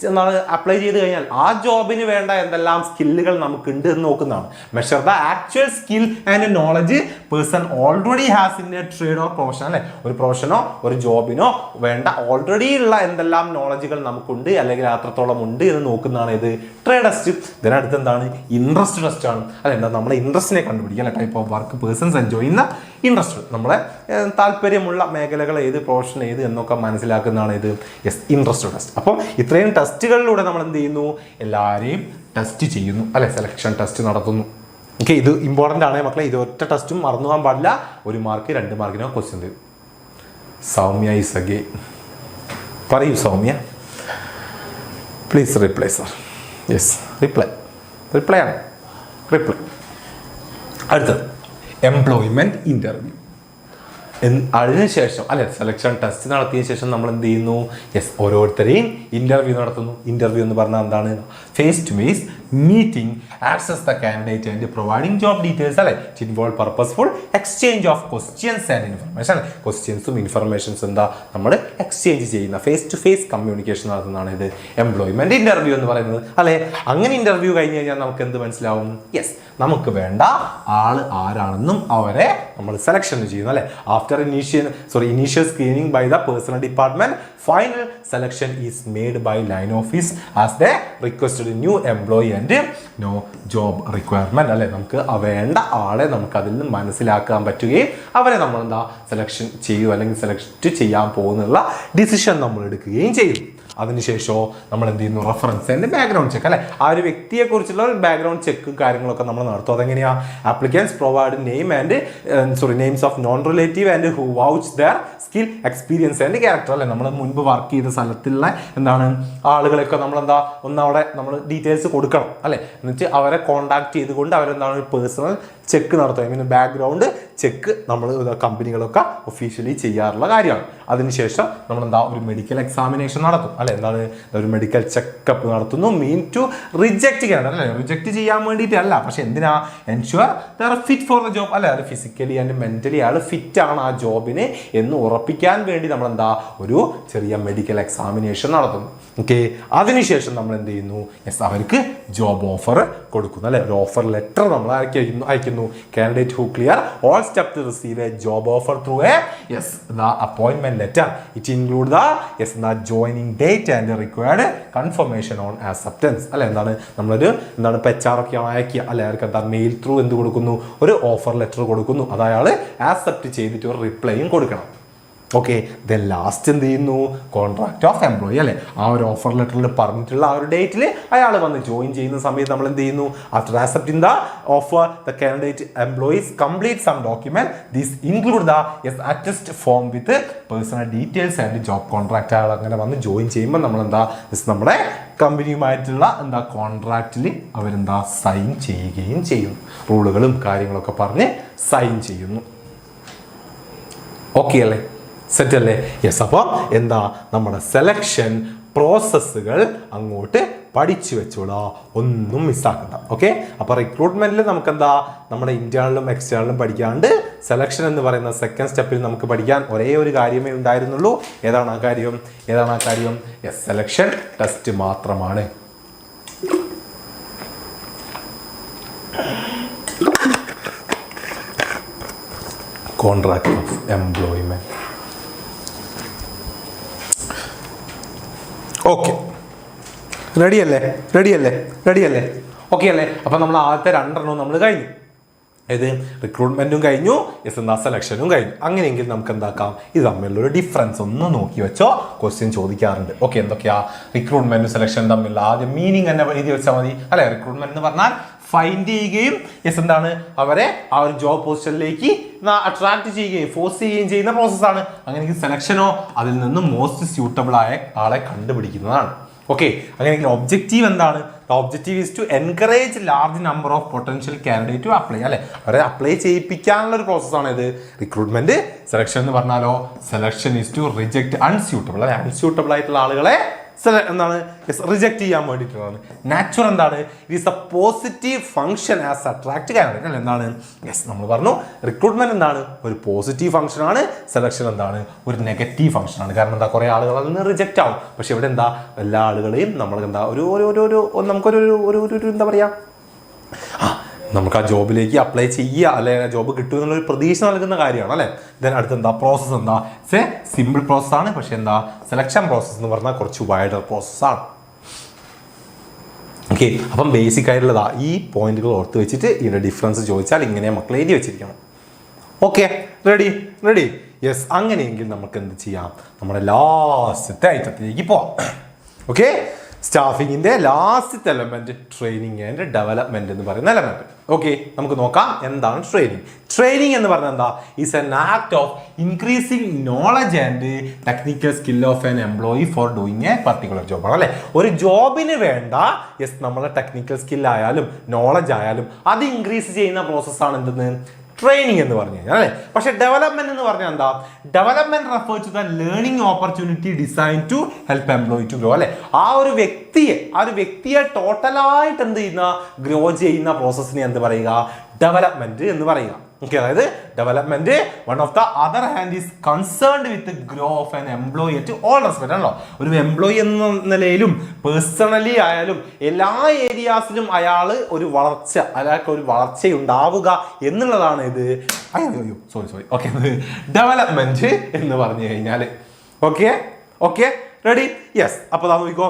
എന്താണ് അപ്ലൈ ചെയ്ത് കഴിഞ്ഞാൽ ആ ജോബിന് വേണ്ട എന്തെല്ലാം സ്കില്ലുകൾ നമുക്കുണ്ട് എന്ന് നോക്കുന്നതാണ്. Measure the actual skill and knowledge person already has in A trade or profession അല്ലെ, ഒരു പ്രൊഫഷനോ ഒരു ജോബിനോ വേണ്ട ഓൾറെഡി ഉള്ള എന്തെല്ലാം നോളജുകൾ നമുക്കുണ്ട് അല്ലെങ്കിൽ അത്രത്തോളം ഉണ്ട് എന്ന് നോക്കുന്നതാണ് ഇത് ട്രേഡ് ടെസ്റ്റ്. ഇതിനടുത്ത് എന്താണ്, ഇൻട്രസ്റ്റ് ടെസ്റ്റ് ആണ്. അല്ലെ, എന്താ നമ്മുടെ ഇൻട്രസ്റ്റിനെ കണ്ടുപിടിക്കുക അല്ലെ, type of work persons enjoy ചെയ്യുന്ന ഇൻട്രസ്റ്റ്, നമ്മളെ താല്പര്യമുള്ള മേഖലകൾ ഏത്, പ്രൊഫഷൻ ഏത് എന്നൊക്കെ മനസ്സിലാക്കുന്നതാണ് ഇത് ഇൻട്രസ്റ്റ് ടെസ്റ്റ്. അപ്പം ഇത്രയും ടെസ്റ്റുകളിലൂടെ നമ്മൾ എന്ത് ചെയ്യുന്നു, എല്ലാവരെയും ടെസ്റ്റ് ചെയ്യുന്നു അല്ലെ, സെലക്ഷൻ ടെസ്റ്റ് നടത്തുന്നു. ഓക്കെ, ഇത് ഇമ്പോർട്ടൻ്റ് ആണ് മക്കളെ. ഇത് ഒറ്റ ടെസ്റ്റും മറന്നു പോകാൻ പാടില്ല. 1 മാർക്ക് 2 മാർക്കിനോ ക്വസ്റ്റ്യൻ തരും. Soumya is again. പറയൂ Soumya, please reply sir. Yes, reply ആണ്, റിപ്ലൈ. അടുത്തത് എംപ്ലോയ്മെന്റ് ഇന്റർവ്യൂ. അതിനുശേഷം അല്ലെ, സെലക്ഷൻ ടെസ്റ്റ് നടത്തിയ ശേഷം നമ്മൾ എന്ത് ചെയ്യുന്നു, ഓരോരുത്തരെയും ഇന്റർവ്യൂ നടത്തുന്നു. ഇന്റർവ്യൂ എന്ന് പറഞ്ഞാൽ എന്താണ്, face to face meeting, access the candidate and providing job details അല്ലെ, it involve purposeful exchange of questions and information. ക്വസ്റ്റ്യൻസും ഇൻഫർമേഷൻസും എന്താ നമ്മൾ എക്സ്ചേഞ്ച് ചെയ്യുന്ന ഫേസ് ടു ഫേസ് കമ്മ്യൂണിക്കേഷൻ നടത്തുന്നതാണ് ഇത് എംപ്ലോയ്മെന്റ് ഇന്റർവ്യൂ എന്ന് പറയുന്നത് അല്ലെ. അങ്ങനെ ഇന്റർവ്യൂ കഴിഞ്ഞ് കഴിഞ്ഞാൽ നമുക്ക് എന്ത് മനസ്സിലാവും, നമുക്ക് വേണ്ട ആള് ആരാണെന്നും അവരെ നമ്മൾ സെലക്ഷൻ ചെയ്യുന്നു അല്ലെ. After initial screening by the personnel department, final selection is made by line office as the requested new employee and no job requirement അല്ലെ. നമുക്ക് വേണ്ട ആളെ നമുക്ക് അതിൽ നിന്ന് മനസ്സിലാക്കാൻ പറ്റുകയും അവരെ നമ്മൾ എന്താ സെലക്ഷൻ ചെയ്യുക അല്ലെങ്കിൽ സെലക്ട് ചെയ്യാൻ പോകുന്നുള്ള ഡിസിഷൻ നമ്മൾ എടുക്കുകയും ചെയ്യും. അതിനുശേഷം നമ്മൾ എന്ത് ചെയ്യുന്നു, റെഫറൻസ് ആൻഡ് ബാക്ക്ഗ്രൗണ്ട് ചെക്ക് അല്ലെ. ആ ഒരു വ്യക്തിയെ കുറിച്ചുള്ള ഒരു ബാക്ക്ഗ്രൗണ്ട് ചെക്ക് കാര്യങ്ങളൊക്കെ നമ്മൾ നടത്തും. അതെങ്ങനെയാ, applicants provide names of non relative and who vouch there skill, experience and character അല്ലെ. നമ്മൾ മുൻപ് വർക്ക് ചെയ്ത സ്ഥലത്തുള്ള എന്താണ് ആളുകളെയൊക്കെ നമ്മളെന്താ ഒന്നവിടെ നമ്മൾ ഡീറ്റെയിൽസ് കൊടുക്കണം അല്ലെ. എന്നിട്ട് അവരെ കോൺടാക്ട് ചെയ്തുകൊണ്ട് അവരെന്താണ് ഒരു പേഴ്സണൽ ചെക്ക് നടത്തുക. ഐ മീൻ ബാക്ക്ഗ്രൗണ്ട് ചെക്ക് നമ്മൾ കമ്പനികളൊക്കെ ഒഫീഷ്യലി ചെയ്യാറുള്ള കാര്യമാണ്. അതിനുശേഷം നമ്മൾ എന്താ ഒരു മെഡിക്കൽ എക്സാമിനേഷൻ നടത്തും അല്ലെ. എന്താണ്, ഒരു മെഡിക്കൽ ചെക്കപ്പ് നടത്തുന്നു. മീൻ ടു റിജക്ട് ചെയ്യാൻ അല്ലെ, റിജക്ട് ചെയ്യാൻ വേണ്ടിയിട്ടല്ല, പക്ഷെ എന്തിനാ, ensure they are fit for the job അല്ലെ. അത് physically and mentally all fit ആണ് ആ ജോബിന് എന്ന് ഉറപ്പിക്കാൻ വേണ്ടി നമ്മൾ എന്താ ഒരു ചെറിയ മെഡിക്കൽ എക്സാമിനേഷൻ നടത്തുന്നു. ഓക്കെ, അതിനുശേഷം നമ്മൾ എന്ത് ചെയ്യുന്നു, അവർക്ക് ജോബ് ഓഫർ കൊടുക്കുന്നു അല്ലെ. ഒരു ഓഫർ ലെറ്റർ നമ്മൾ അയക്കുന്നു. Candidate who clear all step to receive a job offer through a the appointment letter. It include the joining date and required confirmation on acceptance അല്ലെ. നമ്മളൊരു HR ഒക്കെ അയക്കുക അല്ലെ, അവർക്ക് എന്താ മെയിൽ ത്രൂ എന്ത് കൊടുക്കുന്നു, ഒരു ഓഫർ ലെറ്റർ കൊടുക്കുന്നു. അത് അയാൾ ആക്സെപ്റ്റ് ചെയ്തിട്ട് ഒരു റിപ്ലൈയും കൊടുക്കണം. ഓക്കെ, ദെൻ ലാസ്റ്റ് എന്ത് ചെയ്യുന്നു, കോൺട്രാക്ട് ഓഫ് എംപ്ലോയി അല്ലെ. ആ ഒരു ഓഫർ ലെറ്ററിൽ പറഞ്ഞിട്ടുള്ള ആ ഒരു ഡേറ്റിൽ അയാൾ വന്ന് ജോയിൻ ചെയ്യുന്ന സമയത്ത് നമ്മൾ എന്ത് ചെയ്യുന്നു, after accepting the offer the candidate employees complete some document this include the attest form with personal details and job contract. അയാൾ അങ്ങനെ വന്ന് ജോയിൻ ചെയ്യുമ്പോൾ നമ്മൾ എന്താ നമ്മുടെ കമ്പനിയുമായിട്ടുള്ള കോൺട്രാക്റ്റിൽ അവരെന്താ സൈൻ ചെയ്യുകയും ചെയ്യും. റൂളുകളും കാര്യങ്ങളൊക്കെ പറഞ്ഞ് സൈൻ ചെയ്യുന്നു. ഓക്കെ അല്ലേ, സെറ്റ് അല്ലേ? അപ്പോൾ എന്താ നമ്മുടെ സെലക്ഷൻ പ്രോസസ്സുകൾ അങ്ങോട്ട് പഠിച്ചു വെച്ചോളാ, ഒന്നും മിസ്സാക്കണ്ട. ഓക്കെ, അപ്പോൾ റിക്രൂട്ട്മെന്റിൽ നമുക്ക് എന്താ നമ്മുടെ ഇന്റേണലും എക്സ്റ്റേണലും പഠിക്കാണ്ട് സെലക്ഷൻ എന്ന് പറയുന്ന സെക്കൻഡ് സ്റ്റെപ്പിൽ നമുക്ക് പഠിക്കാൻ ഒരേ ഒരു കാര്യമേ ഉണ്ടായിരുന്നുള്ളൂ. ഏതാണ് ആ കാര്യം? സെലക്ഷൻ ടെസ്റ്റ് മാത്രമാണ്. Contract of employment. ഓക്കെ, റെഡിയല്ലേ? ഓക്കെ അല്ലേ? അപ്പം നമ്മൾ ആദ്യത്തെ 2 നമ്മൾ കഴിഞ്ഞു. ഏത്, റിക്രൂട്ട്മെന്റും കഴിഞ്ഞു, സെലക്ഷനും കഴിഞ്ഞു. അങ്ങനെയെങ്കിൽ നമുക്ക് എന്താക്കാം, ഇത് തമ്മിലുള്ള ഒരു ഡിഫറൻസ് ഒന്ന് നോക്കി വെച്ചോ. ക്വസ്റ്റ്യൻ ചോദിക്കാറുണ്ട്. ഓക്കെ, എന്തൊക്കെയാ റിക്രൂട്ട്മെന്റും സെലക്ഷനും തമ്മിലുള്ള ആദ്യം മീനിങ് തന്നെ എഴുതി വെച്ചാൽ മതി അല്ലെ. റിക്രൂട്ട്മെന്റ് എന്ന് പറഞ്ഞാൽ ഫൈൻഡ് ചെയ്യുകയും എന്താണ് അവരെ ആ ഒരു ജോബ് പൊസിഷനിലേക്ക് അട്രാക്ട് ചെയ്യുകയും ഫോഴ്സ് ചെയ്യുകയും ചെയ്യുന്ന പ്രോസസ്സാണ്. അങ്ങനെയെങ്കിൽ സെലക്ഷനോ അതിൽ നിന്ന് മോസ്റ്റ് സ്യൂട്ടബിൾ ആയ ആളെ കണ്ടുപിടിക്കുന്നതാണ്. ഓക്കെ, അങ്ങനെയെങ്കിൽ ഒബ്ജക്റ്റീവ് എന്താണ്? Objective is to encourage large number of potential candidate to apply അല്ലെ. അവരെ അപ്ലൈ ചെയ്യിപ്പിക്കാനുള്ള ഒരു പ്രോസസ്സാണ് ഇത് റിക്രൂട്ട്മെന്റ്. സെലക്ഷൻ എന്ന് പറഞ്ഞാലോ, selection is to reject unsuitable അല്ലെ. അൺസ്യൂട്ടബിൾ ആയിട്ടുള്ള ആളുകളെ എന്താണ് റിജക്ട് ചെയ്യാൻ വേണ്ടിയിട്ടുള്ളതാണ്. നാച്ചുറൽ എന്താണ്? It is a positive function as attract candidate അല്ലേ? എന്താണ്? യെസ്, നമ്മൾ പറഞ്ഞു റിക്രൂട്ട്മെന്റ് എന്താണ്? ഒരു പോസിറ്റീവ് ഫംഗ്ഷൻ ആണ്. സെലക്ഷൻ എന്താണ്? ഒരു നെഗറ്റീവ് ഫംഗ്ഷൻ ആണ്. കാരണം എന്താ, കുറെ ആളുകൾ അതിൽ നിന്ന് റിജക്റ്റ് ആവും. പക്ഷെ ഇവിടെ എന്താ, എല്ലാ ആളുകളെയും നമ്മൾ എന്താ നമുക്കൊരു എന്താ പറയാ, നമുക്ക് ആ ജോബിലേക്ക് അപ്ലൈ ചെയ്യുക അല്ലെ ജോബ് കിട്ടും എന്നുള്ളൊരു പ്രതീക്ഷ നൽകുന്ന കാര്യമാണ് അല്ലേ. ദെൻ അടുത്ത് എന്താ, പ്രോസസ്സ് എന്താ, സിമ്പിൾ പ്രോസസ് ആണ്. പക്ഷെ എന്താ, സെലക്ഷൻ പ്രോസസ്സ് എന്ന് പറഞ്ഞാൽ കുറച്ച് വൈഡർ പ്രോസസ്സാണ്. ഓക്കെ, അപ്പം ബേസിക് ആയിട്ടുള്ളതാ ഈ പോയിന്റുകൾ ഓർത്ത് വെച്ചിട്ട് ഇതിന്റെ ഡിഫറൻസ് ചോദിച്ചാൽ ഇങ്ങനെ മക്കൾ എഴുതി വെച്ചിരിക്കണം. Okay, ready yes. അങ്ങനെയെങ്കിൽ നമുക്ക് എന്ത് ചെയ്യാം, നമ്മുടെ ലാസ്റ്റത്തെ ഐറ്റത്തിലേക്ക് പോവാം. ഓക്കെ, സ്റ്റാഫിങ്ങിന്റെ last element training and development എന്ന് പറയുന്ന എലമെന്റ്. ഓക്കെ, നമുക്ക് നോക്കാം എന്താണ് ട്രെയിനിങ്. ട്രെയിനിങ് എന്ന് പറഞ്ഞാൽ എന്താ, is N act of increasing knowledge and technical skill of N employee four doing A particular job ആണ് അല്ലെ. ഒരു ജോബിന് വേണ്ട നമ്മുടെ ടെക്നിക്കൽ സ്കിൽ ആയാലും നോളജ് ആയാലും അത് ഇൻക്രീസ് ചെയ്യുന്ന പ്രോസസ്സാണ് എന്തെന്ന്, ട്രെയിനിങ് എന്ന് പറഞ്ഞു കഴിഞ്ഞാൽ അല്ലേ. പക്ഷെ ഡെവലപ്മെന്റ് എന്ന് പറഞ്ഞാൽ എന്താ, development refer to the learning opportunity design to help employee to grow അല്ലെ. ആ ഒരു വ്യക്തിയെ ടോട്ടലായിട്ട് എന്ത് ചെയ്യുന്ന, ഗ്രോ ചെയ്യുന്ന പ്രോസസ്സിനെ എന്ത് പറയുക, ഡെവലപ്മെന്റ് എന്ന് പറയുക. ഓക്കെ, അതായത് development one of the other hand is concerned with grow of an employee at all respect ആണല്ലോ. ഒരു എംപ്ലോയി എന്ന നിലയിലും പേഴ്സണലി ആയാലും എല്ലാ ഏരിയാസിലും അയാൾക്ക് ഒരു വളർച്ചയുണ്ടാവുക എന്നുള്ളതാണ് ഇത്. സോറി ഓക്കെ, ഡെവലപ്മെന്റ് എന്ന് പറഞ്ഞു കഴിഞ്ഞാൽ. Okay ready yes. അപ്പോൾ നോക്കിക്കോ,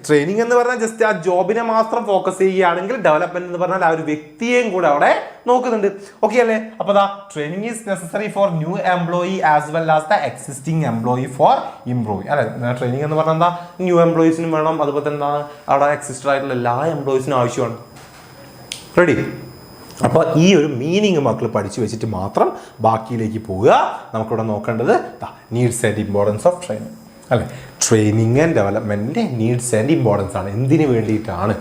ട്രെയിനിങ് എന്ന് പറഞ്ഞാൽ ജസ്റ്റ് ആ ജോബിനെ മാത്രം ഫോക്കസ് ചെയ്യുകയാണെങ്കിൽ ഡെവലപ്മെന്റ് എന്ന് പറഞ്ഞാൽ ആ ഒരു വ്യക്തിയെയും കൂടെ അവിടെ നോക്കുന്നുണ്ട്. ഓക്കെ അല്ലേ. അപ്പോൾ training is necessary for new employee as well as the existing employee for improve അല്ലെ. ട്രെയിനിങ് എന്ന് പറഞ്ഞാൽ എന്താ, ന്യൂ എംപ്ലോയീസിനും വേണം, അതുപോലെ തന്നെ എന്താണ് അവിടെ എക്സിസ്റ്റഡ് ആയിട്ടുള്ള എല്ലാ എംപ്ലോയീസിനും ആവശ്യമാണ്. റെഡി. അപ്പോൾ ഈ ഒരു മീനിങ് മക്കൾ പഠിച്ചു വെച്ചിട്ട് മാത്രം ബാക്കിയിലേക്ക് പോവുക. നമുക്കിവിടെ നോക്കേണ്ടത് needs and importance of training അല്ലെ. ട്രെയിനിങ് ആൻഡ് ഡെവലപ്മെന്റിന്റെ നീഡ്സ് ആൻഡ് ഇമ്പോർട്ടൻസ് ആണ്. എന്തിനു വേണ്ടിയിട്ടാണ്?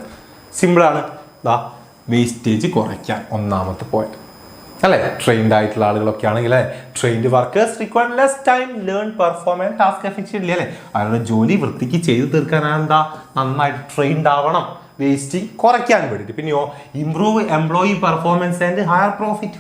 സിമ്പിളാണ്, വേസ്റ്റേജ് കുറയ്ക്കാൻ. ഒന്നാമത്തെ പോയിന്റ് അല്ലെ. ട്രെയിൻഡ് ആയിട്ടുള്ള ആളുകളൊക്കെ ആണെങ്കിൽ trained workers require less time learn perform and task efficiently അല്ലെ. അവരുടെ ജോലി വൃത്തിക്ക് ചെയ്തു തീർക്കാനാണ് എന്താ, നന്നായിട്ട് ട്രെയിൻഡ് ആവണം, വേസ്റ്റിംഗ് കുറയ്ക്കാൻ വേണ്ടിയിട്ട്. പിന്നെയോ improve employee performance and higher profit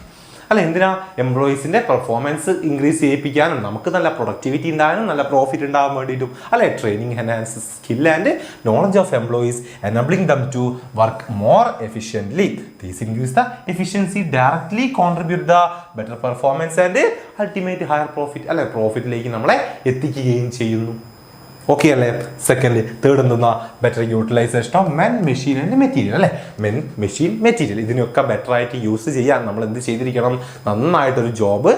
അല്ല. എന്തിനാ? എംപ്ലോയീസിന്റെ പെർഫോമൻസ് ഇൻക്രീസ് ചെയ്യിപ്പിക്കാനും നമുക്ക് നല്ല പ്രൊഡക്ടിവിറ്റി ഉണ്ടാകാനും നല്ല പ്രോഫിറ്റ് ഉണ്ടാകാൻ വേണ്ടിയിട്ടും അല്ലെ. Training enhance skill and knowledge of employees enabling them to work more efficiently. These increase the efficiency directly contribute the better performance and ultimate higher profit അല്ലെ. പ്രോഫിറ്റിലേക്ക് നമ്മളെ എത്തിക്കുകയും ചെയ്യുന്നു. ഓക്കെ അല്ലേ. സെക്കൻഡ് തേർഡ് എന്തെന്നാ, better utilization of men, machine and material അല്ലെ. Men, machine, material ഇതിനൊക്കെ better ആയിട്ട് യൂസ് ചെയ്യാൻ നമ്മൾ എന്ത് ചെയ്തിരിക്കണം, നന്നായിട്ടൊരു ജോബ്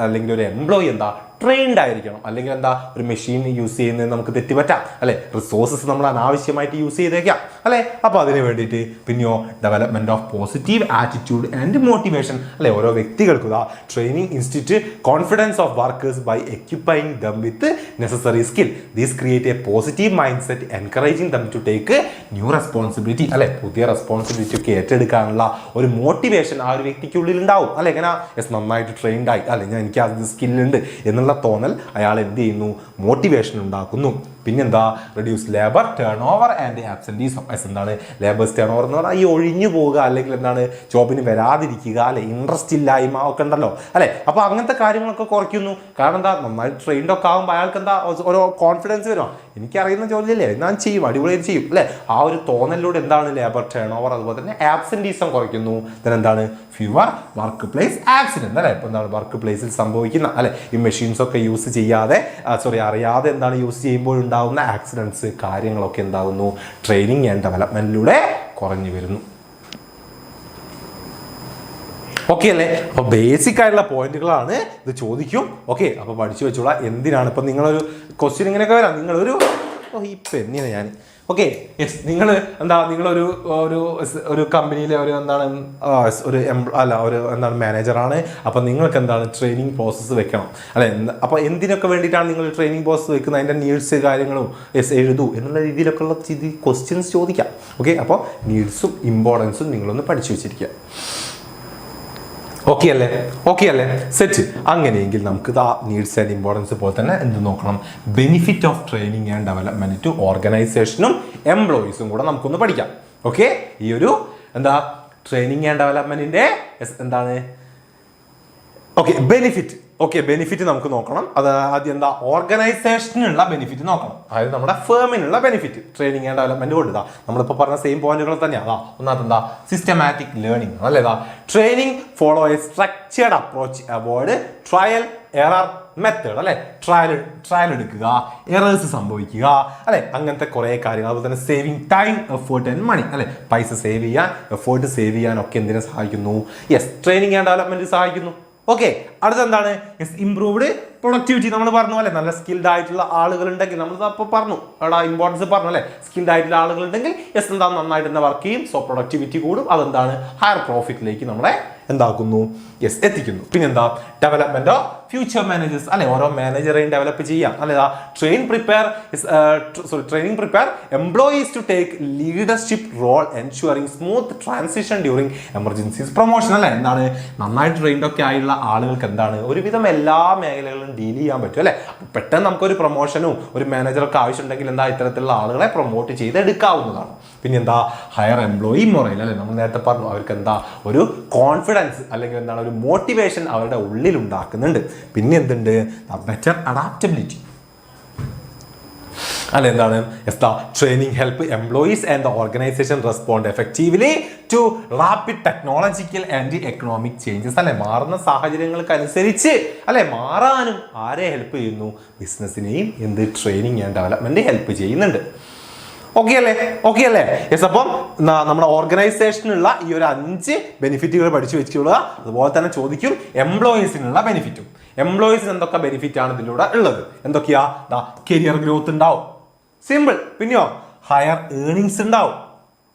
അല്ലെങ്കിൽ ഒരു എംപ്ലോയി എന്താ, ട്രെയിൻഡ് ആയിരിക്കണം. അല്ലെങ്കിൽ എന്താ, ഒരു മെഷീൻ യൂസ് ചെയ്യുന്നത് നമുക്ക് തെറ്റുപറ്റാം അല്ലെ. റിസോഴ്സസ് നമ്മൾ അനാവശ്യമായിട്ട് യൂസ് ചെയ്തേക്കാം അല്ലെ. അപ്പോൾ അതിന് വേണ്ടിയിട്ട് പിന്നെയോ development of positive attitude and motivation അല്ലെ. ഓരോ വ്യക്തികൾക്കും training institute confidence of workers by equipping them with necessary skill. These create a positive mindset encouraging them to take new responsibility അല്ലെ. പുതിയ റെസ്പോൺസിബിലിറ്റി ഒക്കെ ഏറ്റെടുക്കാനുള്ള ഒരു മോട്ടിവേഷൻ ആ ഒരു വ്യക്തിക്കുള്ളിൽ ഉണ്ടാവും അല്ലെ. എങ്ങനെ, നന്നായിട്ട് ട്രെയിൻഡ് ആയി അല്ലെ, എനിക്ക് അത് സ്കില്ലുണ്ട് എന്നുള്ള തോന്നൽ അയാൾ എന്ത് ചെയ്യുന്നു, മോട്ടിവേഷൻ ഉണ്ടാക്കുന്നു. പിന്നെന്താ, reduce labour turn over and absenteeism. എന്താണ് ലേബേഴ്സ് ടേൺ ഓവർ എന്ന് പറഞ്ഞാൽ ഈ ഒഴിഞ്ഞു പോവുക അല്ലെങ്കിൽ എന്താണ് ജോബിന് വരാതിരിക്കുക അല്ലെ, ഇൻട്രസ്റ്റ് ഇല്ലായ്മ ഒക്കെ ഉണ്ടല്ലോ അല്ലെ. അപ്പോൾ അങ്ങനത്തെ കാര്യങ്ങളൊക്കെ കുറയ്ക്കുന്നു. കാരണം എന്താ, നന്നായി ട്രെയിൻഡ് ഒക്കെ ആകുമ്പോൾ അയാൾക്ക് എന്താ ഓരോ കോൺഫിഡൻസ് വരും. എനിക്കറിയുന്ന ജോലിയല്ലേ, ഞാൻ ചെയ്യും, അടിപൊളിയായിട്ട് ചെയ്യും അല്ലെ. ആ ഒരു തോന്നലിലൂടെ എന്താണ് ലേബർ ടേൺ ഓവർ, അതുപോലെ തന്നെ ആബ്സെന്റീസം കുറയ്ക്കുന്നു. then എന്താണ്, ഫ്യൂവർ വർക്ക് പ്ലേസ് ആക്സിഡന്റ് അല്ലെ. ഇപ്പോൾ എന്താണ് വർക്ക് പ്ലേസിൽ സംഭവിക്കുന്ന അല്ലെ, ഈ മെഷീൻസ് ഒക്കെ യൂസ് ചെയ്യാതെ അറിയാതെ എന്താണ് യൂസ് ചെയ്യുമ്പോൾ ഉണ്ടാകുന്ന ആക്സിഡൻസ് കാര്യങ്ങളൊക്കെ എന്താകുന്നു, ട്രെയിനിങ് ആൻഡ് ഡെവലപ്മെന്റിലൂടെ കുറഞ്ഞു വരുന്നു. ഓക്കെ അല്ലേ. അപ്പോൾ ബേസിക് ആയിട്ടുള്ള പോയിന്റുകളാണ് ഇത് ചോദിക്കും. ഓക്കെ, അപ്പോൾ പഠിച്ചു വെച്ചോളാം. എന്തിനാണ് ഇപ്പം നിങ്ങളൊരു ക്വസ്റ്റ്യൻ ഇങ്ങനെയൊക്കെ വരാം. നിങ്ങളൊരു ഇപ്പം എന്തിനാ ഞാൻ ഓക്കെ യെസ്, നിങ്ങളൊരു ഒരു കമ്പനിയിലെ ഒരു എന്താണ് മാനേജറാണ്. അപ്പം നിങ്ങൾക്ക് എന്താണ് ട്രെയിനിങ് പ്രോസസ്സ് വെക്കണം അല്ലെ. അപ്പോൾ എന്തിനൊക്കെ വേണ്ടിയിട്ടാണ് നിങ്ങൾ ട്രെയിനിങ് പ്രോസസ്സ് വെക്കുന്നത്, അതിൻ്റെ നീഡ്സ് കാര്യങ്ങളും എഴുതൂ എന്നുള്ള രീതിയിലൊക്കെ ഉള്ള ക്വസ്റ്റ്യൻസ് ചോദിക്കാം. ഓക്കെ, അപ്പോൾ നീഡ്സും ഇമ്പോർട്ടൻസും നിങ്ങളൊന്ന് പഠിച്ചു വെച്ചിരിക്കുക. ഓക്കെ അല്ലേ? ഓക്കെ അല്ലേ? സെറ്റ്. അങ്ങനെയെങ്കിൽ നമുക്ക് ഇതാ നീഡ്സ് ആൻഡ് ഇമ്പോർട്ടൻസ് പോലെ തന്നെ എന്ത് നോക്കണം? Benefit of training and development to ഓർഗനൈസേഷനും എംപ്ലോയീസും കൂടെ നമുക്കൊന്ന് പഠിക്കാം. ഓക്കെ, ഈ ഒരു എന്താ ട്രെയിനിങ് ആൻഡ് ഡെവലപ്മെന്റിന്റെ എന്താണ്? Okay, benefit. ഓക്കെ, ബെനിഫിറ്റ് നമുക്ക് നോക്കണം. അത് ആദ്യം എന്താ? ഓർഗനൈസേഷനുള്ള ബെനിഫിറ്റ് നോക്കണം. അതായത് നമ്മുടെ ഫേമിനുള്ള ബെനിഫിറ്റ് ട്രെയിനിങ് ആൻഡ് ഡെവലപ്മെന്റ് കൊടുത്താ നമ്മളിപ്പോൾ പറഞ്ഞ സെയിം പോയിന്റുകൾ തന്നെയാണ്. അതാ ഒന്നാമത്തെ എന്താ? സിസ്റ്റമാറ്റിക് ലേണിംഗ് അല്ലേതാ? Training follow a structured approach avoid trial error method അല്ലെ? ട്രയൽ എടുക്കുക, എറേഴ്സ് സംഭവിക്കുക അല്ലെ? അങ്ങനത്തെ കുറെ കാര്യങ്ങൾ. അതുപോലെ തന്നെ saving time, effort and money അല്ലെ? പൈസ സേവ് ചെയ്യാൻ, എഫേർട്ട് സേവ് ചെയ്യാൻ ഒക്കെ എന്തിനെ സഹായിക്കുന്നു? യെസ്, ട്രെയിനിങ് ആൻഡ് ഡെവലപ്മെന്റ് സഹായിക്കുന്നു. ഓക്കെ, അടുത്ത എന്താണ്? Yes, improved productivity. നമ്മൾ പറഞ്ഞു അല്ലെ, നല്ല സ്കിൽഡ് ആയിട്ടുള്ള ആളുകൾ ഉണ്ടെങ്കിൽ, നമ്മൾ അപ്പോൾ പറഞ്ഞു അവിടെ ഇമ്പോർട്ടൻസ് പറഞ്ഞു അല്ലെ, സ്കിൽഡ് ആയിട്ടുള്ള ആളുകൾ ഉണ്ടെങ്കിൽ യെസ് എന്താ? നന്നായിട്ട് തന്നെ വർക്ക് ചെയ്യും, സോ പ്രൊഡക്ടിവിറ്റി കൂടും. അതെന്താണ്? ഹയർ പ്രോഫിറ്റിലേക്ക് നമ്മളെ എന്താക്കുന്നു? യെസ്, എത്തിക്കുന്നു. പിന്നെന്താ? ഡെവലപ്മെന്റ് ഓഫ് ഫ്യൂച്ചർ മാനേജേഴ്സ് അല്ലെ? ഓരോ മാനേജറെയും ഡെവലപ്പ് ചെയ്യാം അല്ലെ? Training prepare employees to take leadership role ensuring smooth transition during emergencies promotion അല്ലെ? എന്താണ്? നന്നായിട്ട് ട്രെയിൻഡ് ഒക്കെ ആയുള്ള ആളുകൾക്ക് എന്താണ്? ഒരുവിധം എല്ലാ മേഖലകളിലും ഡീൽ ചെയ്യാൻ പറ്റും അല്ലെ? പെട്ടെന്ന് നമുക്കൊരു പ്രൊമോഷനും ഒരു മാനേജറൊക്കെ ആവശ്യമുണ്ടെങ്കിൽ എന്താ? ഇത്തരത്തിലുള്ള ആളുകളെ പ്രൊമോട്ട് ചെയ്ത് എടുക്കാവുന്നതാണ്. പിന്നെന്താ? ഹയർ എംപ്ലോയി മൊറൈൽ അല്ലെ? നമ്മൾ നേരത്തെ പറഞ്ഞു അവർക്ക് എന്താ? ഒരു കോൺഫിഡൻസ് അല്ലെങ്കിൽ എന്താണ്? ഒരു മോട്ടിവേഷൻ അവരുടെ ഉള്ളിൽ ഉണ്ടാക്കുന്നുണ്ട്. പിന്നെ എന്തുണ്ട്? ബെറ്റർ അഡാപ്റ്റബിലിറ്റി അല്ലെ? എന്താണ്? Training help employees and the organisation respond effectively to rapid technological and economic changes അല്ലെ? മാറുന്ന സാഹചര്യങ്ങൾക്ക് അനുസരിച്ച് അല്ലെ മാറാനും ആരെ ഹെൽപ്പ് ചെയ്യുന്നു? ബിസിനസ്സിനെയും എന്ത്? ട്രെയിനിങ് ആൻഡ് ഡെവലപ്മെന്റ് ഹെൽപ്പ് ചെയ്യുന്നുണ്ട്. ഓക്കെ അല്ലേ? ഓക്കെ അല്ലേ? യെസ്. അപ്പം നമ്മുടെ ഓർഗനൈസേഷനുള്ള ഈ ഒരു 5 ബെനിഫിറ്റുകൾ പഠിച്ചു വെച്ചുകൊള്ളുക. അതുപോലെ തന്നെ ചോദിക്കും എംപ്ലോയീസിനുള്ള ബെനിഫിറ്റും. എംപ്ലോയീസിന് എന്തൊക്കെ ബെനിഫിറ്റ് ആണ് ഇതിലൂടെ ഉള്ളത്? എന്തൊക്കെയാ? കരിയർ ഗ്രോത്ത് ഉണ്ടാവും, സിമ്പിൾ. പിന്നെയോ ഹയർ ഏർണിങ്സ് ഉണ്ടാവും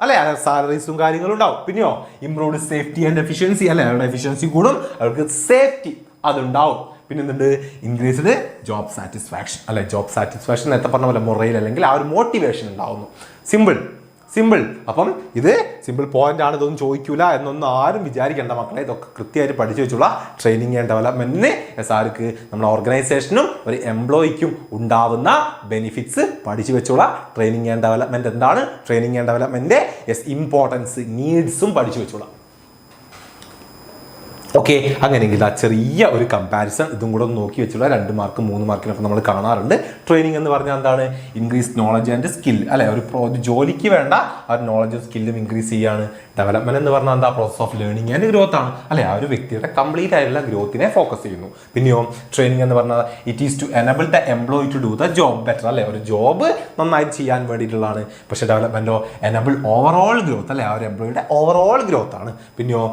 അല്ലെ? സാലറീസും കാര്യങ്ങളും ഉണ്ടാവും. പിന്നെയോ ഇംപ്രൂവ്ഡ് സേഫ്റ്റി ആൻഡ് എഫിഷ്യൻസി അല്ലെ? അവരുടെ എഫിഷ്യൻസി കൂടും, അവർക്ക് സേഫ്റ്റി അതുണ്ടാവും. പിന്നെ എന്തുണ്ട്? ഇൻക്രീസ്ഡ് ജോബ് സാറ്റിസ്ഫാക്ഷൻ അല്ലെ? ജോബ് സാറ്റിസ്ഫാക്ഷൻ നേരത്തെ പറഞ്ഞ പോലെ മൊറൈൽ അല്ലെങ്കിൽ ആ ഒരു മോട്ടിവേഷൻ ഉണ്ടാവുന്നു. Simple simple. അപ്പം ഇത് സിമ്പിൾ പോയിന്റ് ആണ്, ഇതൊന്നും ചോദിക്കൂല എന്നൊന്നും ആരും വിചാരിക്കേണ്ട മക്കളെ. ഇതൊക്കെ കൃത്യമായിട്ട് പഠിച്ചു വെച്ചുള്ള ട്രെയിനിങ് ആൻഡ് ഡെവലപ്മെന്റിന് ആർക്ക്? നമ്മുടെ ഓർഗനൈസേഷനും ഒരു എംപ്ലോയിക്കും ഉണ്ടാവുന്ന ബെനിഫിറ്റ്സ് പഠിച്ചു വെച്ചുള്ള ട്രെയിനിങ് ആൻഡ് ഡെവലപ്മെന്റ് എന്താണ്? ട്രെയിനിങ് ആൻഡ് ഡെവലപ്മെന്റ് ഇമ്പോർട്ടൻസ്, നീഡ്സും പഠിച്ചു വെച്ചുള്ള. ഓക്കെ, അങ്ങനെയെങ്കിൽ ആ ചെറിയ ഒരു കമ്പാരിസൺ ഇതും കൂടെ ഒന്ന് നോക്കി വെച്ചുള്ള 2 മാർക്ക് 3 മാർക്കിനൊക്കെ നമ്മൾ കാണാറുണ്ട്. ട്രെയിനിങ് എന്ന് പറഞ്ഞാൽ എന്താണ്? ഇൻക്രീസ് നോളജ് ആൻഡ് സ്കിൽ അല്ലെ? ഒരു ജോലിക്ക് വേണ്ട ആ നോളജും സ്കില്ലും ഇൻക്രീസ് ചെയ്യാണ്. ഡെവലപ്മെന്റ് എന്ന് പറഞ്ഞാൽ എന്താ? Process of learning and growth ആണ് അല്ലെ? ആ ഒരു വ്യക്തിയുടെ കംപ്ലീറ്റ് ആയിട്ടുള്ള ഗ്രോത്തിനെ ഫോക്കസ് ചെയ്യുന്നു. പിന്നെയോ ട്രെയിനിങ് എന്ന് പറഞ്ഞാൽ it is to enable the employee to do the job better അല്ലെ? ഒരു ജോബ് നന്നായിട്ട് ചെയ്യാൻ വേണ്ടിയിട്ടുള്ളതാണ്. പക്ഷേ ഡെവലപ്മെന്റോ എനബിൾ ഓവറോൾ ഗ്രോത്ത് അല്ലെ? ആ ഒരു എംപ്ലോയിയുടെ ഓവറോൾ ഗ്രോത്ത് ആണ്. പിന്നെയോ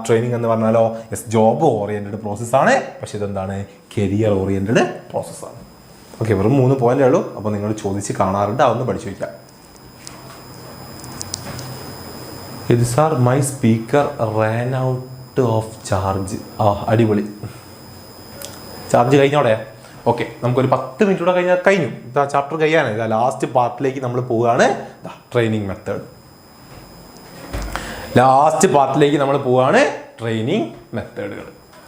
ട്രെയിനിങ് എന്ന് പറഞ്ഞാലോ ജോബ് ഓറിയന്റഡ് പ്രോസസ്സാണ്. പക്ഷെ ഇതെന്താണ്? കരിയർ ഓറിയന്റഡ് പ്രോസസ്സാണ്. ഓക്കെ, വെറും 3 പോയിന്റേ ഉള്ളൂ. അപ്പോൾ നിങ്ങൾ ചോദിച്ച് കാണാറുണ്ട്, അതൊന്ന് പഠിച്ചു വയ്ക്കാം. ഇത് sir my speaker Rann out of charge. അടിപൊളി. ചാർജ് കഴിഞ്ഞോടെ? ഓക്കെ, നമുക്കൊരു 10 മിനിറ്റ് കൂടെ കഴിഞ്ഞു. ഇതാ ചാപ്റ്റർ കഴിയാനാണ്. ഇതാ ലാസ്റ്റ് പാർട്ടിലേക്ക് നമ്മൾ പോവുകയാണ്. Training method. ലാസ്റ്റ് പാർട്ടിലേക്ക് നമ്മൾ പോവുകയാണ്. ട്രെയിനിങ് മെത്തേഡുകൾ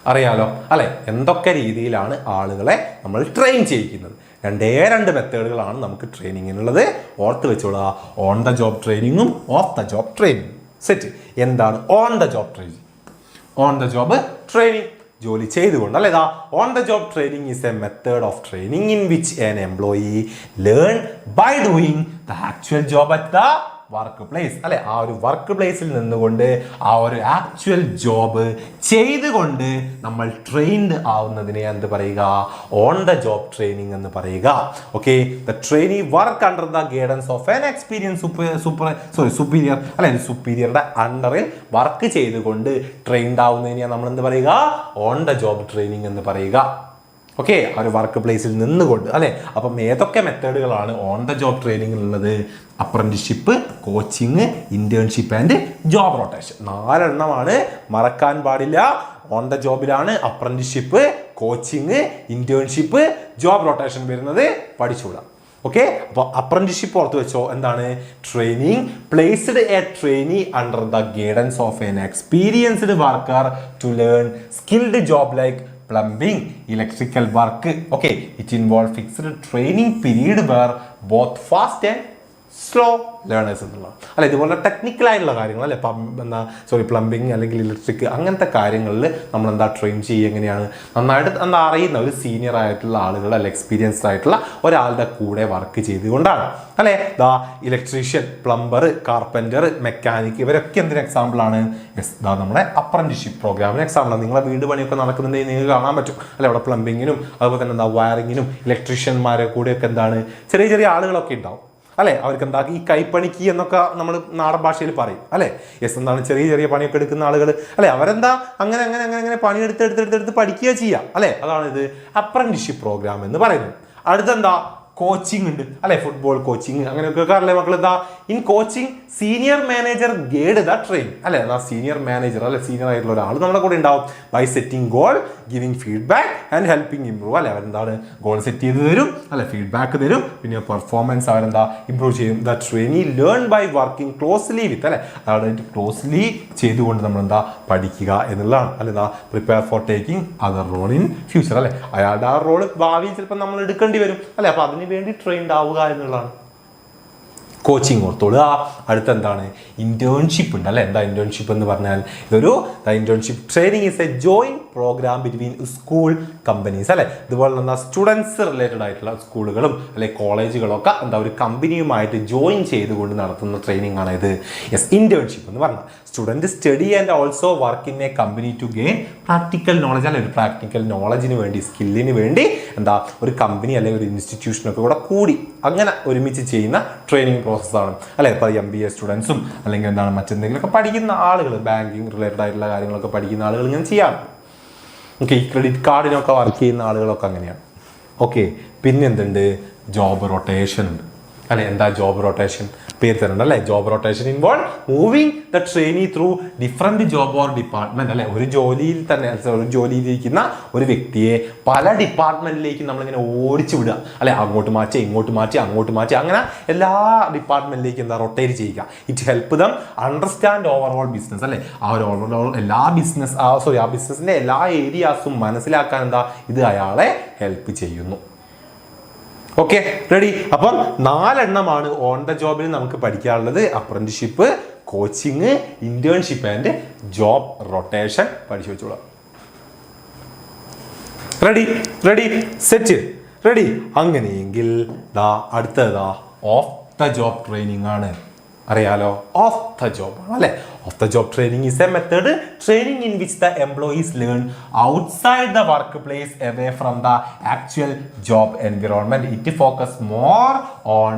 അറിയാലോ അല്ലെ? എന്തൊക്കെ രീതിയിലാണ് ആളുകളെ നമ്മൾ ട്രെയിൻ ചെയ്യിക്കുന്നത്? 2 മെത്തേഡുകളാണ് നമുക്ക് ട്രെയിനിങ്ങിനുള്ളത്. ഓർത്ത് വെച്ചോളാം. ഓൺ ദ ജോബ് ട്രെയിനിങ്ങും ഓഫ് ദ ജോബ് ട്രെയിനിങ്ങും. സെറ്റ്. എന്താണ് on the job training? On the job training ജോലി ചെയ്തുകൊണ്ട് അല്ലെ? On the job training is a method of training in which an employee learn by doing the actual job at the workplace അല്ലെ? ആ ഒരു work പ്ലേസിൽ നിന്നുകൊണ്ട് ആ ഒരു ആക്ച്വൽ ജോബ് ചെയ്തുകൊണ്ട് നമ്മൾ ട്രെയിൻഡ് ആവുന്നതിനെ എന്ത് പറയുക? ഓൺ ദ ജോബ് ട്രെയിനിങ് എന്ന് പറയുക. Okay, the trainee work under the guidance of an experience superior അല്ലെ? സുപ്പീരിയറുടെ അണ്ടറിൽ വർക്ക് ചെയ്തുകൊണ്ട് ട്രെയിൻഡ് ആവുന്നതിനെ നമ്മൾ എന്ത് പറയുക? ഓൺ ദ ജോബ് ട്രെയിനിങ് എന്ന് പറയുക. ഓക്കെ, ആ ഒരു വർക്ക് പ്ലേസിൽ നിന്നുകൊണ്ട് അല്ലെ? അപ്പം ഏതൊക്കെ മെത്തേഡുകളാണ് ഓൺ ദ ജോബ് ട്രെയിനിങ്ങിലുള്ളത്? Apprenticeship, coaching, internship and job rotation. 4 എണ്ണമാണ്, മറക്കാൻ പാടില്ല. ഓൺ ദ ജോബിലാണ് apprenticeship, coaching, internship, job rotation വരുന്നത്. പഠിച്ചുകൂടാ. ഓക്കെ, അപ്പോൾ അപ്രന്റീസ്ഷിപ്പ് ഓർത്ത് വെച്ചോ. എന്താണ്? Training placed a trainee under the guidance of an experienced worker to learn skilled job like plumbing, electrical work. Okay, it involves fixed training period where both fast and slow learners എന്നുള്ളത്. അല്ല, ഇതുപോലെ ടെക്നിക്കലായിട്ടുള്ള കാര്യങ്ങൾ അല്ലെ, plumbing അല്ലെങ്കിൽ electric അങ്ങനത്തെ കാര്യങ്ങളിൽ നമ്മൾ എന്താ ട്രെയിൻ ചെയ്യുക, എങ്ങനെയാണ് നന്നായിട്ട് എന്താ അറിയുന്ന ഒരു സീനിയർ ആയിട്ടുള്ള ആളുകൾ അല്ലെ എക്സ്പീരിയൻസ്ഡ് ആയിട്ടുള്ള ഒരാളുടെ കൂടെ വർക്ക് ചെയ്തുകൊണ്ടാണ് അല്ലെ. ദാ ഇലക്ട്രീഷ്യൻ, പ്ലംബർ, കാർപ്പൻറ്റർ, മെക്കാനിക് ഇവരൊക്കെ എന്തിന് എക്സാമ്പിളാണ്? ദാ നമ്മുടെ അപ്രന്റീസ്ഷിപ്പ് പ്രോഗ്രാമിന് എക്സാമ്പിളാണ്. നിങ്ങളെ വീട് പണിയൊക്കെ നടക്കുന്നുണ്ടെങ്കിൽ നിങ്ങൾക്ക് കാണാൻ പറ്റും അല്ലെ, അവിടെ പ്ലംബിങ്ങിനും അതുപോലെ തന്നെ എന്താ വയറിങ്ങിനും ഇലക്ട്രീഷ്യന്മാരെ കൂടെയൊക്കെ എന്താണ് ചെറിയ ചെറിയ ആളുകളൊക്കെ ഉണ്ടാവും അല്ലെ. അവർക്ക് എന്താ ഈ കൈപ്പണിക്ക് എന്നൊക്കെ നമ്മൾ നാടൻ ഭാഷയിൽ പറയും അല്ലെ. എന്താണ് ചെറിയ ചെറിയ പണിയൊക്കെ എടുക്കുന്ന ആളുകൾ അല്ലെ, അവരെന്താ അങ്ങനെ അങ്ങനെ അങ്ങനെ അങ്ങനെ പണിയെടുത്ത് പഠിക്കുക ചെയ്യുക അല്ലെ. അതാണ് ഇത് അപ്രന്റീസ്ഷിപ്പ് പ്രോഗ്രാം എന്ന് പറയുന്നത്. അടുത്തെന്താ? കോച്ചിങ് ഉണ്ട് അല്ലെ, ഫുട്ബോൾ കോച്ചിങ് അങ്ങനെയൊക്കെ അല്ലേ മക്കൾ. എന്താ in coaching senior manager guide the train അല്ലെ. എന്നാ സീനിയർ മാനേജർ അല്ലെ, സീനിയർ ആയിട്ടുള്ള ഒരാൾ നമ്മുടെ കൂടെ ഉണ്ടാവും. By setting goal, giving feedback and helping improve അല്ലെ. അവരെന്താണ് ഗോൾ സെറ്റ് ചെയ്ത് തരും അല്ലെ, ഫീഡ്ബാക്ക് തരും, പിന്നെ പെർഫോമൻസ് അവരെന്താ ഇംപ്രൂവ് ചെയ്യും. The trainee learn by working closely with അല്ലെ, അതായത് ക്ലോസ്ലി ചെയ്തുകൊണ്ട് നമ്മൾ എന്താ പഠിക്കുക എന്നുള്ളതാണ് അല്ലെ. എന്താ prepare for taking other role in future അല്ലെ, അയാളുടെ ആ റോള് ഭാവിയിൽ ചിലപ്പോൾ നമ്മൾ എടുക്കേണ്ടി വരും അല്ലെ. അപ്പൊ അതിന് വേണ്ടി ട്രെയിൻഡ് ആവുക എന്നുള്ളതാണ് കോച്ചിങ് ഓർത്തോളുക. അടുത്തെന്താണ്? ഇന്റേൺഷിപ്പ് ഉണ്ട് അല്ലെ. എന്താ ഇന്റേൺഷിപ്പ് എന്ന് പറഞ്ഞാൽ? ഇതൊരു internship training is a joint programme between school companies അല്ലെ. ഇതുപോലെ എന്താ സ്റ്റുഡൻസ് റിലേറ്റഡ് ആയിട്ടുള്ള സ്കൂളുകളും അല്ലെ കോളേജുകളൊക്കെ എന്താ ഒരു കമ്പനിയുമായിട്ട് ജോയിൻ ചെയ്തുകൊണ്ട് നടത്തുന്ന ട്രെയിനിങ് ആണ് ഇത് ഇന്റേൺഷിപ്പ് എന്ന് പറഞ്ഞാൽ. Student study and also work in a company to gain practical knowledge അല്ലെ. ഒരു പ്രാക്ടിക്കൽ നോളജിന് വേണ്ടി, സ്കില്ലിന് വേണ്ടി എന്താ ഒരു കമ്പനി അല്ലെങ്കിൽ ഒരു ഇൻസ്റ്റിറ്റ്യൂഷനൊക്കെ കൂടെ കൂടി അങ്ങനെ ഒരുമിച്ച് ചെയ്യുന്ന ട്രെയിനിങ് പ്രോസസ്സാണ് അല്ലെ. ഇപ്പോൾ MBA സ്റ്റുഡൻസും അല്ലെങ്കിൽ എന്താണ് മറ്റെന്തെങ്കിലുമൊക്കെ പഠിക്കുന്ന ആളുകൾ, ബാങ്കിങ് റിലേറ്റഡ് ആയിട്ടുള്ള കാര്യങ്ങളൊക്കെ പഠിക്കുന്ന ആളുകൾ ഇങ്ങനെ ചെയ്യാം. ഓക്കെ, ഈ ക്രെഡിറ്റ് കാർഡിനൊക്കെ വർക്ക് ചെയ്യുന്ന ആളുകളൊക്കെ അങ്ങനെയാണ്. ഓക്കെ, പിന്നെ എന്തുണ്ട്? ജോബ് റൊട്ടേഷൻ ഉണ്ട് അല്ലെ. എന്താ ജോബ് റൊട്ടേഷൻ? പേര് തരുന്നുണ്ട് അല്ലെ. Job rotation involve moving the trainee through different job or department അല്ലെ. ഒരു ജോലിയിൽ തന്നെ ഒരു ജോലിയിലിരിക്കുന്ന ഒരു വ്യക്തിയെ പല ഡിപ്പാർട്ട്മെന്റിലേക്ക് നമ്മളിങ്ങനെ ഓടിച്ചു വിടുക അല്ലെ. അങ്ങോട്ട് മാറ്റി, ഇങ്ങോട്ട് മാറ്റി, അങ്ങോട്ട് മാറ്റി, അങ്ങനെ എല്ലാ ഡിപ്പാർട്ട്മെന്റിലേക്ക് എന്താ റൊട്ടേറ്റ് ചെയ്യുക. It help them understand overall business അല്ലെ. ആ ഒരു ഓവറോൾ എല്ലാ ബിസിനസ് ആ ബിസിനസിന്റെ എല്ലാ ഏരിയാസും മനസ്സിലാക്കാൻ എന്താ ഇത് അയാളെ ഹെൽപ്പ് ചെയ്യുന്നു. Okay, ready. അപ്പം 4 എണ്ണമാണ് ഓൺ ദ ജോബിൽ നമുക്ക് പഠിക്കാനുള്ളത്. Apprenticeship, coaching, internship and job rotation പഠിച്ചു വെച്ചോളാം. Ready ready set ready. അങ്ങനെയെങ്കിൽ അടുത്തതാ ഓഫ് ദ ജോബ് ട്രെയിനിങ് ആണ്. അറിയാലോ, ഓഫ് ദ ജോബ് ആണ് അല്ലെ. Off the job training is a method training in which the employees learn outside the workplace away from the actual job environment. It focus more on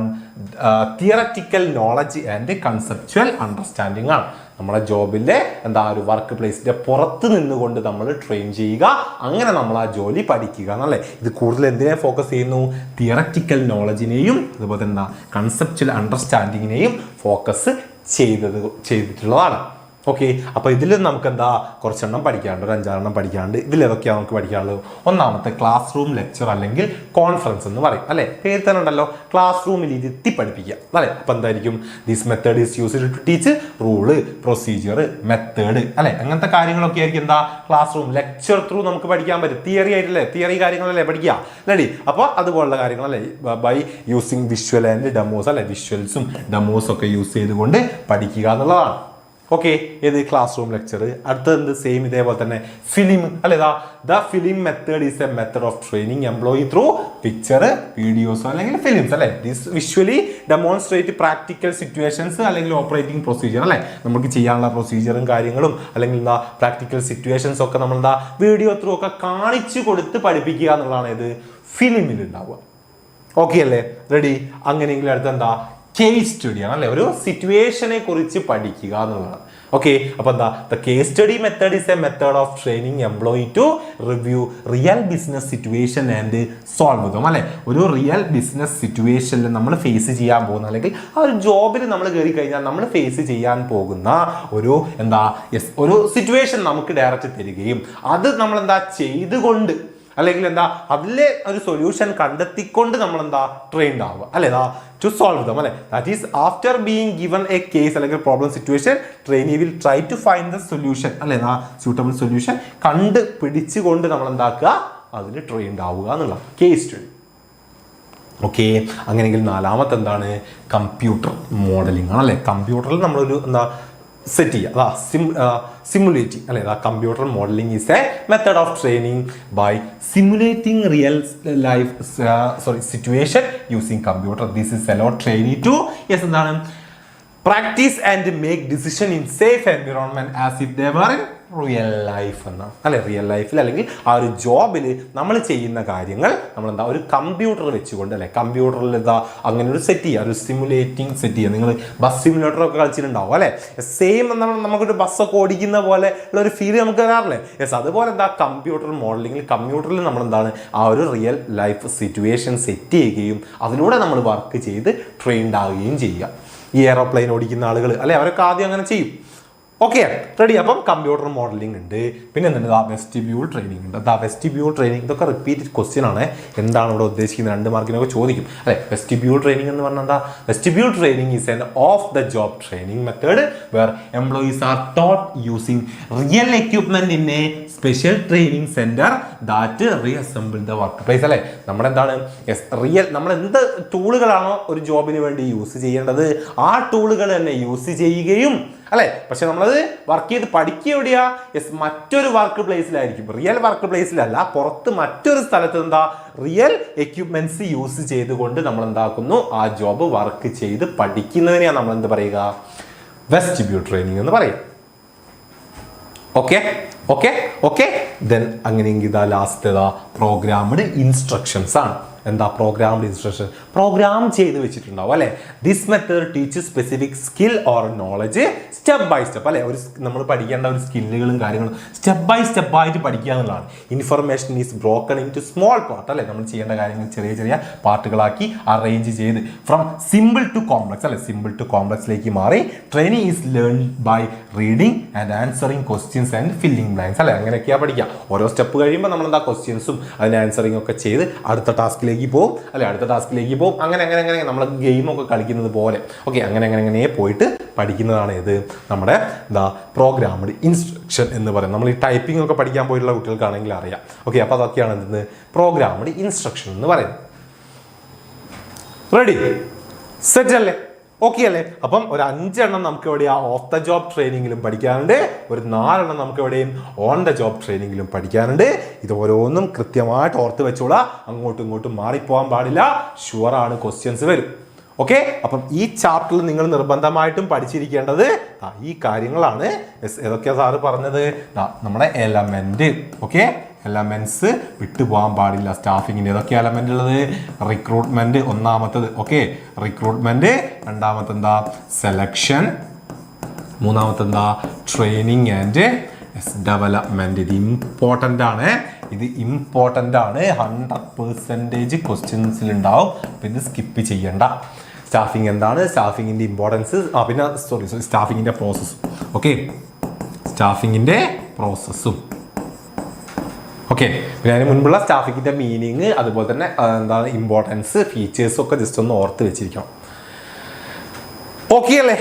theoretical knowledge and conceptual understanding ആണ്. നമ്മളെ ജോബിന്റെ എന്താ ഒരു work പ്ലേസിന്റെ പുറത്ത് നിന്നുകൊണ്ട് നമ്മൾ train ചെയ്യുക, അങ്ങനെ നമ്മൾ ആ ജോലി പഠിക്കുക എന്നല്ലേ. ഇത് കൂടുതൽ എന്തിനെ ഫോക്കസ് ചെയ്യുന്നു? തിയററ്റിക്കൽ നോളജിനെയും അതുപോലെ എന്താ കൺസെപ്ച്വൽ അണ്ടർസ്റ്റാൻഡിങ്ങിനെയും ഫോക്കസ് ചെയ്തിട്ടുള്ളതാണ്. ഓക്കെ, അപ്പോൾ ഇതിൽ നമുക്ക് എന്താ കുറച്ചെണ്ണം പഠിക്കാണ്ട്, ഒരു 5-6 എണ്ണം പഠിക്കാണ്ട്. ഇതിലേതൊക്കെയാണ് നമുക്ക് പഠിക്കാനുള്ളത്? ഒന്നാമത്തെ ക്ലാസ് റൂം ലെക്ചർ അല്ലെങ്കിൽ കോൺഫറൻസ് എന്ന് പറയും അല്ലെ. പേര് തന്നെ ഉണ്ടല്ലോ, ക്ലാസ് റൂമിൽ ഇരുത്തി പഠിപ്പിക്കുക അല്ലെ. അപ്പോൾ എന്തായിരിക്കും? This method is used to teach rule, procedure, method അല്ലെ. അങ്ങനത്തെ കാര്യങ്ങളൊക്കെ ആയിരിക്കും എന്താ ക്ലാസ് റൂം ലെക്ചർ ത്രൂ നമുക്ക് പഠിക്കാൻ പറ്റും. തിയറി ആയിട്ടല്ലേ, തിയറി കാര്യങ്ങളല്ലേ പഠിക്കുക റെഡി. അപ്പോൾ അതുപോലുള്ള കാര്യങ്ങളല്ലേ by using visual and demos അല്ലെ. വിഷ്വൽസും ഡെമോസും ഒക്കെ യൂസ് ചെയ്തുകൊണ്ട് പഠിക്കുക എന്നുള്ളതാണ്. ഓക്കെ, ഏത് ക്ലാസ് റൂം ലെക്ചർ. അടുത്തത് സെയിം ഇതേപോലെ തന്നെ ഫിലിം അല്ലെ. The film method is a method of training employee through picture, videos അല്ലെങ്കിൽ ഫിലിംസ് അല്ലെ. This visually demonstrate practical situations അല്ലെങ്കിൽ ഓപ്പറേറ്റിംഗ് പ്രൊസീജിയർ അല്ലെ. നമുക്ക് ചെയ്യാനുള്ള പ്രൊസീജിയറും കാര്യങ്ങളും അല്ലെങ്കിൽ എന്താ പ്രാക്ടിക്കൽ സിറ്റുവേഷൻസ് ഒക്കെ നമ്മൾ എന്താ വീഡിയോ ത്രൂ ഒക്കെ കാണിച്ചു കൊടുത്ത് പഠിപ്പിക്കുക എന്നുള്ളതാണ് ഇത് ഫിലിമിൽ ഉണ്ടാവുക. ഓക്കെ അല്ലേ, റെഡി. അങ്ങനെയെങ്കിൽ അടുത്ത് എന്താ കേസ് സ്റ്റഡിയാണ് അല്ലെ. ഒരു സിറ്റുവേഷനെ കുറിച്ച് പഠിക്കുക എന്നുള്ളതാണ്. ഓക്കെ, അപ്പൊ എന്താ the case study method is a method of training employee to review real business situation and solve them അല്ലെ. ഒരു റിയൽ ബിസിനസ് സിറ്റുവേഷനിൽ നമ്മൾ ഫേസ് ചെയ്യാൻ പോകുന്ന അല്ലെങ്കിൽ ആ ഒരു ജോബിൽ നമ്മൾ കയറി കഴിഞ്ഞാൽ നമ്മൾ ഫേസ് ചെയ്യാൻ പോകുന്ന ഒരു ഒരു സിറ്റുവേഷൻ നമുക്ക് ഡയറക്റ്റ് തരികയും അത് നമ്മൾ എന്താ ചെയ്തുകൊണ്ട് അല്ലെങ്കിൽ എന്താ അതിലെ ഒരു സൊല്യൂഷൻ കണ്ടെത്തിക്കൊണ്ട് നമ്മൾ എന്താ ട്രെയിൻഡ് ആവുക അല്ലെ ടു സോൾവ് ദം അല്ലെ. That is after being given a case അല്ലെങ്കിൽ problem situation trainee will try to find the solution അല്ലെ സ്യൂട്ടബിൾ സൊല്യൂഷൻ കണ്ട് പിടിച്ചുകൊണ്ട് നമ്മൾ എന്താക്കുക അതിന് ട്രെയിൻഡ് ആവുക എന്നുള്ള കേസ് സ്റ്റഡി. ഓക്കെ, അങ്ങനെയെങ്കിൽ നാലാമത്തെ എന്താണ് കമ്പ്യൂട്ടർ മോഡലിംഗ് ആണ് അല്ലെ. കമ്പ്യൂട്ടറിൽ നമ്മളൊരു എന്താ സെറ്റ് ചെയ്യുക സിമുലേറ്റിംഗ് അല്ലെ. Computer modelling is a method of training by simulating real life situation using computer. This is allow trainee to എന്താണ് practice and make decision in safe environment as if they were in real life എന്നാണ് അല്ലെ. Real ലൈഫിൽ അല്ലെങ്കിൽ ആ ഒരു ജോബിൽ നമ്മൾ ചെയ്യുന്ന കാര്യങ്ങൾ നമ്മൾ എന്താ ഒരു കമ്പ്യൂട്ടർ വെച്ചുകൊണ്ട് അല്ലെ കമ്പ്യൂട്ടറിൽ എന്താ അങ്ങനെ ഒരു സെറ്റ് ചെയ്യുക, ഒരു സിമുലേറ്റിംഗ് സെറ്റ് ചെയ്യുക. നിങ്ങൾ ബസ് സിമുലേറ്റർ ഒക്കെ കളിച്ചിട്ടുണ്ടാവും അല്ലെ. സെയിം നമുക്കൊരു ബസ്സൊക്കെ ഓടിക്കുന്ന പോലെ ഉള്ള ഒരു ഫീൽ നമുക്ക് വരാറില്ലേ. യെസ്, അതുപോലെ എന്താ കമ്പ്യൂട്ടർ മോഡലിംഗിൽ കമ്പ്യൂട്ടറിൽ നമ്മൾ എന്താണ് ആ ഒരു റിയൽ ലൈഫ് സിറ്റുവേഷൻ സെറ്റ് ചെയ്യുകയും അതിലൂടെ നമ്മൾ വർക്ക് ചെയ്ത് ട്രെയിൻഡ് ആവുകയും ചെയ്യുക. ഈ എയറോപ്ലെയിൻ ഓടിക്കുന്ന ആളുകൾ അല്ലെ അവരൊക്കെ ആദ്യം അങ്ങനെ ചെയ്യും. Okay, ready. അപ്പം കമ്പ്യൂട്ടർ മോഡലിംഗ് ഉണ്ട്. പിന്നെ എന്തുണ്ട് വെസ്റ്റിബ്യൂൾ ട്രെയിനിങ് ഉണ്ട്. വെസ്റ്റിബ്യൂൾ ട്രെയിനിങ് ഇതൊക്കെ റിപ്പീറ്റഡ് ക്വസ്റ്റ്യൻ ആണ്. എന്താണ് ഇവിടെ ഉദ്ദേശിക്കുന്നത് 2 മാർക്കിനൊക്കെ ചോദിക്കും അല്ലെ. വെസ്റ്റിബ്യൂൾ ട്രെയിനിങ് എന്ന് പറഞ്ഞാൽ എന്താ? Vestibule training is an off the job training method where employees are taught using real equipment in a special training centre that resemble the workplace അല്ലെ. നമ്മളെന്താണ് നമ്മൾ എന്ത് ടൂളുകളാണോ ഒരു ജോബിന് വേണ്ടി യൂസ് ചെയ്യേണ്ടത് ആ ടൂളുകൾ തന്നെ യൂസ് ചെയ്യുകയും അല്ലെ. പക്ഷെ നമ്മളത് വർക്ക് ചെയ്ത് പഠിക്കുക എവിടെയാ? മറ്റൊരു വർക്ക് പ്ലേസിലായിരിക്കും, റിയൽ വർക്ക് പ്ലേസിലല്ല, പുറത്ത് മറ്റൊരു സ്ഥലത്ത് എന്താ റിയൽ എക്യുപ്മെന്റ്സ് യൂസ് ചെയ്തുകൊണ്ട് നമ്മൾ എന്താക്കുന്നു ആ ജോബ് വർക്ക് ചെയ്ത് പഠിക്കുന്നതിനെയാണ് നമ്മൾ എന്ത് പറയുക? വെസ്റ്റിബ്യൂൾ ട്രെയിനിങ് എന്ന് പറയും. ഓക്കെ ഓക്കെ ഓക്കെ ദെൻ അങ്ങനെയെങ്കിൽ ഇതാ ലാസ്റ്റ് ഏതാ പ്രോഗ്രാംഡ് ഇൻസ്ട്രക്ഷൻസ് ആണ്. എന്താ പ്രോഗ്രാംഡ് ഇൻസ്ട്രക്ഷൻ? പ്രോഗ്രാം ചെയ്ത് വെച്ചിട്ടുണ്ടാവും അല്ലെ. This method teaches specific skill or knowledge step by step അല്ലെ. നമ്മൾ പഠിക്കേണ്ട ഒരു സ്കില്ലുകളും കാര്യങ്ങളും സ്റ്റെപ്പ് ബൈ സ്റ്റെപ്പ് ആയിട്ട് പഠിക്കുക എന്നുള്ളതാണ്. Information is broken into small part അല്ലെ. നമ്മൾ ചെയ്യേണ്ട കാര്യങ്ങൾ ചെറിയ ചെറിയ പാർട്ടുകളാക്കി അറേഞ്ച് ചെയ്ത് ഫ്രം സിമ്പിൾ ടു കോംപ്ലക്സ് അല്ലെ. സിമ്പിൾ ടു കോംപ്ലക്സിലേക്ക് മാറി training is learn by reading and answering questions and filling blanks അല്ലെ. അങ്ങനെയൊക്കെയാ പഠിക്കുക. ഓരോ സ്റ്റെപ്പ് കഴിയുമ്പോൾ നമ്മൾ എന്താ ക്വസ്റ്റ്യൻസും അതിന് ആൻസറിങ് ഒക്കെ ചെയ്ത് അടുത്ത ടാസ്കിലേക്ക് പോകും അല്ലെ. അടുത്ത ടാസ്കിലേക്ക് പോകും. അങ്ങനെ അങ്ങനെ അങ്ങനെ നമ്മൾ ഗെയിമൊക്കെ കളിക്കുന്നത് പോലെ ഓക്കെ അങ്ങനെ അങ്ങനെ അങ്ങനെ പോയിട്ട് പഠിക്കുന്നതാണ് ഇത് നമ്മുടെ എന്താ പ്രോഗ്രാംഡ് ഇൻസ്ട്രക്ഷൻ എന്ന് പറയുന്നത്. നമ്മൾ ഈ ടൈപ്പിംഗ് ഒക്കെ പഠിക്കാൻ പോയിട്ടുള്ള കുട്ടികൾക്കാണെങ്കിൽ അറിയാം. ഓക്കെ, അപ്പോൾ അതൊക്കെയാണ് എന്ത് പ്രോഗ്രാംഡ് ഇൻസ്ട്രക്ഷൻ എന്ന് പറയുന്നത്. റെഡി, സെറ്റ് അല്ലേ? ഓക്കെ അല്ലേ? അപ്പം ഒരു 5 എണ്ണം നമുക്ക് എവിടെയാ ഓഫ് ദ ജോബ് ട്രെയിനിങ്ങിലും പഠിക്കാനുണ്ട്. ഒരു 4 എണ്ണം നമുക്ക് എവിടെയും ഓൺ ദ ജോബ് ട്രെയിനിങ്ങിലും പഠിക്കാനുണ്ട്. ഇത് ഓരോന്നും കൃത്യമായിട്ട് ഓർത്ത് വെച്ചോളാം. അങ്ങോട്ടും ഇങ്ങോട്ടും മാറിപ്പോകാൻ പാടില്ല. ഷുവറാണ് ക്വസ്റ്റ്യൻസ് വരും. ഓക്കെ, അപ്പം ഈ ചാപ്റ്ററിൽ നിങ്ങൾ നിർബന്ധമായിട്ടും പഠിച്ചിരിക്കേണ്ടത് ഈ കാര്യങ്ങളാണ്. ഏതൊക്കെയാ സാറ് പറഞ്ഞത്? നമ്മുടെ എലമെന്റ്. ഓക്കെ, എലമെന്റ്സ് വിട്ടുപോകാൻ പാടില്ല. സ്റ്റാഫിങ്ങിൻ്റെ ഏതൊക്കെ എലമെന്റ് ഉള്ളത്? റിക്രൂട്ട്മെന്റ് ഒന്നാമത്തത്. Okay, recruitment. രണ്ടാമത്തെ എന്താ? സെലക്ഷൻ. മൂന്നാമത്തെ എന്താ? Training and development. ഇത് ഇമ്പോർട്ടൻ്റ് ആണ്. ഇത് ഇമ്പോർട്ടൻ്റ് ആണ്. 100% ക്വസ്റ്റ്യൻസിൽ ഉണ്ടാവും. അപ്പം ഇത് സ്കിപ്പ് ചെയ്യണ്ട. സ്റ്റാഫിങ് എന്താണ്? സ്റ്റാഫിങ്ങിൻ്റെ ഇമ്പോർട്ടൻസ്. പിന്നെ സ്റ്റാഫിങ്ങിൻ്റെ പ്രോസസ്സും. ഓക്കെ, സ്റ്റാഫിങ്ങിൻ്റെ പ്രോസസ്സും. ഓക്കെ, പിന്നെ അതിന് മുൻപുള്ള സ്റ്റാഫിങ്ങിൻ്റെ മീനിങ് അതുപോലെ തന്നെ എന്താണ് ഇമ്പോർട്ടൻസ് ഫീച്ചേഴ്സും ഒക്കെ ജസ്റ്റ് ഒന്ന് ഓർത്ത് വെച്ചിരിക്കണം. ഓക്കെ അല്ലേ?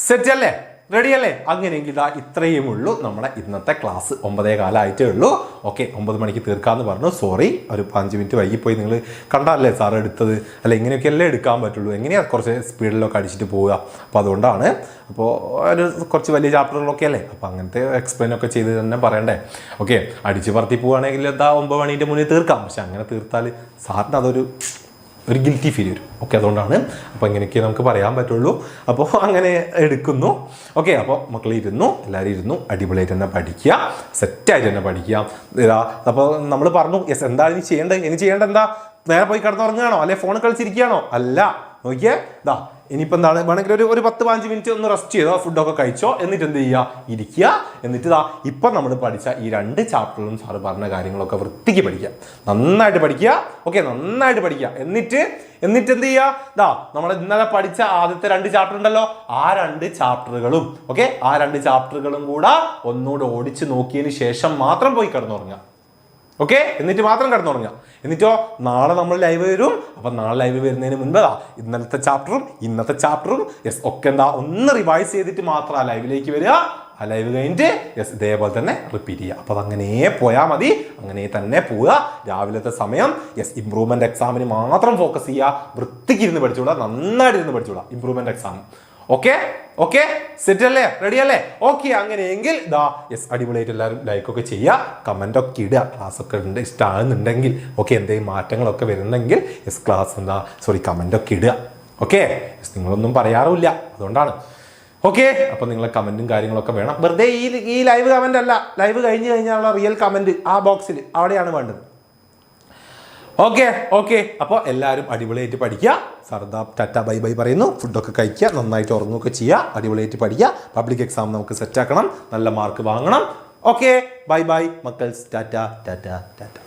സെറ്റ് അല്ലേ? റെഡി അല്ലേ? അങ്ങനെയെങ്കിൽ ഇത്രയും ഉള്ളൂ നമ്മുടെ ഇന്നത്തെ ക്ലാസ്. 9:15 ഉള്ളൂ. ഓക്കെ, 9 മണിക്ക് തീർക്കാമെന്ന് പറഞ്ഞു. സോറി, ഒരു 5 മിനിറ്റ് വൈകിപ്പോയി. നിങ്ങൾ കണ്ടല്ലേ സാർ എടുത്തത് അല്ലെ. ഇങ്ങനെയൊക്കെയല്ലേ എടുക്കാൻ പറ്റുള്ളൂ. എങ്ങനെയാണ് കുറച്ച് സ്പീഡിലൊക്കെ അടിച്ചിട്ട് പോവുക. അപ്പോൾ അതുകൊണ്ടാണ്. അപ്പോൾ ഒരു കുറച്ച് വലിയ ചാപ്റ്ററുകളൊക്കെ അല്ലേ. അപ്പോൾ അങ്ങനത്തെ എക്സ്പ്ലെയിൻ ഒക്കെ ചെയ്ത് തന്നെ പറയണ്ടേ. ഓക്കെ, അടിച്ച് പറത്തി പോവുകയാണെങ്കിൽ എന്താ 9 മണീൻ്റെ മുന്നേ തീർക്കാം. പക്ഷെ അങ്ങനെ തീർത്താൽ സാറിന് അതൊരു ഗിൽറ്റി ഫീൽ വരും. ഓക്കെ, അതുകൊണ്ടാണ്. അപ്പോൾ ഇങ്ങനെയൊക്കെ നമുക്ക് പറയാൻ പറ്റുള്ളൂ. അപ്പോൾ അങ്ങനെ എടുക്കുന്നു. ഓക്കെ, അപ്പോൾ മക്കൾ എല്ലാവരും ഇരുന്നു അടിപൊളിയായിട്ട് തന്നെ പഠിക്കുക. സെറ്റായിട്ട് തന്നെ പഠിക്കുക. അപ്പോൾ നമ്മൾ പറഞ്ഞു എന്താണ് ഇനി ചെയ്യേണ്ടത്? ഇനി ചെയ്യേണ്ടത് എന്താ? നേരെ പോയി കിടന്നുറങ്ങുകയാണോ അല്ലെ ഫോൺ കളിച്ചിരിക്കുകയാണോ? അല്ല. നോക്കിയേ, ഇനിയിപ്പോൾ എന്താണ് വേണമെങ്കിൽ ഒരു 10-15 മിനിറ്റ് ഒന്ന് റെസ്റ്റ് ചെയ്തോ, ഫുഡൊക്കെ കഴിച്ചോ, എന്നിട്ട് എന്ത് ചെയ്യുക? ഇരിക്കുക. എന്നിട്ട് ഇപ്പം നമ്മൾ പഠിച്ച ഈ 2 ചാപ്റ്ററിലും സാറ് പറഞ്ഞ കാര്യങ്ങളൊക്കെ വൃത്തിക്ക് പഠിക്കുക. നന്നായിട്ട് പഠിക്കുക. ഓക്കെ, നന്നായിട്ട് പഠിക്കുക. എന്നിട്ട് എന്ത് ചെയ്യുക? നമ്മൾ ഇന്നലെ പഠിച്ച ആദ്യത്തെ 2 ചാപ്റ്റർ ഉണ്ടല്ലോ, ആ 2 ചാപ്റ്ററുകളും ഓക്കെ ആ 2 ചാപ്റ്ററുകളും കൂടെ ഒന്നുകൂടെ ഓടിച്ച് നോക്കിയതിന് ശേഷം മാത്രം പോയി കിടന്നുറങ്ങുക. ഓക്കെ, എന്നിട്ട് മാത്രം കിടന്നുറങ്ങുക. എന്നിട്ടോ നാളെ നമ്മൾ ലൈവ് വരും. അപ്പം നാളെ ലൈവ് വരുന്നതിന് മുൻപ് ഇന്നലത്തെ ചാപ്റ്ററും ഇന്നത്തെ ചാപ്റ്ററും ഒക്കെ ഒന്ന് റിവൈസ് ചെയ്തിട്ട് മാത്രം ആ ലൈവിലേക്ക് വരിക. ആ ലൈവ് കഴിഞ്ഞിട്ട് ഇതേപോലെ തന്നെ റിപ്പീറ്റ് ചെയ്യുക. അപ്പോൾ അതങ്ങനെ പോയാൽ മതി, അങ്ങനെ തന്നെ പോവുക. രാവിലത്തെ സമയം ഇംപ്രൂവ്മെന്റ് എക്സാമിന് മാത്രം ഫോക്കസ് ചെയ്യുക. വൃത്തിക്ക് ഇരുന്ന് പഠിച്ചുകൂടാ, നന്നായിട്ട് ഇരുന്ന് പഠിച്ചുകൂടാ improvement exam. Okay okay, set അല്ലേ, റെഡി അല്ലേ? ഓക്കെ, അങ്ങനെയെങ്കിൽ അടിപൊളിയായിട്ട് എല്ലാവരും ലൈക്കൊക്കെ ചെയ്യുക, കമന്റ് ഒക്കെ ഇടുക. ക്ലാസ് ഒക്കെ ഇഷ്ടമാകുന്നുണ്ടെങ്കിൽ എന്തെങ്കിലും മാറ്റങ്ങളൊക്കെ വരുന്നുണ്ടെങ്കിൽ കമന്റ് ഒക്കെ ഇടുക. ഓക്കെ, നിങ്ങളൊന്നും പറയാറുമില്ല, അതുകൊണ്ടാണ്. ഓക്കെ, അപ്പൊ നിങ്ങളെ കമന്റും കാര്യങ്ങളൊക്കെ വേണം. വെറുതെ ഈ ലൈവ് കമന്റ് അല്ല, ലൈവ് കഴിഞ്ഞ് കഴിഞ്ഞാലുള്ള റിയൽ കമന്റ് ആ ബോക്സിൽ അവിടെയാണ് വേണ്ടത്. ഓക്കെ ഓക്കെ, അപ്പോൾ എല്ലാവരും അടിപൊളിയായിട്ട് പഠിക്കുക. സർദാ ടാറ്റ ബൈ ബൈ പറയുന്നു. ഫുഡൊക്കെ കഴിക്കുക, നന്നായിട്ട് ഉറങ്ങുകയൊക്കെ ചെയ്യുക, അടിപൊളിയായിട്ട് പഠിക്കുക. പബ്ലിക് എക്സാം നമുക്ക് സെറ്റ് ആക്കണം, നല്ല മാർക്ക് വാങ്ങണം. ഓക്കെ, ബൈ ബൈ മക്കൾസ്, ടാറ്റ ടാറ്റ ടാറ്റ.